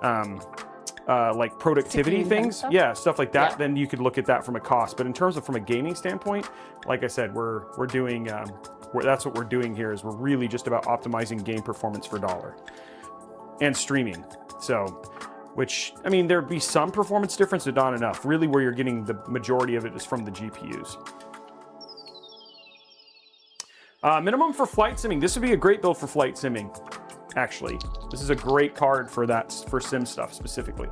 like productivity things, stuff like that, then you could look at that from a cost. But in terms of from a gaming standpoint, like I said, we're doing, that's what we're doing here is we're really just about optimizing game performance for dollar and streaming. So, which, I mean, there'd be some performance difference, but not enough. Really where you're getting the majority of it is from the GPUs. Minimum for flight simming. This would be a great build for flight simming. actually. This is a great card for that, for sim stuff specifically.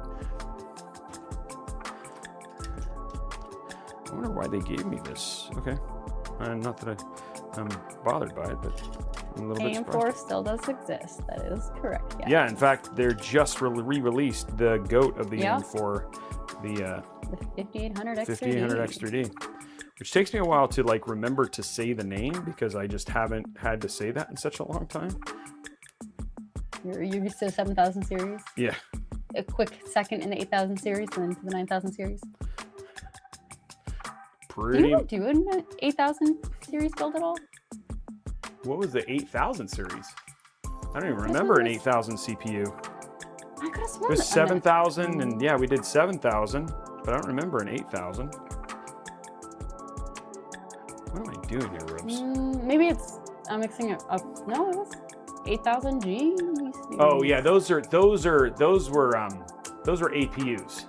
I wonder why they gave me this. Okay. Not that I'm bothered by it, but I'm a little bit surprised. AM4 still does exist. That is correct. Yes. Yeah, in fact, they're just re-released the GOAT of the AM4, the 5800X 5800X 3D, which takes me a while to like remember to say the name because I just haven't had to say that in such a long time. You're used to the 7000 series? Yeah. A quick second in the 8000 series, then to the 9000 series? Pretty. Do you do an 8000 series build at all? What was the 8000 series? I don't even remember an 8000 CPU. I could have sworn It was that- 7000, and yeah, we did 7000, but I don't remember an 8000. What am I doing here, Robes? Maybe it's, I'm mixing it up. No, it was 8000G. Oh yeah, those were APUs.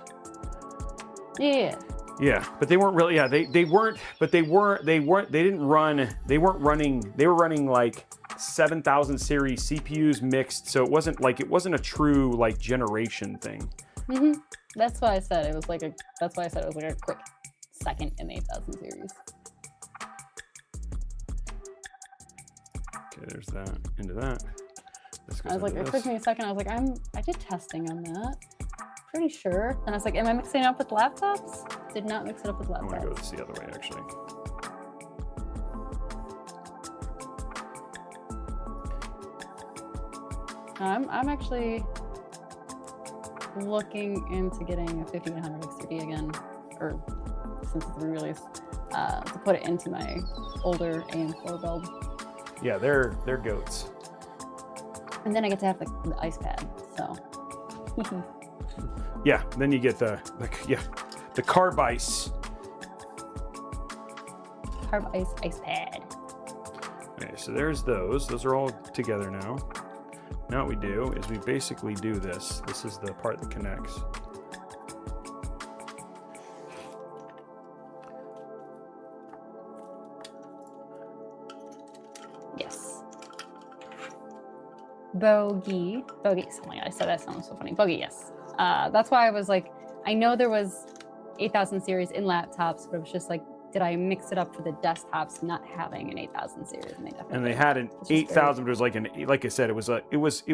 Yeah. Yeah, but they weren't really. Yeah, they weren't running like 7000 series CPUs mixed, so it wasn't a true like generation thing. That's why I said it was like a. That's why I said it was like a quick second in the 8000 series. Okay, there's that. Into that. This goes I was like, into it this. took me a second. I was like, I did testing on that. Pretty sure. And I was like, am I mixing it up with laptops? Did not mix it up with I want to go laptops. this the other way, actually. I'm actually looking into getting a 5800X 3D again, or since it's re-released, to put it into my older AM4 build. Yeah, they're goats. And then I get to have the ice pad, so. Yeah, then you get the carb ice. Carb ice pad. Okay, so there's those. Those are all together now. Now what we do is we basically do this. This is the part that connects. Yes. Bogey. Oh my God, I said that sounds so funny. Bogey, yes. That's why I was like, I know there was 8000 series in laptops, but it was just like, did I mix it up for the desktops not having an 8000 series? And they had an 8000, but it was like I said, it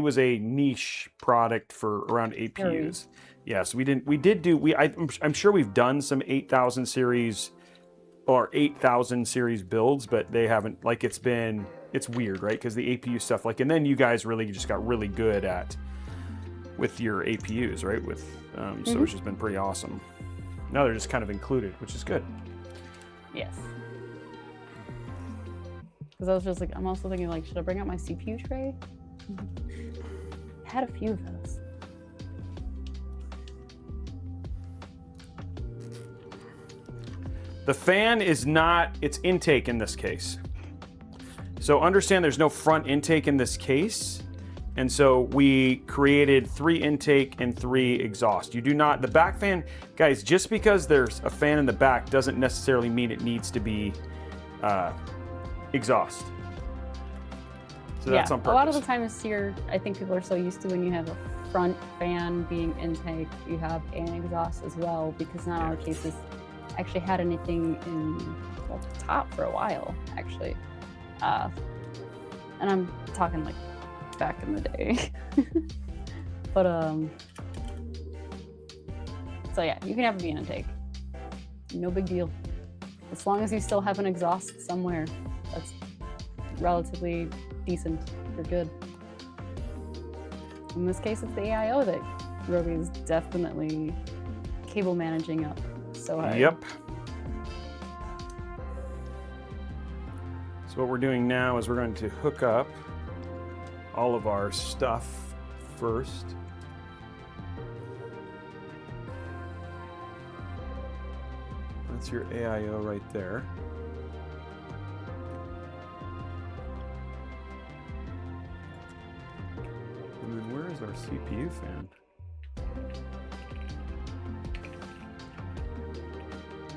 was a niche product for around APUs. Yeah, so I'm sure we've done some 8000 series or 8000 series builds, but they haven't, like, it's weird, right? Because the APU stuff, like, and then you guys really just got really good with your APUs, right? So it's just been pretty awesome. Now they're just kind of included, which is good. Yes. Because I was just like, I'm also thinking, like, should I bring out my CPU tray? Had a few of those. The fan is not, it's intake in this case. So understand there's no front intake in this case. And so we created 3 intake and 3 exhaust. You do not, the back fan, guys, just because there's a fan in the back doesn't necessarily mean it needs to be exhaust. So that's on purpose. A lot of the times here, I think people are so used to when you have a front fan being intake, you have an exhaust as well, because not all cases actually had anything in the top for a while, actually. And I'm talking like back in the day. But so yeah, you can have a V intake. No big deal. As long as you still have an exhaust somewhere, that's relatively decent. You're good. In this case, it's the AIO that Robey is definitely cable managing up. So Yep. So what we're doing now is we're going to hook up all of our stuff first. That's your AIO right there. And then where is our CPU fan?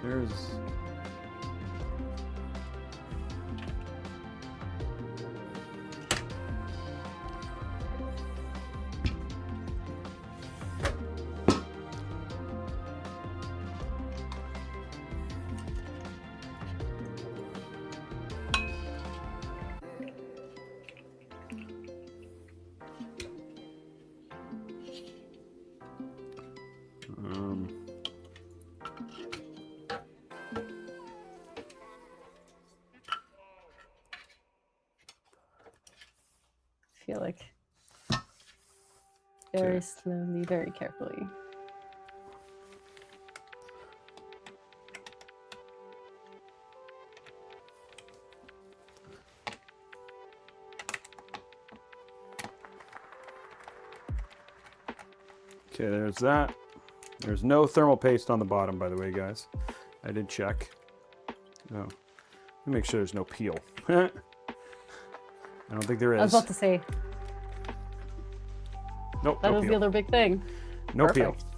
There's... like very slowly, very carefully. Okay, there's that. There's no thermal paste on the bottom, by the way, guys. I did check. Oh, let me make sure there's no peel. I don't think there is. I was about to say. Nope. That no was peel. the other big thing. No Perfect. peel.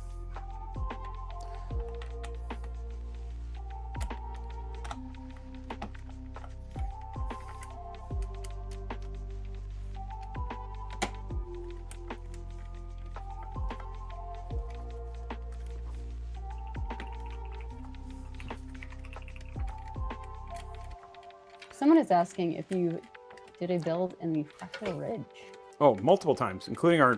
Someone is asking if you did a build in the Fractal Ridge. Oh, multiple times, including our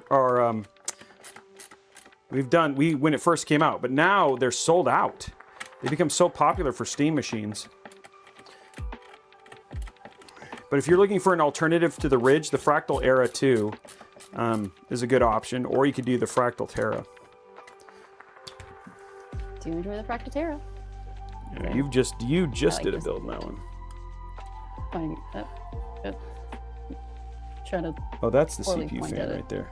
when it first came out, but now they're sold out. They become so popular for Steam machines. But if you're looking for an alternative to the Ridge, the Fractal Era 2 is a good option, or you could do the Fractal Terra. Do you enjoy the Fractal Terra? Yeah, you just like did a this. build in that one. Pointing trying to. Oh, that's the Poorly CPU pointed fan it. right there.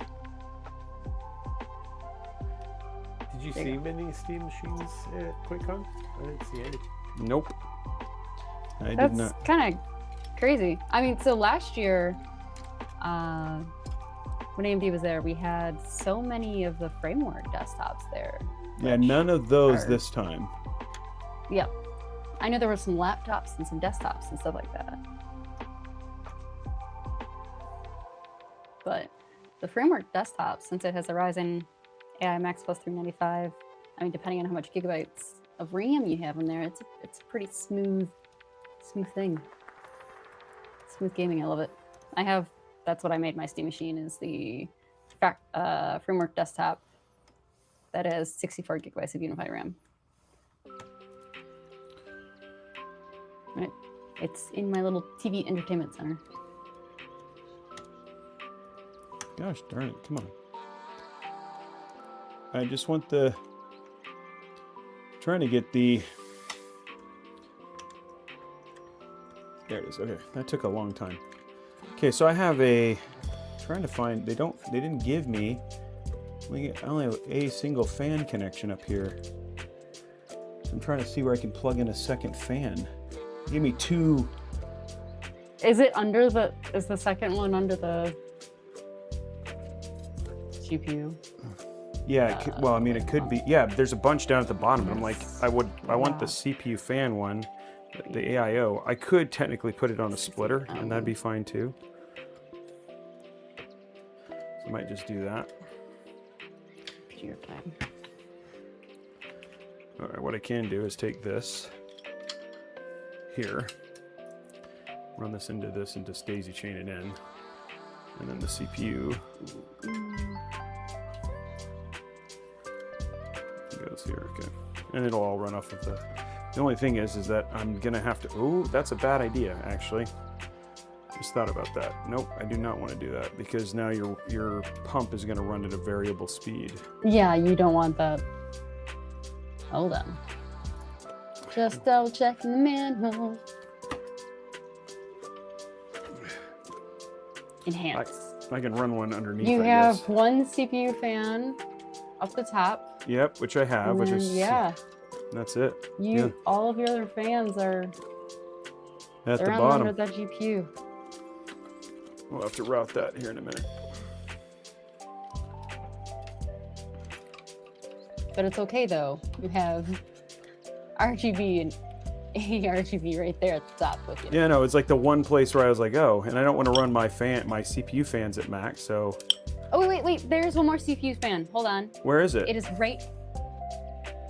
Did you There see you go. many Steam machines at QuakeCon? I didn't see any. Nope. I did That's not. kind of crazy. I mean, so last year, when AMD was there, we had so many of the framework desktops there. Yeah, none of those are- this time. Yep. I know there were some laptops and some desktops and stuff like that. But the framework desktop, since it has a Ryzen AI Max Plus 395, I mean, depending on how much gigabytes of RAM you have in there, it's a pretty smooth thing. Smooth gaming, I love it. That's what I made my Steam machine, is the framework desktop that has 64 gigabytes of unified RAM. Right. It's in my little TV entertainment center. Gosh darn it, come on. I just want trying to get the, there it is, okay, that took a long time. Okay, so I have trying to find, they didn't give me, I only have a single fan connection up here. I'm trying to see where I can plug in a second fan. Give me two. Is the second one under the GPU? Yeah, well, I mean, it could be. Yeah, there's a bunch down at the bottom. But I'm like, I want the CPU fan one, the AIO. I could technically put it on a splitter, and that'd be fine too. So I might just do that. Your time. All right, what I can do is take this here, run this into daisy chain it in, and then the CPU goes here, okay. And it'll all run off of the only thing is that I'm gonna have to, oh, that's a bad idea, actually. Just thought about that. Nope, I do not want to do that, because now your pump is gonna run at a variable speed. Yeah, you don't want that. Hold on. Just double checking the manual. Enhance. I can run one underneath, You I have guess. one CPU fan up the top. Yep, which I have, And which then, is, yeah, that's it. all of your other fans are At the they're bottom. under that GPU. We'll have to route that here in a minute. But it's okay though. You have RGB and ARGB right there at the top with you. Yeah, no, it's like the one place where I was like, oh, and I don't want to run my CPU fans at max, so. Oh, wait. There's one more CPU fan. Hold on. Where is it? It is right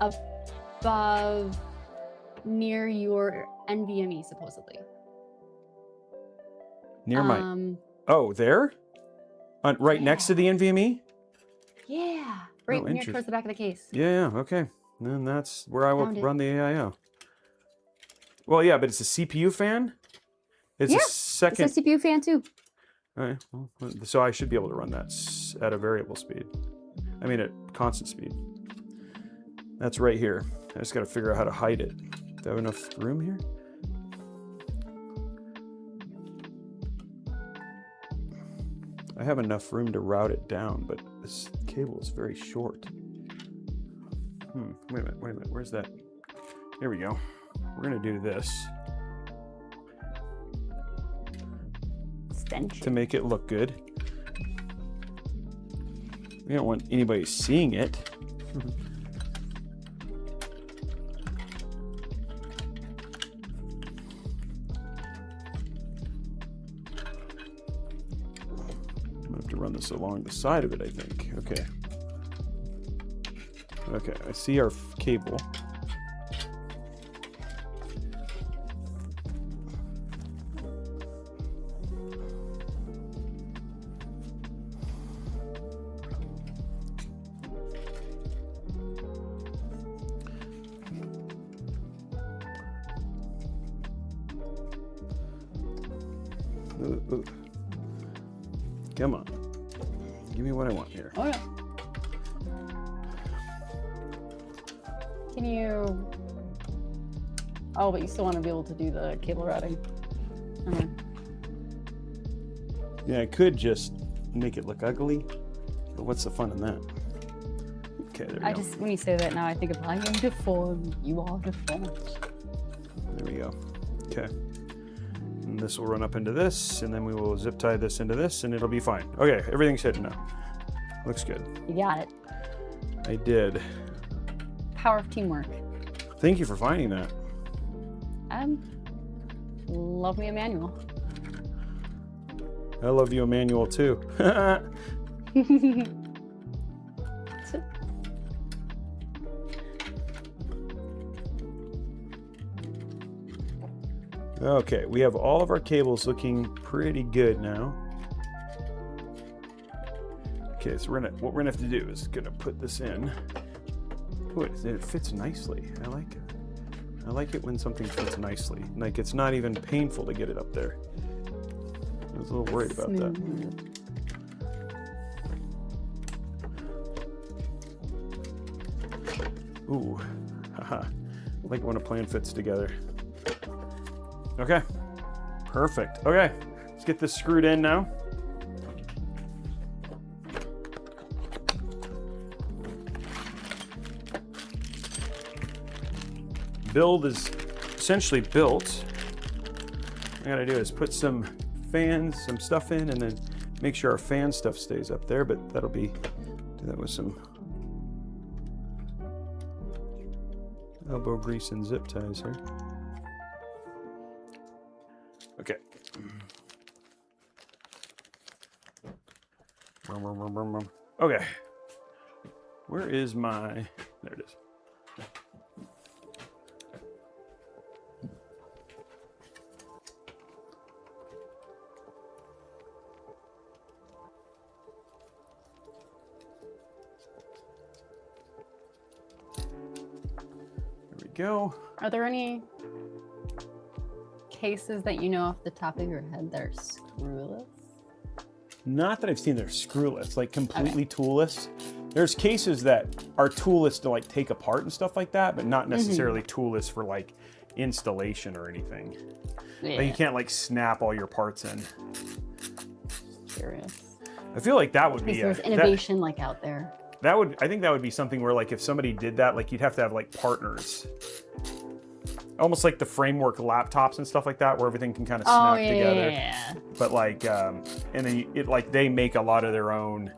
above near your NVMe, supposedly. Near my, oh, there? Right next to the NVMe? Yeah. Right near interesting. towards the back of the case. Yeah, okay. Then that's where I will Found it. run the AIO. Well, yeah, but it's a CPU fan? It's Yeah, a second. It's a CPU fan too. All right, well, so I should be able to run that at a variable speed. I mean, at constant speed. That's right here. I just got to figure out how to hide it. Do I have enough room here? I have enough room to route it down, but this cable is very short. Wait a minute, where's that? Here we go. We're gonna do this. Extension. To make it look good. We don't want anybody seeing it. I'm gonna have to run this along the side of it, I think. Okay. Okay, I see our cable. Ooh. Come on. Give me what I want here. Oh, yeah. Can you... Oh, but you still want to be able to do the cable routing. Okay. Yeah, I could just make it look ugly, but what's the fun in that? Okay, there we go. When you say that now, I think of I am deformed, you are deformed. There we go. Okay. And this will run up into this, and then we will zip tie this into this, and it'll be fine. Okay, everything's hidden now. Looks good. You got it. I did. Power of teamwork. Thank you for finding that. Love me a manual. I love you, Emmanuel, too. Okay, we have all of our cables looking pretty good now. Okay, so what we're gonna have to do is gonna put this in. Ooh, it fits nicely. I like it. I like it when something fits nicely. Like it's not even painful to get it up there. I was a little worried about that. Ooh, haha. I like it when a plan fits together. Okay, perfect. Okay, let's get this screwed in now. Build is essentially built. What I gotta do is put some fans, some stuff in, and then make sure our fan stuff stays up there, but do that with some elbow grease and zip ties here. Okay. Okay. Where is my... There it is. There we go. Are there any cases that you know off the top of your head that are screwless? Not that I've seen they're screwless, like completely toolless. There's cases that are toolless to like take apart and stuff like that, but not necessarily toolless for like installation or anything. Yeah. Like you can't like snap all your parts in. Curious. I feel like that would be There's innovation like out there. I think that would be something where like if somebody did that, like you'd have to have like partners. Almost like the framework laptops and stuff like that, where everything can kind of snap together. Yeah. But like, and then they make a lot of their own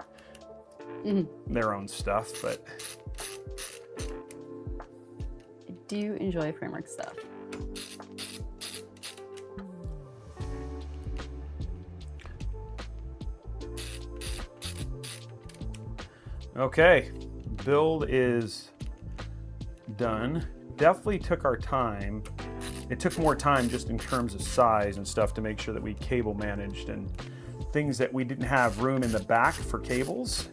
stuff. But I do enjoy framework stuff. okay, build is done. Definitely took our time. It took more time just in terms of size and stuff to make sure that we cable managed and things that we didn't have room in the back for cables.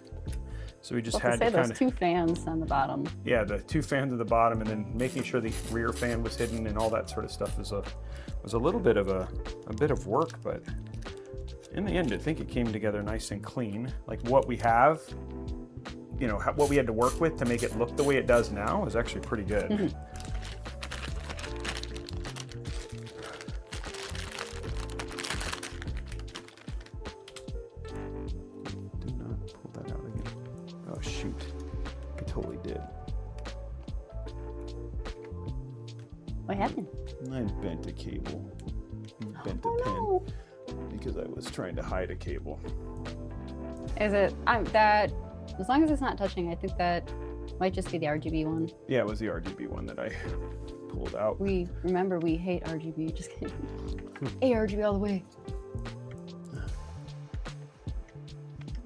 So we just had to those two fans on the bottom. Yeah, the two fans at the bottom, and then making sure the rear fan was hidden and all that sort of stuff was a little bit of a bit of work, but in the end, I think it came together nice and clean. Like what we have, you know, what we had to work with to make it look the way it does now is actually pretty good. Mm-hmm. Did not pull that out again. Oh shoot, I totally did. What happened? I bent a cable, bent a Oh, pin no. because I was trying to hide a cable. Is it? That. As long as it's not touching, I think that might just be the RGB one. Yeah, it was the RGB one that I pulled out. We hate RGB. Just kidding. ARGB all the way.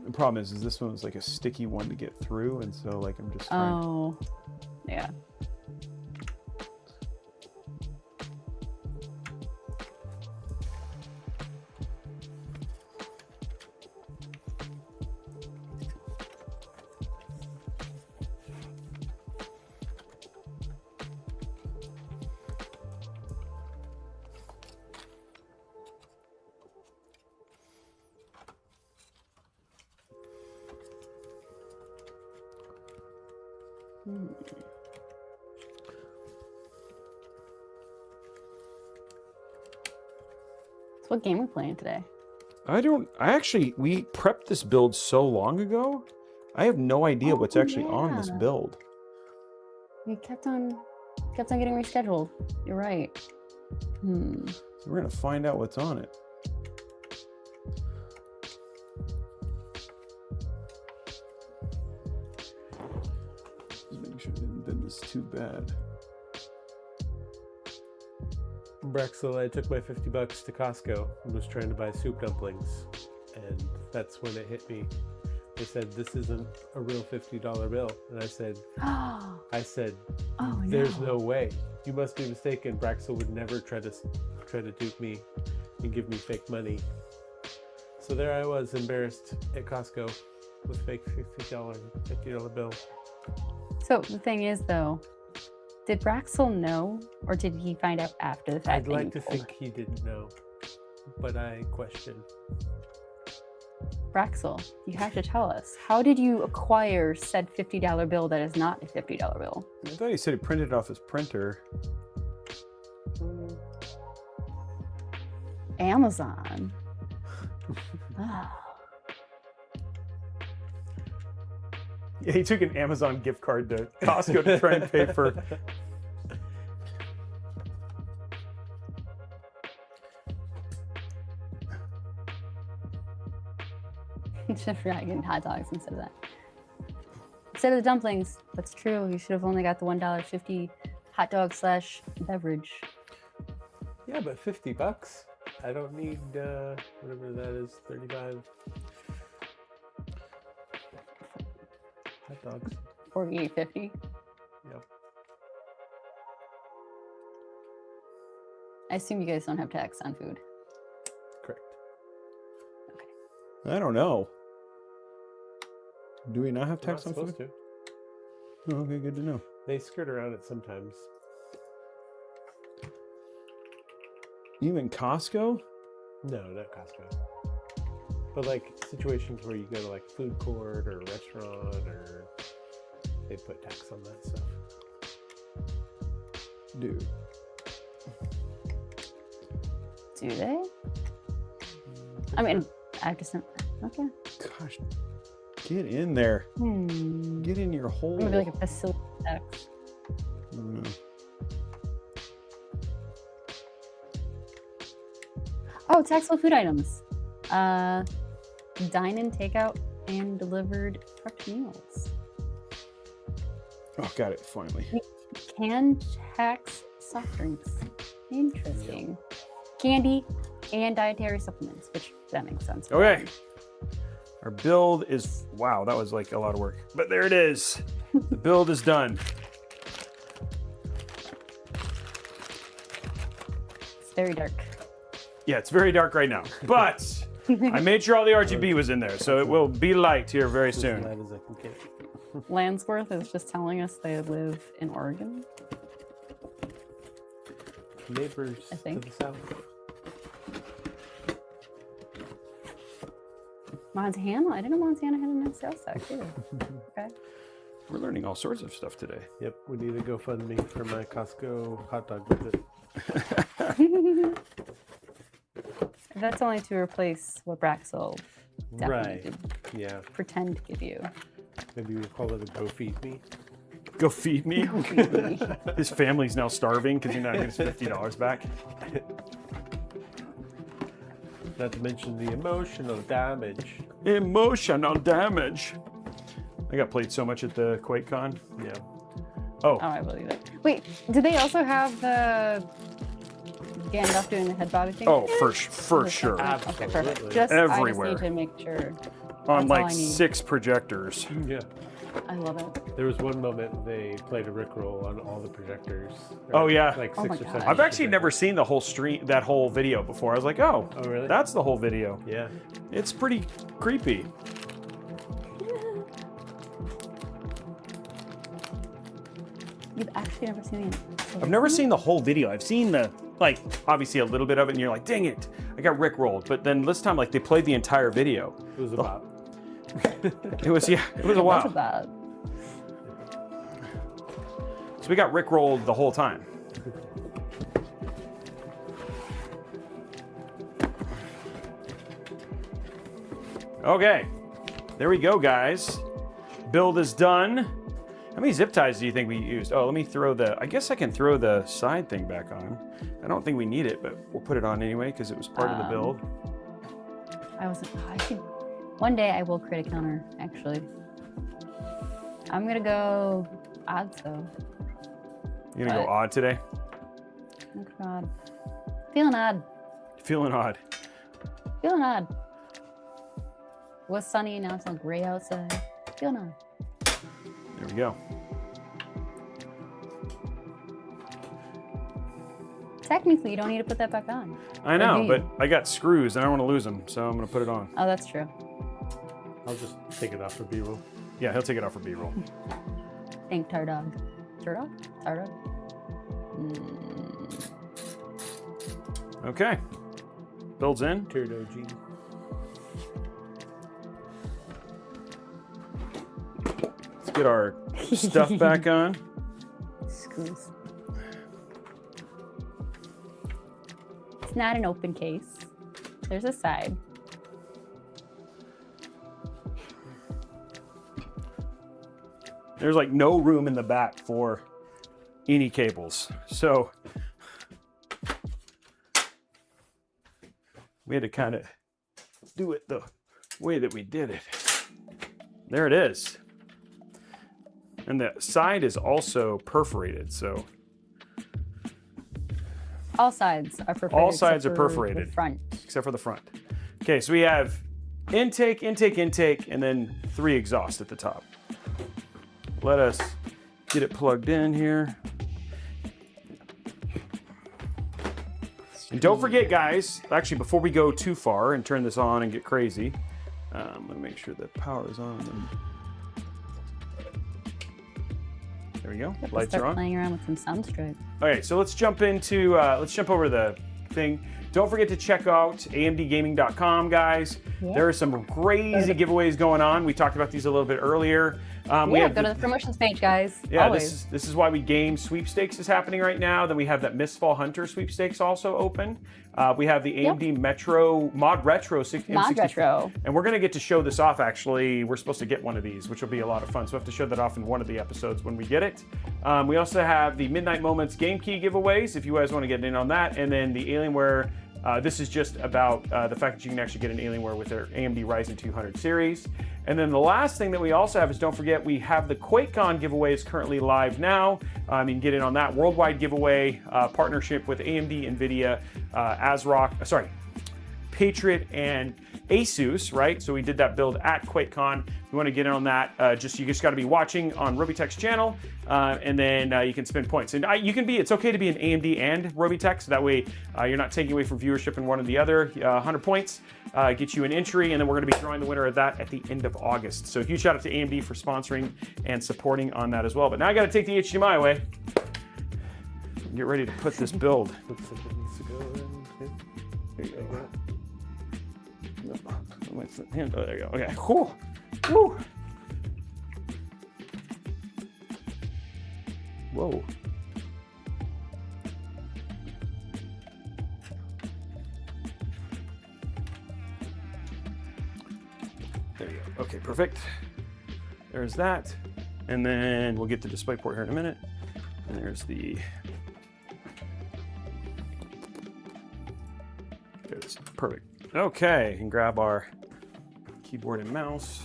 The problem is this one was like a sticky one to get through, and so like I'm just trying. Oh, yeah. So what game are we playing today? We prepped this build so long ago. I have no idea what's actually on this yeah. build. We kept on getting rescheduled. You're right. So we're gonna find out what's on it. Just making sure I didn't bend this too bad. Brexel, I took my $50 to Costco and was trying to buy soup dumplings, and that's when it hit me. They said, "This isn't a real $50 bill," and I said, Oh, "There's no way. You must be mistaken. Brexel would never try to dupe me and give me fake money." So there I was, embarrassed at Costco with fake $50 bill. So the thing is, though, did Braxel know, or did he find out after the fact? I'd that like you to told? think he didn't know, but I question. Braxel, you have to tell us. How did you acquire said $50 bill that is not a $50 bill? I thought he said he printed it off his printer. Amazon. Ah. Yeah, he took an Amazon gift card to Costco to try and pay for. I forgot getting hot dogs instead of that. Instead of the dumplings. That's true. You should have only got the $1.50 hot dog / beverage. Yeah, but $50. I don't need whatever that is, 35 hot dogs. $48.50. Yep. I assume you guys don't have tax on food. Correct. I don't know. Do we not have We're tax not on food? supposed to. Oh, okay, good to know. They skirt around it sometimes. Even Costco? No, not Costco. But like situations where you go to like food court or a restaurant, or they put tax on that stuff. Dude. Do they? I mean, I just okay. Gosh. Get in there. Get in your hole. Maybe like a facility tax. I don't know. Oh, taxable food items. Dine-in, takeout, and delivered trucked meals. Oh, got it, finally. Can tax soft drinks. Interesting. Candy and dietary supplements, which that makes sense. Okay. Our build is, wow, that was like a lot of work. But there it is. The build is done. It's very dark. Yeah, it's very dark right now. But I made sure all the RGB was in there, so it will be light here very As soon. light as I can get. Landsworth is just telling us they live in Oregon. Neighbors I to think. the south. Montana? I didn't know Montana had an sales tax either. Okay. We're learning all sorts of stuff today. Yep, we need a GoFundMe for my Costco hot dog visit. That's only to replace what Braxel definitely Right. did Yeah. pretend to give you. Maybe we'll call it a Go Feed Me. Go feed me. His family's now starving because he's not getting his $50 back. Not to mention the emotional damage. Emotional damage. I got played so much at the QuakeCon. Yeah. Oh, I believe it. Wait, do they also have the Gandalf doing the head bobbing thing? Oh, for sure. Okay, perfect. Absolutely. Just Everywhere. I just need to make sure. On That's all like I need. 6 projectors. Yeah. I love it. There was one moment they played a Rickroll on all the projectors. Oh, yeah. Like Oh 6 my or 7. God. I've actually never seen the whole stream, that whole video before. I was like, oh, Oh, really? that's the whole video. Yeah. It's pretty creepy. You've actually never seen it. I've never seen the whole video. I've seen the, like, obviously a little bit of it, and you're like, dang it, I got rickrolled. But then this time, like, they played the entire video. It was about. It was, yeah, it was a That's while. bad. So we got rickrolled the whole time. Okay, there we go, guys. Build is done. How many zip ties do you think we used? Oh, let me throw I guess I can throw the side thing back on. I don't think we need it, but we'll put it on anyway because it was part of the build. One day I will create a counter, actually. I'm gonna go odd, so. You're gonna go odd today? Oh God. Feeling odd. Feeling odd. Feeling odd. It was sunny, now it's all gray outside. Feeling odd. There we go. Technically, you don't need to put that back on. I Or know, do but you? I got screws and I don't want to lose them, so I'm gonna put it on. Oh, that's true. I'll just take it off for B-roll. Yeah, he'll take it off for B-roll. Thank Tardog. Tardog? Tardog? Mm. Okay. Builds in. Turdo G. Let's get our stuff back on. Screws. It's not an open case. There's a side. There's like no room in the back for any cables. So we had to kind of do it the way that we did it. There it is. And the side is also perforated, so All sides are perforated. all sides are except for perforated. The front. Except for the front. Okay, so we have intake, intake, intake, and then 3 exhaust at the top. Let us get it plugged in here. And don't forget, guys, actually, before we go too far and turn this on and get crazy, let me make sure the power is on. There we go. Yep, Lights start are on. playing around with some soundstripe. Okay, so let's jump into let's jump over the thing. Don't forget to check out amdgaming.com, guys. Yeah. There are some crazy giveaways going on. We talked about these a little bit earlier. We Yeah, have go to the promotions page, guys. yeah, Always. this is why we game sweepstakes is happening right now. Then we have that Mistfall Hunter sweepstakes also open. We have the AMD Metro Mod Retro Mod Retro. and we're gonna get to show this off. Actually, we're supposed to get one of these, which will be a lot of fun. So we have to show that off in one of the episodes when we get it. We also have the Midnight Moments game key giveaways if you guys want to get in on that, and then the Alienware. This is just about the fact that you can actually get an Alienware with their AMD Ryzen 200 series. And then the last thing that we also have is, don't forget, we have the QuakeCon giveaway is currently live now. You can get in on that worldwide giveaway partnership with AMD, NVIDIA, Patriot, and Asus, right? So we did that build at QuakeCon. If you want to get in on that, you just got to be watching on Robeytech's channel, and then you can spend points. And it's okay to be an AMD and Robeytech, so that way you're not taking away from viewership in one or the other. 100 points gets you an entry, and then we're going to be drawing the winner of that at the end of August. So huge shout out to AMD for sponsoring and supporting on that as well. But now I got to take the HDMI away. Get ready to put this build. Looks like it needs to go in. There you go. my hand. Oh, there you go. Okay. Whew. Woo. Whoa. There you go. Okay, perfect. There's that. And then we'll get the display port here in a minute. And there's the... There it is. Perfect. Okay, and grab our keyboard and mouse.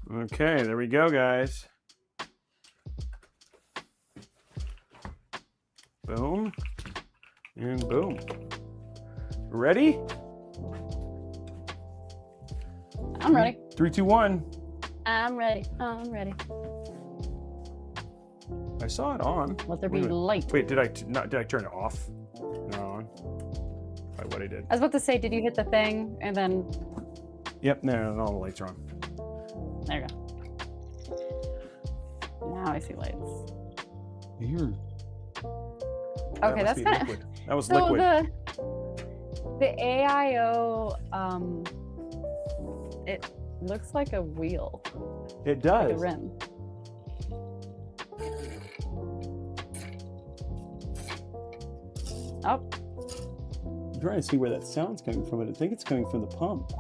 Okay, there we go, guys. Boom. And boom. Ready? I'm ready. 3, 2, 1. I'm ready. I'm ready. I saw it on. Let there Wait a be minute. light. Wait, did I turn it off? No, on. Probably what I did. I was about to say, did you hit the thing and then? Yep, no, all the lights are on. There you go. Now I see lights. Here. Okay, that's kind of. liquid. That was So liquid. the AIO, it looks like a wheel, It like a does. rim. Oh, I'm trying to see where that sound's coming from. I think it's coming from the pump.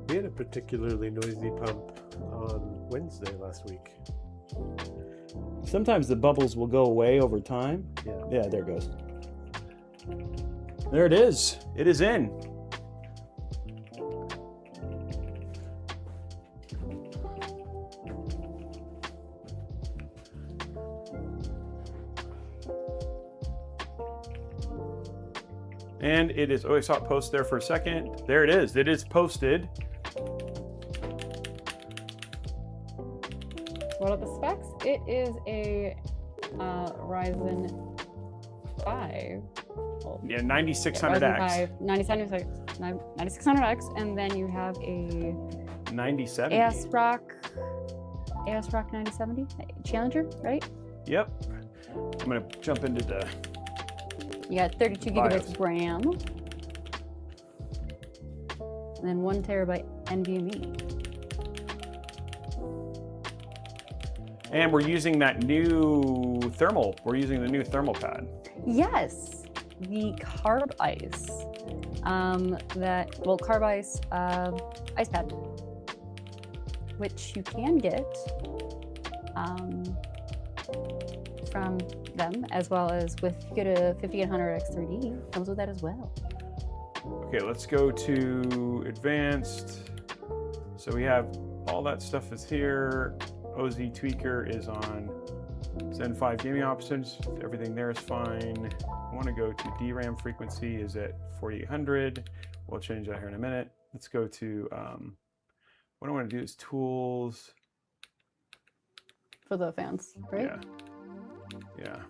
We had a particularly noisy pump on Wednesday last week. Sometimes the bubbles will go away over time. Yeah. Yeah, there it goes. There it is. It is in. And it is, oh, I saw it post there for a second. There it is. It is posted. what are the specs? It is a Ryzen 5. Yeah, 9600X. 9600X, and then you have a 9070. ASRock 9070 Challenger, right? Yep. I'm gonna jump into the You got 32 BIOS. gigabytes of RAM, and then 1 terabyte NVMe. And we're using that new thermal. We're using the new thermal pad. Yes, the Carb Ice. Carb Ice ice pad, which you can get from them, as well as with you get a 5800X 3D comes with that as well. Okay, let's go to advanced. So we have all that stuff is here. OZ tweaker is on Zen 5 gaming options. Everything there is fine. I want to go to DRAM frequency is at 4800. We'll change that here in a minute. Let's go to what I want to do is tools. For the fans, right? Yeah. Yeah.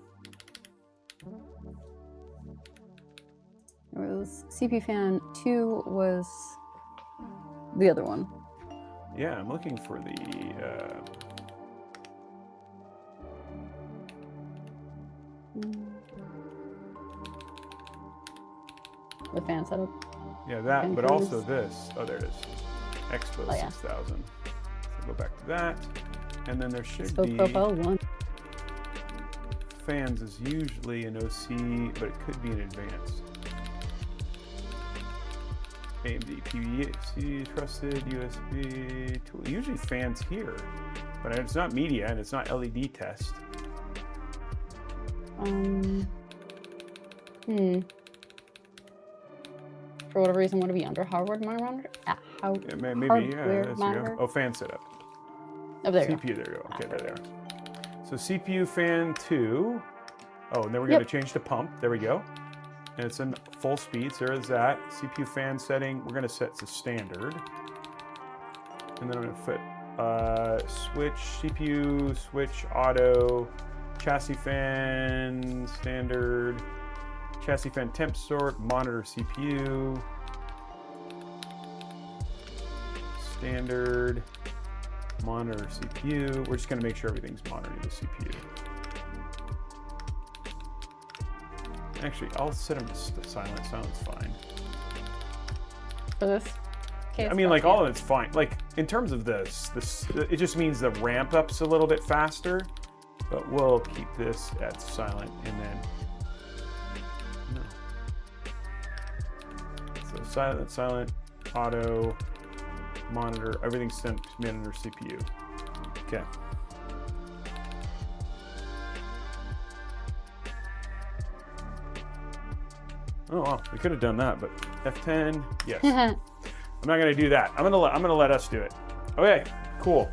It was CPU fan 2 was the other one. Yeah, I'm looking for the The fan setup. yeah, that, fan but also fans. this. Oh, there it is. Expo Oh, yeah. 6000. So go back to that. And then there should Spoke be profile 1. fans is usually an OC, but it could be an advanced. AMD PVC trusted USB tool. Usually fans here, but it's not media and it's not LED test. For whatever reason, want to be under hardware monitor? Yeah, maybe, hardware yeah. monitor? Oh, fan setup. Oh, there you CPU, there you go. Okay, there they are. So CPU fan 2. Oh, and then we're going to change to pump. There we go. And it's in full speed. So there's that. CPU fan setting. We're going to set to standard. And then I'm going to put switch, CPU, switch, auto, chassis fan, standard. Chassis fan temp sort, monitor CPU. Standard, monitor CPU. We're just gonna make sure everything's monitoring the CPU. Actually, I'll set them to silent. Silent's fine. For this case? I mean, like, all of it's fine. Like, in terms of this, it just means the ramp up's a little bit faster, but we'll keep this at silent and then, no. So silent, auto, monitor, everything's sent monitor CPU. Okay. Oh, wow, we could have done that, but F10, yes. I'm not gonna do that. I'm gonna let us do it. Okay, cool.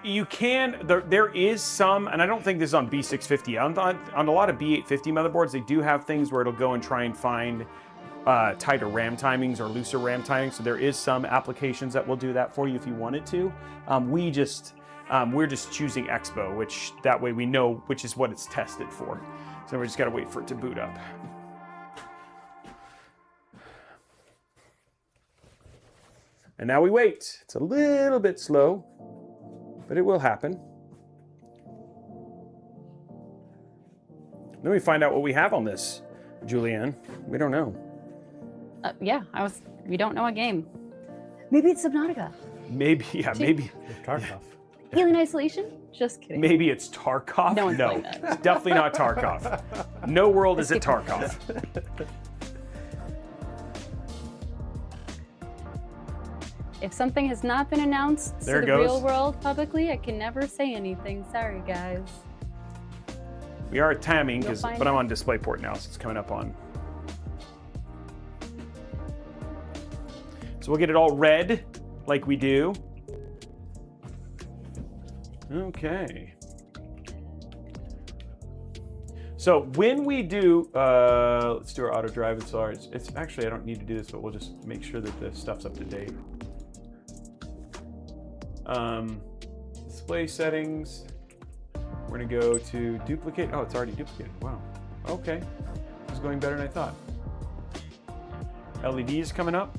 You can, there is some, and I don't think this is on B650. On a lot of B850 motherboards, they do have things where it'll go and try and find tighter RAM timings or looser RAM timings. So there is some applications that will do that for you if you wanted to. We're just choosing Expo, which that way we know which is what it's tested for. So we just gotta wait for it to boot up. And now we wait. It's a little bit slow, but it will happen. Then we find out what we have on this, Julianne. We don't know. Yeah, we don't know a game. Maybe it's Subnautica. Maybe, yeah, maybe. Tarkov. Alien Isolation? Just kidding. Maybe it's Tarkov? No one's playing that. It's definitely not Tarkov. No world is it Tarkov. If something has not been announced There to it the goes. real world publicly, I can never say anything. Sorry, guys. We are at timing, You'll but find I'm out. on DisplayPort now, so it's coming up on. So we'll get it all red, like we do. Okay. So when we do, let's do our auto drive installer. It's actually, I don't need to do this, but we'll just make sure that the stuff's up to date. Display settings. We're gonna go to duplicate. Oh, it's already duplicated. Wow. Okay. This is going better than I thought. LEDs coming up.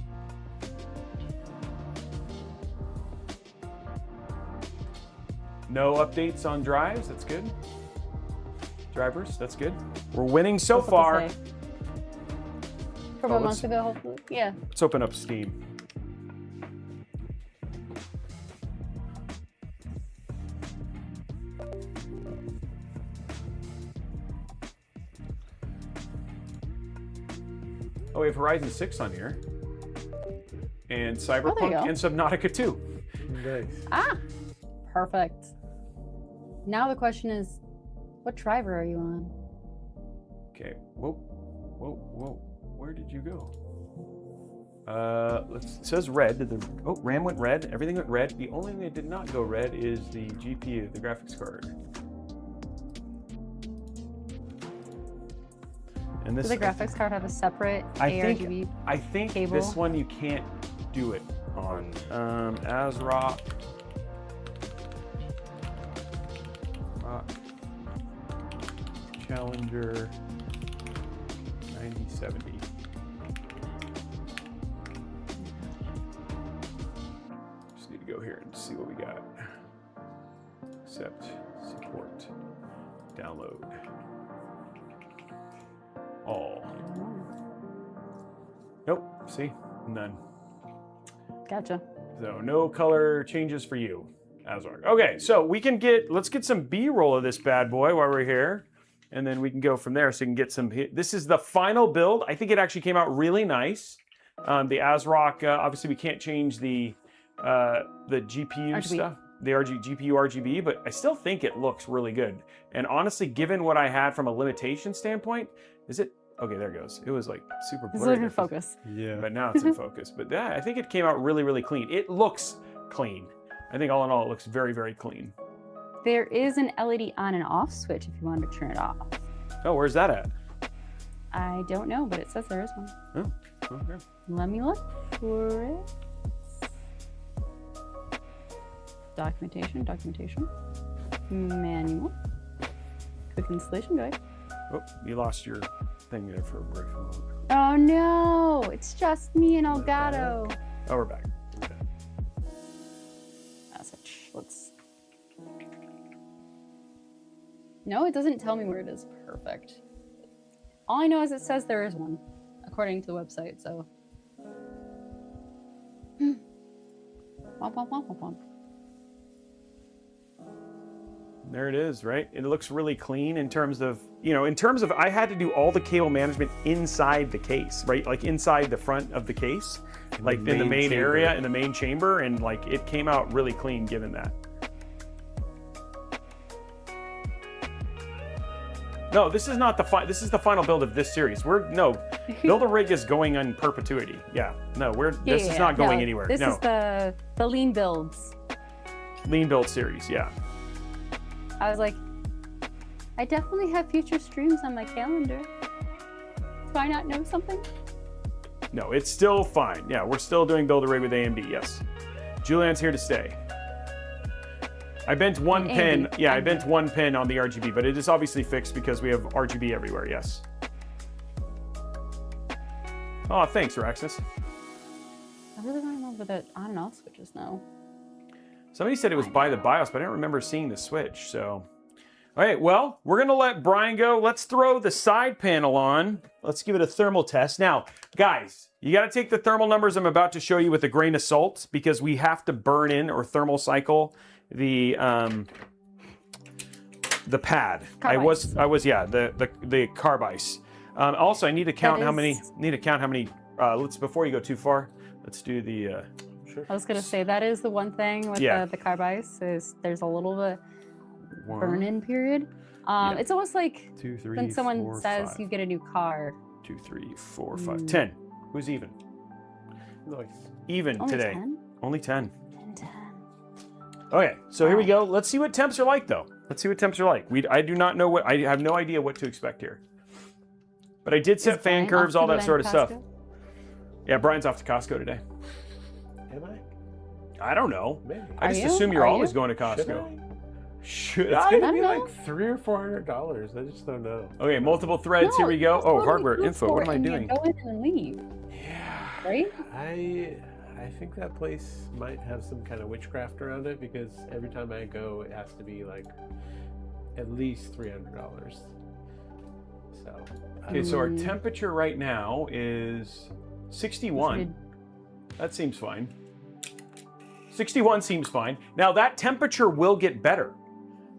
No updates on drives. That's good. Drivers. That's good. We're winning so That's what far. to say. From Oh, a let's- month ago, hopefully. Yeah. Let's open up Steam. Oh, we have Ryzen 6 on here. And Cyberpunk go. and Subnautica 2. Nice. Ah, perfect. Now the question is, what driver are you on? Okay. Whoa. Whoa. Whoa. Where did you go? It says red. Oh, RAM went red. Everything went red. The only thing that did not go red is the GPU, the graphics card. And this, Does the graphics card have a separate ARGB? I think cable? this one you can't do it on. ASRock. Challenger 9070. Just need to go here and see what we got. Accept, support, download. All. Nope, see, none. Gotcha. So no color changes for you, Azark. Okay, so let's get some B-roll of this bad boy while we're here, and then we can go from there so you can get some, this is the final build. I think it actually came out really nice. The ASRock, obviously we can't change the GPU RGB. stuff, the GPU RGB, but I still think it looks really good. And honestly, given what I had from a limitation standpoint, okay, there it goes. It was like super This is blurry. in focus. Yeah. But now it's in focus. But yeah, I think it came out really, really clean. It looks clean. I think all in all, it looks very, very clean. There is an LED on and off switch if you wanted to turn it off. Oh, where's that at? I don't know, but it says there is one. Oh, okay. Let me look for it. Documentation. Manual. Quick installation guide. Oh, you lost your thing there for a brief moment. Oh no, it's just me and Elgato. Oh, we're back. Okay. Message. Let's. No, it doesn't tell me where it is. Perfect. All I know is it says there is one, according to the website. So. Womp, womp, womp, womp, womp. There it is, right? It looks really clean in terms of, I had to do all the cable management inside the case, right? Like inside the front of the case, like in the main area, in the main chamber, and like it came out really clean given that. No, this is not this is the final build of this series. Build-A-Rig is going in perpetuity. Yeah, no, this is not going anywhere. This is the lean builds. Lean build series, yeah. I was like, I definitely have future streams on my calendar. Do I not know something? No, it's still fine. Yeah, we're still doing Build-A-Rig with AMD, yes. Julian's here to stay. I bent one pin. Yeah, I bent one pin on the RGB, but it is obviously fixed because we have RGB everywhere, yes. Oh, thanks, Raxus. I really want to know where the on and off switches now. Somebody said it was by the BIOS, but I don't remember seeing the switch, so. All right, well, we're gonna let Brian go. Let's throw the side panel on. Let's give it a thermal test. Now, guys, you gotta take the thermal numbers I'm about to show you with a grain of salt because we have to burn in or thermal cycle the pad. The carb ice. Also, I need to count how many, before you go too far, let's do the, Sure. I was gonna say that is the one thing with the carb ice is there's a little bit burn-in period. It's almost like 2, 3, when someone 4, says 5. you get a new car. 2, 3, 4, 5, 10. Who's even? Nice. Even Only today. 10? Only 10. 10. Okay, so here we go. Let's see what temps are like, though. Let's see what temps are like. I do not know I have no idea what to expect here. But I did set fan curves, all that sort of stuff. Yeah, Brian's off to Costco today. Am I? I don't know. Maybe. I just assume you're always going to Costco. Should It's I? gonna be like $300 or $400. I just don't know. Okay, multiple threads. Here we go. Oh, hardware info. What am I doing? Go in and leave. Yeah. Right? I think that place might have some kind of witchcraft around it because every time I go, it has to be like at least $300. So. Okay, so our temperature right now is 61. That seems fine. 61 seems fine. Now that temperature will get better.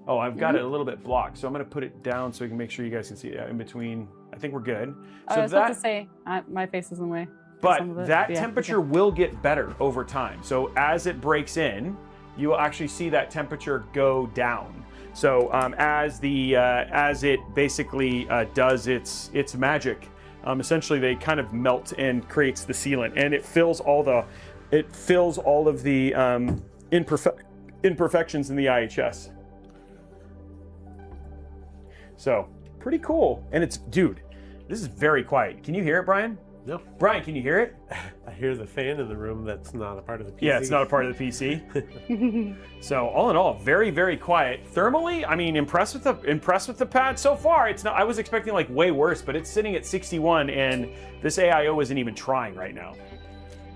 Oh, I've got it a little bit blocked, so I'm going to put it down so we can make sure you guys can see it in between. I think we're good. So I was about to say, my face is in the way. But that temperature will get better over time. So as it breaks in, you will actually see that temperature go down. So as it basically does its magic, essentially they kind of melt and creates the sealant, and it fills all of the imperfections in the IHS. So pretty cool. And dude, this is very quiet. Can you hear it, Brian? No. Brian, can you hear it? I hear the fan in the room that's not a part of the PC. Yeah, it's not a part of the PC. So all in all, very, very quiet. Thermally, I mean, impressed with the pad so far. It's not. I was expecting like way worse, but it's sitting at 61, and this AIO isn't even trying right now.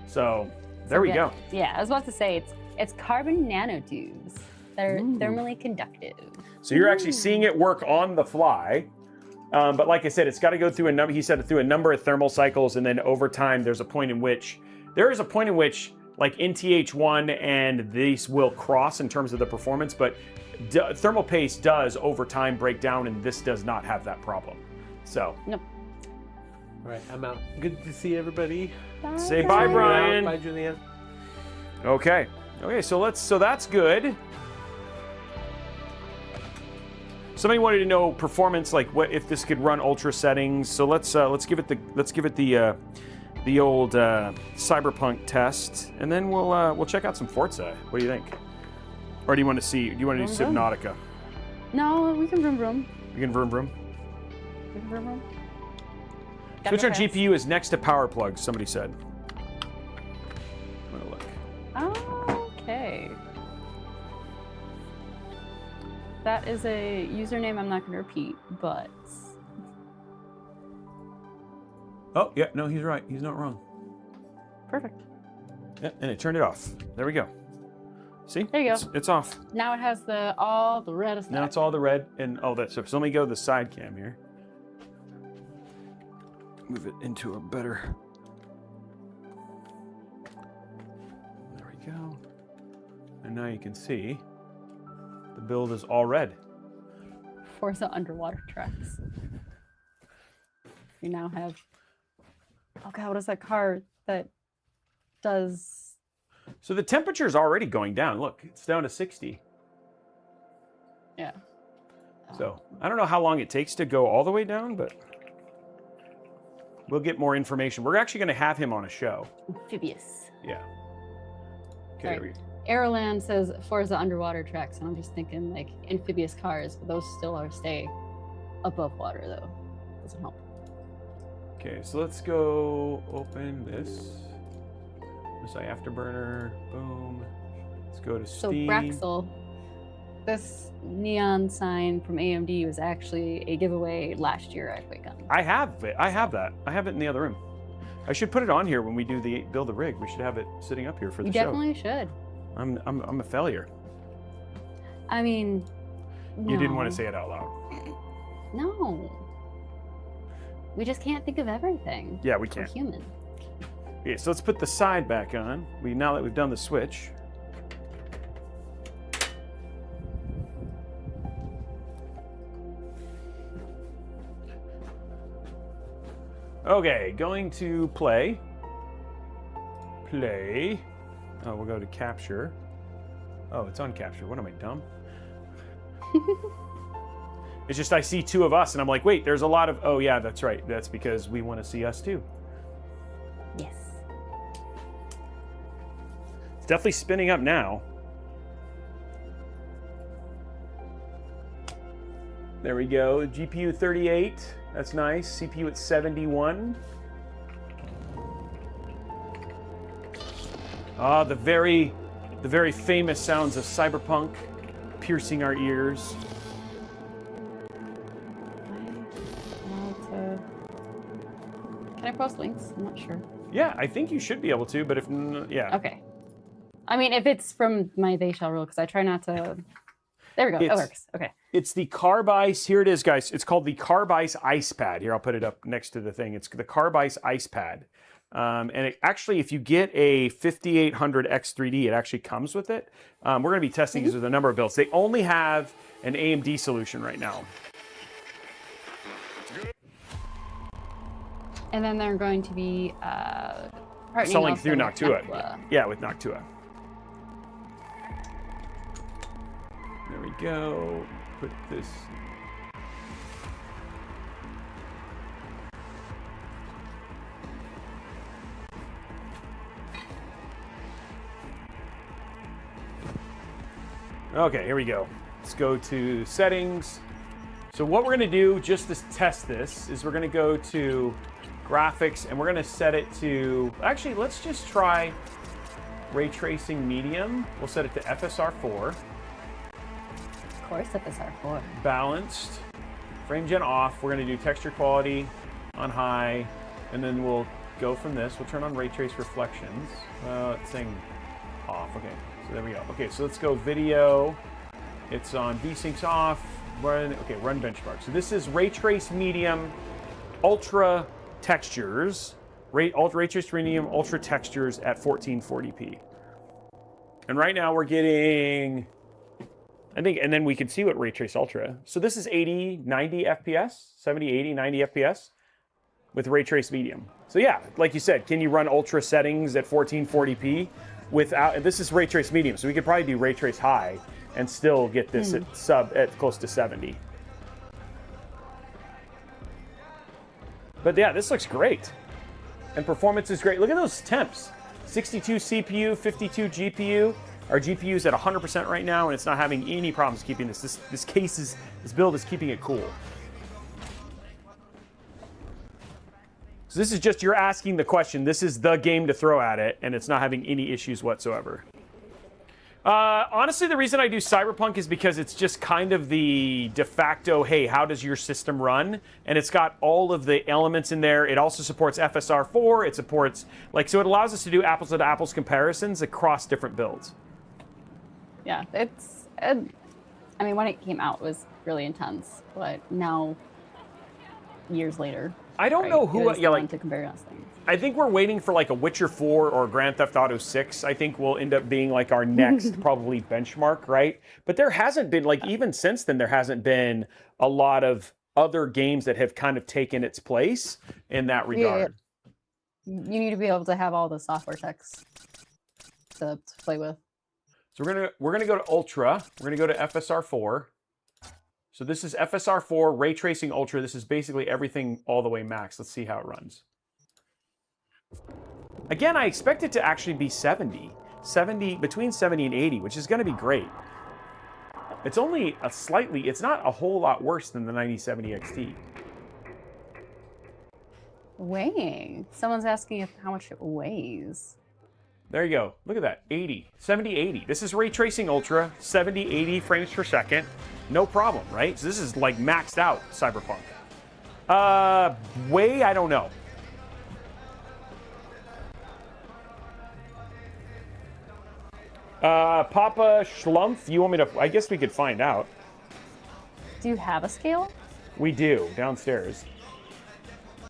So there we go. Yeah, I was about to say it's carbon nanotubes that are thermally conductive. So you're actually seeing it work on the fly. But like I said, it's got to go through through a number of thermal cycles, and then over time, there is a point in which like NTH1 and these will cross in terms of the performance, but thermal paste does over time break down, and this does not have that problem. So. Nope. All right, I'm out. Good to see everybody. Bye. Say bye, Brian. Bye, Julian. Okay. So that's good. Somebody wanted to know performance, like what if this could run ultra settings. So let's give it the old Cyberpunk test, and then we'll check out some Forza. What do you think? Or do you want to do Subnautica? No, we can vroom vroom. We can vroom vroom. We can vroom vroom. Switch on GPU is next to power plugs. Somebody said. I'm gonna look. Oh, okay. That is a username I'm not going to repeat, but Oh, yeah, no, he's right. He's not wrong. Perfect. Yeah, and it turned it off. There we go. See? There you go. It's off. Now it has all the red stuff. Now it's all the red and all that stuff. So let me go to the side cam here. Move it into a better... There we go. And now you can see the build is all red. Forza underwater tracks. You now have... Oh god, what is that car that does... So the temperature is already going down. Look, it's down to 60. Yeah. So I don't know how long it takes to go all the way down, but we'll get more information. We're actually going to have him on a show. Amphibious. Yeah. Okay. Sorry. Aeroland says Forza underwater tracks, and I'm just thinking like amphibious cars, but those still stay above water though. Doesn't help. Okay, so let's go open this. MSI Afterburner. Boom. Let's go to So Steam. Braxel, this neon sign from AMD was actually a giveaway last year at QuakeCon. I have it. I have that. I have it in the other room. I should put it on here when we do the build the rig. We should have it sitting up here for the You show. definitely should. I'm a failure. I mean, You didn't want no. to say it out loud. No. We just can't think of everything. Yeah, we We're can't. human. Okay, so let's put the side back on. Now that we've done the switch. Okay, going to play. Play. Oh, we'll go to capture. Oh, it's on capture. What am I, dumb? It's just I see two of us and I'm like, wait, there's a lot of... Oh, yeah, that's right. That's because we want to see us too. Yes. It's definitely spinning up now. There we go. GPU 38. That's nice. CPU at 71. Ah, the very famous sounds of cyberpunk piercing our ears. Can I post links? I'm not sure. Yeah, I think you should be able to, but if yeah. Okay. I mean, if it's from my They Shall Rule, because I try not to... There we go. It works. Okay. It's the Carb Ice. Here it is, guys. It's called the Carb Ice Ice Pad. Here, I'll put it up next to the thing. It's the Carb Ice Ice Pad. And it actually, if you get a 5800X 3D, it actually comes with it. We're going to be testing these with a number of builds. They only have an AMD solution right now. And then they're going to be partnering Selling also through with Noctua. Yeah, with Noctua. There we go. Put this. Okay, here we go. Let's go to settings. So what we're going to do just to test this is we're going to go to graphics and we're going to set it to, actually, let's just try ray tracing medium. We'll set it to FSR4. Of course, FSR4. Balanced. Frame gen off. We're going to do texture quality on high. And then we'll go from this. We'll turn on ray trace reflections. It's saying off. Okay, so there we go. Okay, so let's go video. It's on VSyncs off. Run benchmark. So this is ray trace medium, ultra textures. Ray trace medium, ultra textures at 1440p. And right now we're getting, I think, and then we can see what ray trace ultra. So this is 80, 90 FPS, 70, 80, 90 FPS with ray trace medium. So yeah, like you said, can you run ultra settings at 1440p without, this is ray trace medium. So we could probably do ray trace high and still get this at close to 70. But yeah, this looks great. And performance is great. Look at those temps. 62 CPU, 52 GPU. Our GPU is at 100% right now, and it's not having any problems keeping this. This build is keeping it cool. So this is just, you're asking the question. This is the game to throw at it, and it's not having any issues whatsoever. Honestly, the reason I do Cyberpunk is because it's just kind of the de facto, hey, how does your system run? And it's got all of the elements in there. It also supports FSR4. It supports, like, so it allows us to do apples to apples comparisons across different builds. Yeah, it's, I mean, when it came out, it was really intense, but now, years later. I don't know who, yeah, like to compare us things. I think we're waiting for like a Witcher 4 or Grand Theft Auto 6. I think will end up being like our next probably benchmark, right? But there hasn't been, like, even since then, there hasn't been a lot of other games that have kind of taken its place in that regard. Yeah. You need to be able to have all the software techs to play with. So we're gonna go to Ultra. We're gonna go to FSR4. So this is FSR4 Ray Tracing Ultra. This is basically everything all the way max. Let's see how it runs. Again, I expect it to actually be 70, between 70 and 80, which is going to be great. It's only a slightly, it's not a whole lot worse than the 9070 XT. Weighing. Someone's asking how much it weighs. There you go. Look at that. 80, 70, 80. This is Ray Tracing Ultra, 70, 80 frames per second. No problem, right? So this is like maxed out Cyberpunk. Weigh, I don't know. Papa Schlumpf, you want me to, I guess we could find out. Do you have a scale? We do, downstairs.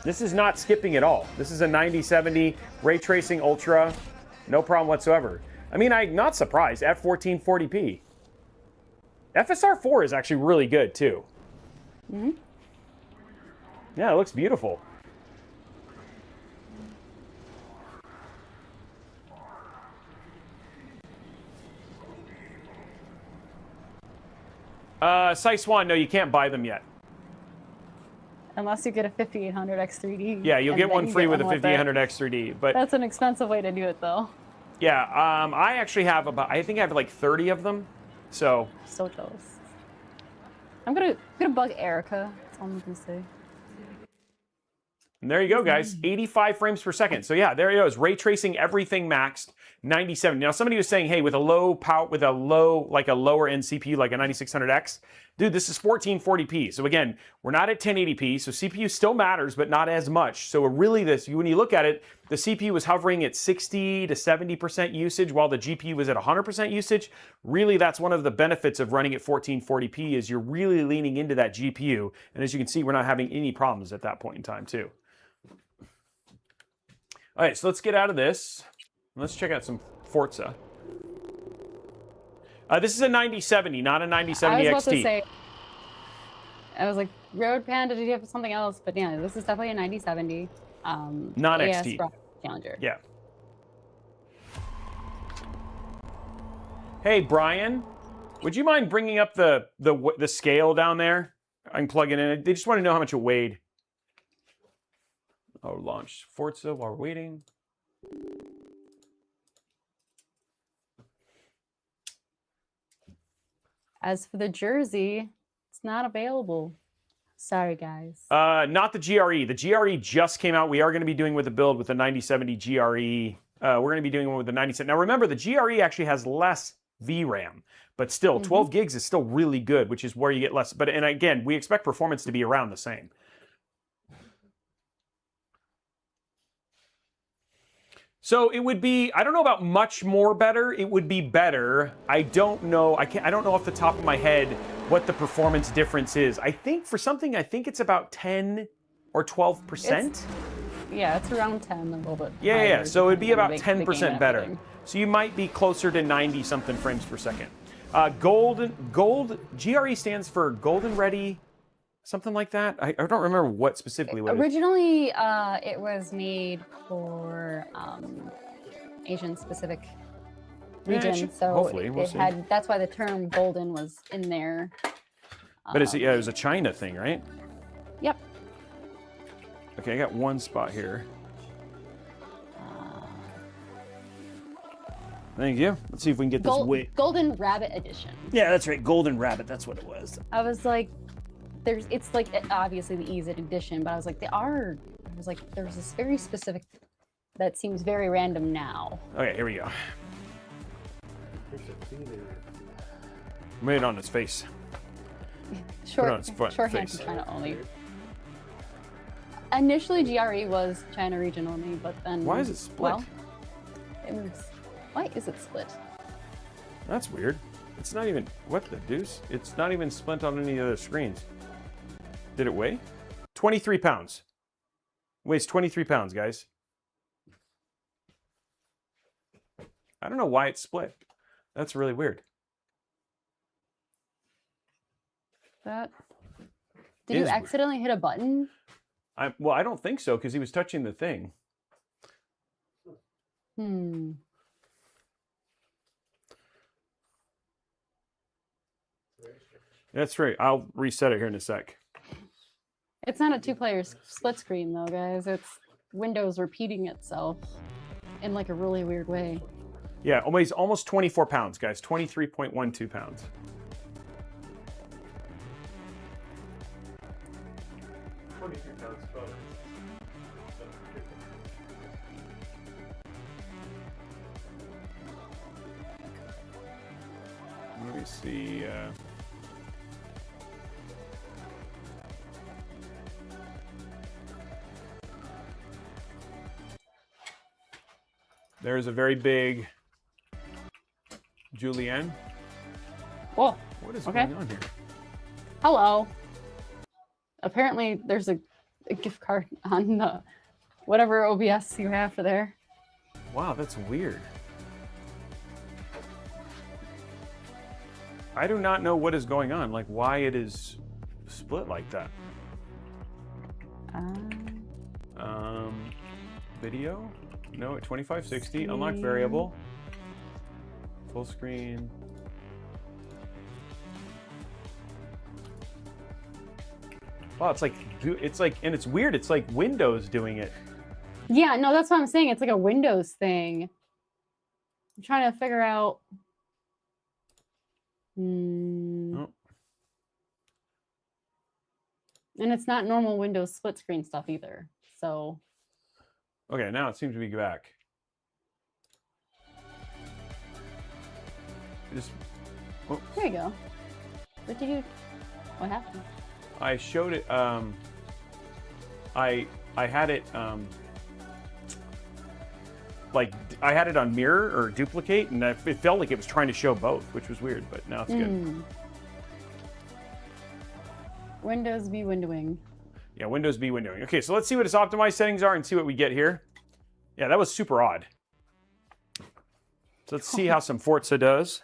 This is not skipping at all. This is a 9070 Ray Tracing Ultra. No problem whatsoever. I mean, I'm not surprised. F1440p. FSR4 is actually really good, too. Mm-hmm. Yeah, it looks beautiful. Swan, no, you can't buy them yet. Unless you get a 5800X 3D. Yeah, you'll get one free with a 5800X 3D. But that's an expensive way to do it, though. Yeah, I actually have about, I think I have like 30 of them. So jealous. I'm gonna bug Erica. That's all I'm gonna say. And there you go, guys. 85 frames per second. So yeah, there it goes. Ray tracing everything maxed. 97. Now somebody was saying, hey, with a low power, with a low, like a lower end CPU, like a 9600X, dude, this is 1440p. So again, we're not at 1080p. So CPU still matters, but not as much. So really, when you look at it, the CPU was hovering at 60 to 70% usage, while the GPU was at 100% usage. Really, that's one of the benefits of running at 1440p is you're really leaning into that GPU. And as you can see, we're not having any problems at that point in time, too. All right, so let's get out of this. Let's check out some Forza. This is a 9070, not a 9070 XT. I was about to say, I was like, Road Panda, did you have something else? But yeah, this is definitely a 9070. Not XT. Challenger. Yeah. Hey, Brian, would you mind bringing up the scale down there? I can plug it in. They just want to know how much it weighed. Oh, launch Forza while we're waiting. As for the jersey, it's not available. Sorry, guys. Not the GRE. The GRE just came out. We are going to be doing with a build with the 9070 GRE. We're going to be doing one with the 9070. Now, remember, the GRE actually has less VRAM, but still, 12 gigs is still really good, which is where you get less. But, and again, we expect performance to be around the same. So it would be, I don't know about much more better. It would be better. I don't know. I don't know off the top of my head what the performance difference is. I think for something, I think it's about 10 or 12%. Yeah, it's around 10, a little bit. Yeah. So it'd be about 10% better. So you might be closer to 90 something frames per second. Gold, GRE stands for Golden Ready. Something like that. I don't remember what specifically. Originally, it was made for Asian-specific region, so hopefully we'll see. That's why the term "golden" was in there. But it was a China thing, right? Yep. Okay, I got one spot here. Thank you. Let's see if we can get this weight. Golden Rabbit Edition. Yeah, that's right. Golden Rabbit. That's what it was. I was like. It's like obviously the easy edition, but I was like there's this very specific that seems very random now. Okay, here we go. Made it on his face. Shorthand face. for China only. Initially, GRE was China region only, but then... Why is it split? Well, why is it split? That's weird. It's not even... What the deuce? It's not even split on any other screens. Did it weigh? 23 pounds. Weighs 23 pounds, guys. I don't know why it's split. That's really weird. Did you accidentally hit a button? Well, I don't think so, because he was touching the thing. That's right. I'll reset it here in a sec. It's not a two-player split screen, though, guys. It's Windows repeating itself in like a really weird way. Yeah, it weighs almost 24 pounds, guys. 23.12 pounds. Let me see. There's a very big Julian. Whoa. What is going on here? Hello. Apparently, there's a gift card on the whatever OBS you have for there. Wow, that's weird. I do not know what is going on, like why it is split like that. Video? No, at 2560. Unlock variable. Full screen. Wow, it's like, and it's weird. It's like Windows doing it. Yeah, no, that's what I'm saying. It's like a Windows thing. I'm trying to figure out. Oh. And it's not normal Windows split screen stuff either. So. Okay, now it seems to be back. There you go. What did you? What happened? I showed it. I had it. Like I had it on mirror or duplicate, and it felt like it was trying to show both, which was weird. But now it's good. Windows be windowing. Yeah, Windows be windowing. Okay, so let's see what its optimized settings are and see what we get here. Yeah, that was super odd. So let's see how some Forza does.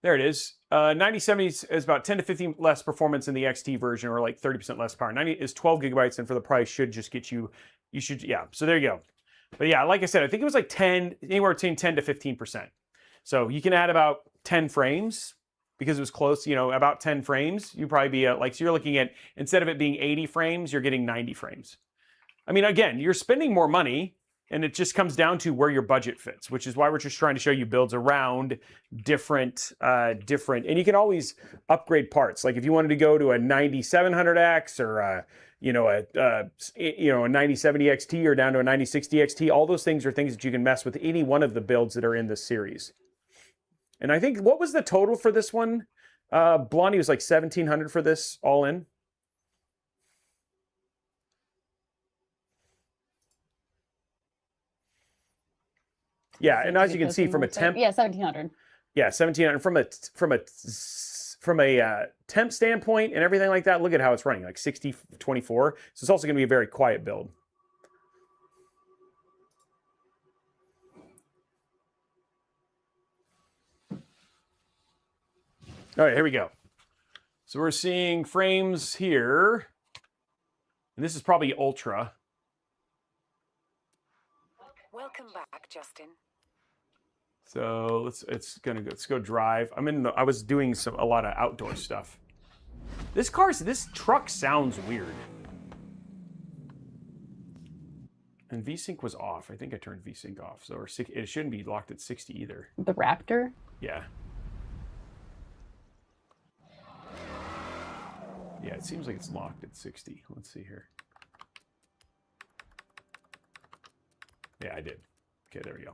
There it is. 9070 is about 10 to 15 less performance in the XT version, or like 30% less power. 90 is 12 gigabytes, and for the price should just get you, yeah, so there you go. But yeah, like I said, I think it was like anywhere between 10 to 15%. So you can add about 10 frames, because it was close, about 10 frames. You'd probably be so you're looking at, instead of it being 80 frames, you're getting 90 frames. I mean, again, you're spending more money, and it just comes down to where your budget fits, which is why we're just trying to show you builds around different, and you can always upgrade parts. Like if you wanted to go to a 9700X or a 9070 XT or down to a 9060 XT, all those things are things that you can mess with any one of the builds that are in this series. And I think, what was the total for this one? Blondie was like 1,700 for this all in. Yeah, and as you can see from a temp, yeah, 1,700. Yeah, 1,700 from a temp standpoint and everything like that. Look at how it's running, like 60/24. So it's also going to be a very quiet build. All right, here we go. So we're seeing frames here, and this is probably ultra. Welcome back, Justin. So let's go drive. I was doing a lot of outdoor stuff. This truck sounds weird. And VSync was off. I think I turned VSync off. So it shouldn't be locked at 60 either. The Raptor? Yeah. Yeah, it seems like it's locked at 60. Let's see here. Yeah, I did. Okay, there we go.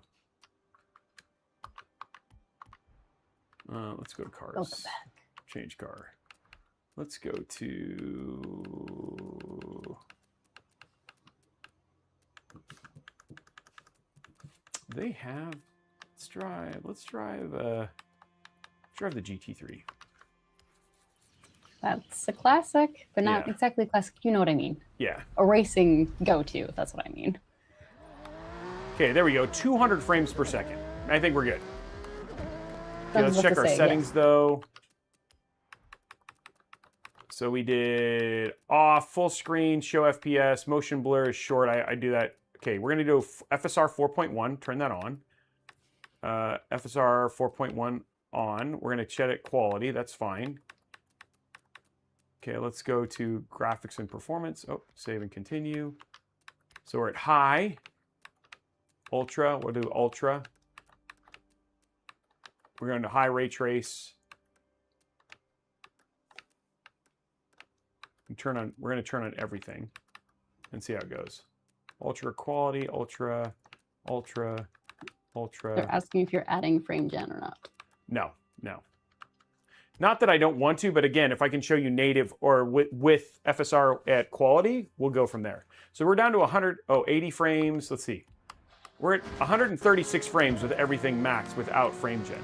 Let's go to cars. Welcome back. Change car. Let's go to... They have... Let's drive the GT3. That's a classic, but not Yeah. exactly classic. You know what I mean. Yeah. A racing go-to, that's what I mean. Okay, there we go. 200 frames per second. I think we're good. Okay, let's check our settings though. So we did off, full screen, show FPS, motion blur is short. I do that. Okay, we're gonna do FSR 4.1, turn that on. FSR 4.1 on. We're gonna set it quality, that's fine. Okay, let's go to graphics and performance. Oh, save and continue. So we're at high, ultra, we'll do ultra. We're going to high ray trace. And we're going to turn on everything and see how it goes. Ultra quality, ultra, ultra, ultra. They're asking if you're adding frame gen or not. No, no. Not that I don't want to, but again, if I can show you native or with FSR at quality, we'll go from there. So we're down to 80 frames. Let's see. We're at 136 frames with everything max without frame gen.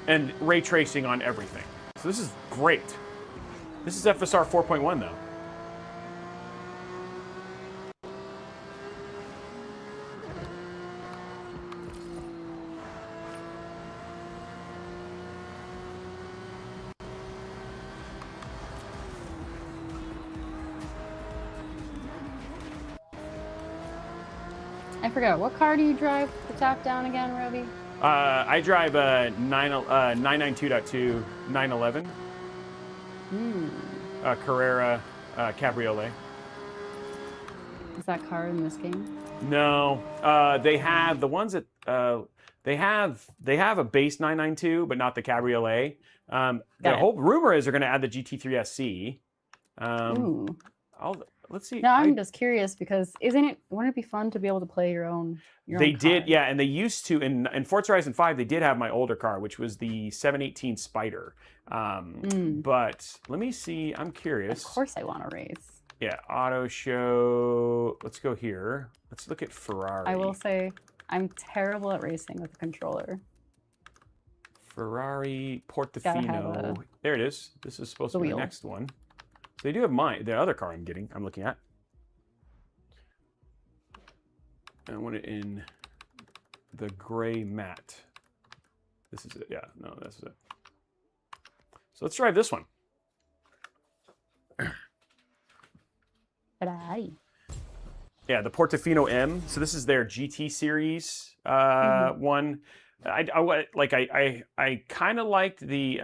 And ray tracing on everything. So this is great. This is FSR 4.1 though. I forgot, what car do you drive the top down again, Robey? I drive a 992.2 911 Carrera Cabriolet. Is that car in this game? No, they have the ones that they have a base 992, but not the Cabriolet. The whole rumor is they're going to add the GT3 SC. Let's see. No, I'm just curious because wouldn't it be fun to be able to play your own They did, car? yeah, and they used to in Forza Horizon 5. They did have my older car, which was the 718 Spider. But let me see. I'm curious. Of course, I want to race. Yeah, auto show. Let's go here. Let's look at Ferrari. I will say I'm terrible at racing with a controller. Ferrari Gotta Portofino. have There it is. This is supposed to be the wheel. next one. So they do have the other car I'm looking at. I want it in the gray matte. This is it. Yeah, no, this is it. So let's drive this one. Yeah, the Portofino M. So this is their GT series one. I kind of liked the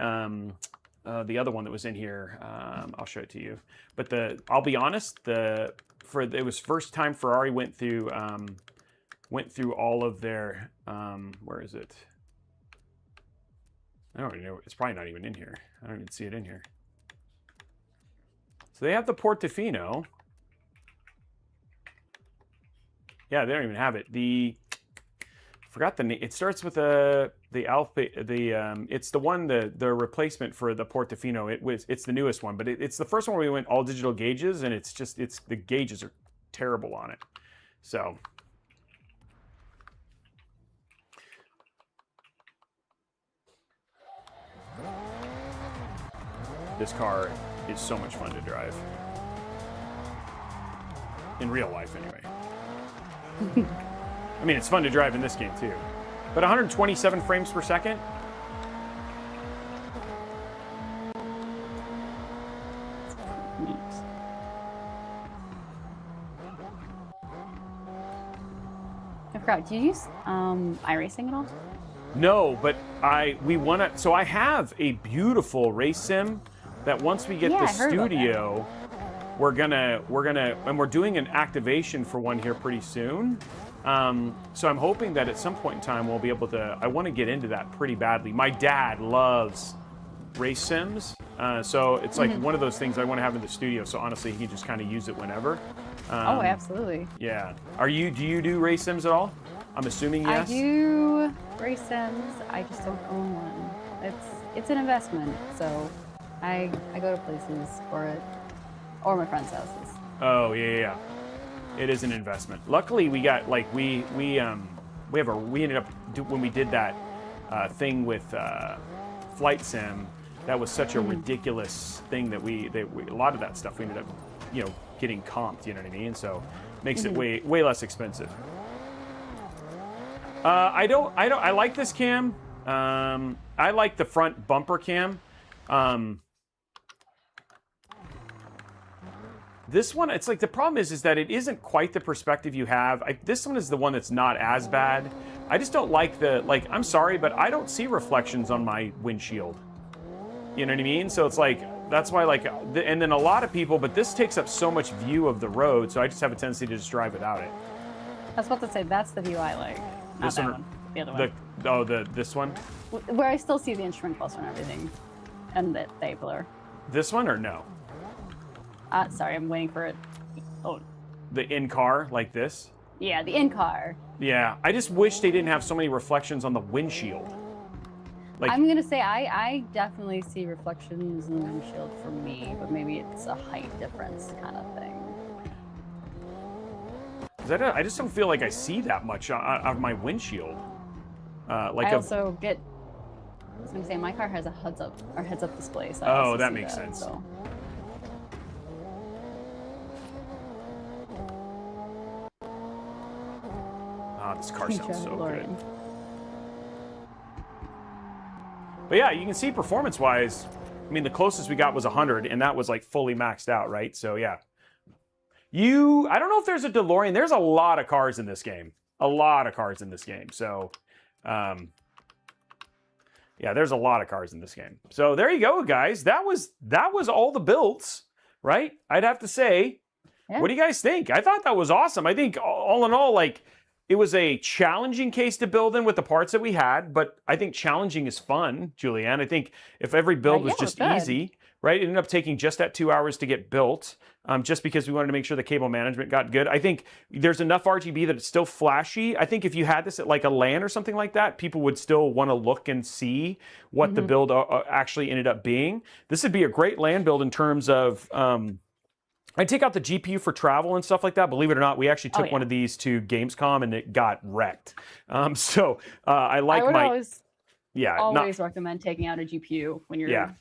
other one that was in here. I'll show it to you. But I'll be honest, it was first time Ferrari went through all of their where is it? I don't even know. It's probably not even in here. I don't even see it in here. So they have the Portofino. Yeah, they don't even have it. Forgot the name. It starts with the Alpha. It's the one the replacement for the Portofino. It's the newest one, but it's the first one where we went all digital gauges, and the gauges are terrible on it. So this car is so much fun to drive in real life, anyway. I mean, it's fun to drive in this game too. But 127 frames per second. Neat. I forgot. Do you use iRacing at all? No, but we want to. So I have a beautiful race sim that once we get the I heard about that. studio, we're gonna, and we're doing an activation for one here pretty soon. So I'm hoping that at some point in time we'll be able to. I want to get into that pretty badly. My dad loves race sims, So it's like one of those things I want to have in the studio. So honestly, he can just kind of use it whenever. Oh, absolutely. Yeah. Do you do race sims at all? I'm assuming yes. I do race sims. I just don't own one. It's an investment, so I go to places for it, or my friends' houses. Oh yeah. It is an investment. Luckily, we got like we ended up when we did that thing with Flight Sim. That was such a ridiculous thing that we a lot of that stuff we ended up getting comped. You know what I mean? So makes it way less expensive. I like this cam. I like the front bumper cam. This one, it's like the problem is that it isn't quite the perspective you have. This one is the one that's not as bad. I just don't like I'm sorry, but I don't see reflections on my windshield. You know what I mean? So it's like, that's why and then a lot of people, but this takes up so much view of the road, so I just have a tendency to just drive without it. I was about to say, that's the view I like. Not This that one, one. The other one. This one? Where I still see the instrument cluster and everything. And the A-pillar. This one or no? Sorry, I'm waiting for it. Oh. The in-car, like this? Yeah, the in-car. Yeah, I just wish they didn't have so many reflections on the windshield. I'm going to say I definitely see reflections in the windshield for me, but maybe it's a height difference kind of thing. I just don't feel like I see that much of my windshield. I was going to say, my car has a heads-up display. So oh, that makes sense. So. This car sounds so good. But yeah, you can see performance-wise, I mean, the closest we got was 100, and that was like fully maxed out, right? So yeah. I don't know if there's a DeLorean. There's a lot of cars in this game. A lot of cars in this game. So, yeah, there's a lot of cars in this game. So there you go, guys. That was all the builds, right? I'd have to say. Yeah. What do you guys think? I thought that was awesome. I think all in all, it was a challenging case to build in with the parts that we had, but I think challenging is fun, Julianne. I think if every build was just easy, right? It ended up taking just that 2 hours to get built, just because we wanted to make sure the cable management got good. I think there's enough RGB that it's still flashy. I think if you had this at like a LAN or something like that, people would still want to look and see what the build actually ended up being. This would be a great LAN build in terms of... I'd take out the GPU for travel and stuff like that. Believe it or not, we actually took one of these to Gamescom and it got wrecked. I like always recommend taking out a GPU when you're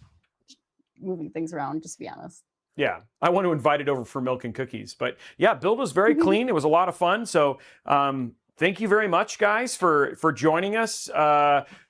moving things around, just to be honest. Yeah, I want to invite it over for milk and cookies. But yeah, build was very clean. It was a lot of fun. So thank you very much, guys, for joining us.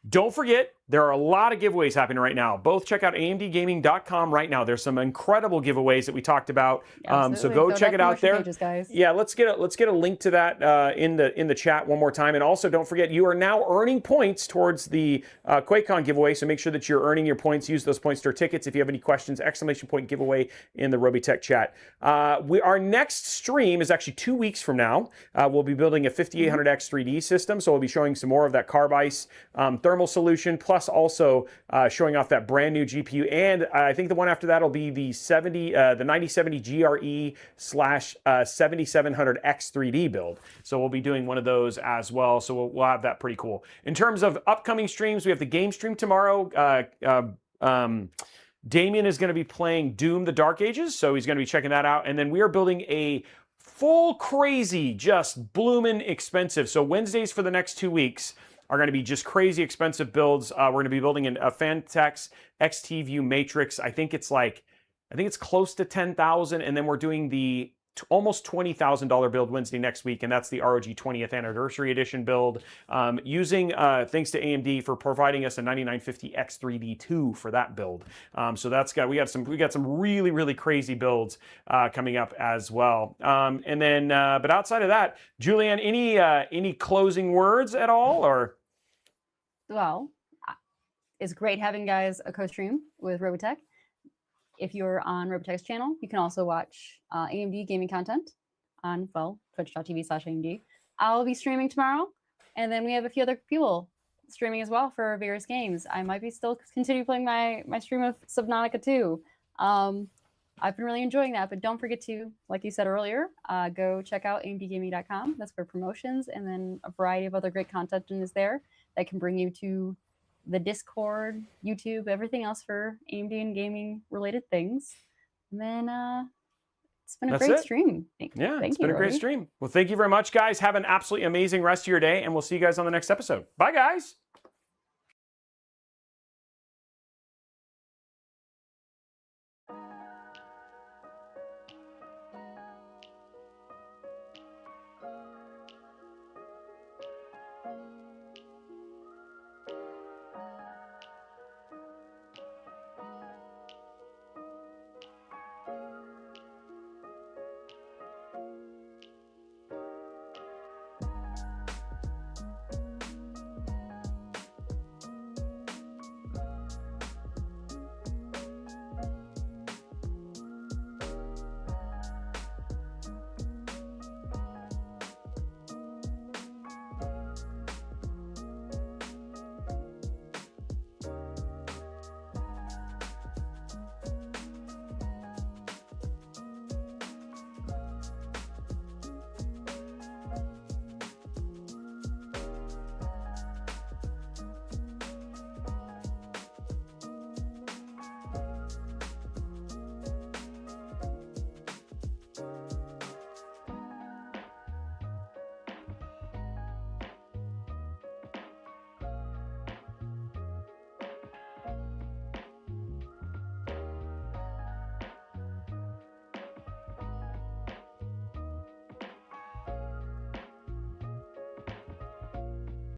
Don't forget, there are a lot of giveaways happening right now. Both check out amdgaming.com right now. There's some incredible giveaways that we talked about. So go check it out there. Pages, guys. Yeah, let's get a link to that in the chat one more time. And also, don't forget, you are now earning points towards the QuakeCon giveaway. So make sure that you're earning your points. Use those points to our tickets. If you have any questions, ! giveaway in the Robeytech chat. Our next stream is actually 2 weeks from now. We'll be building a 5800X 3D system. So we'll be showing some more of that carb ice thermal solution, plus also showing off that brand new GPU. And I think the one after that will be the 9070 GRE / 7700X 3D build. So we'll be doing one of those as well. So we'll have that pretty cool. In terms of upcoming streams, we have the game stream tomorrow. Damien is going to be playing Doom: The Dark Ages, so he's going to be checking that out. And then we are building a full crazy, just bloomin' expensive. So Wednesdays for the next 2 weeks are going to be just crazy expensive builds. We're going to be building a Fantex XT-View Matrix. I think it's close to 10,000, and then we're doing the almost $20,000 build Wednesday next week, and that's the ROG 20th Anniversary Edition build, using thanks to AMD for providing us a 9950X 3D2 for that build. So we got some really, really crazy builds coming up as well. And then, but outside of that, Julianne, any closing words at all, or? Well, it's great having guys a co-stream with Robeytech. If you're on Robeytech's channel, you can also watch AMD gaming content on, twitch.tv/AMD. I'll be streaming tomorrow, and then we have a few other people streaming as well for various games. I might be still continue playing my stream of Subnautica 2. I've been really enjoying that, but don't forget to, like you said earlier, go check out amdgaming.com. That's for promotions, and then a variety of other great content is there that can bring you to the Discord, YouTube, everything else for AMD and gaming related things. And then it's been a great stream. Thank It's you, been a great Robey. stream. Well, thank you very much, guys. Have an absolutely amazing rest of your day, and we'll see you guys on the next episode. Bye, guys.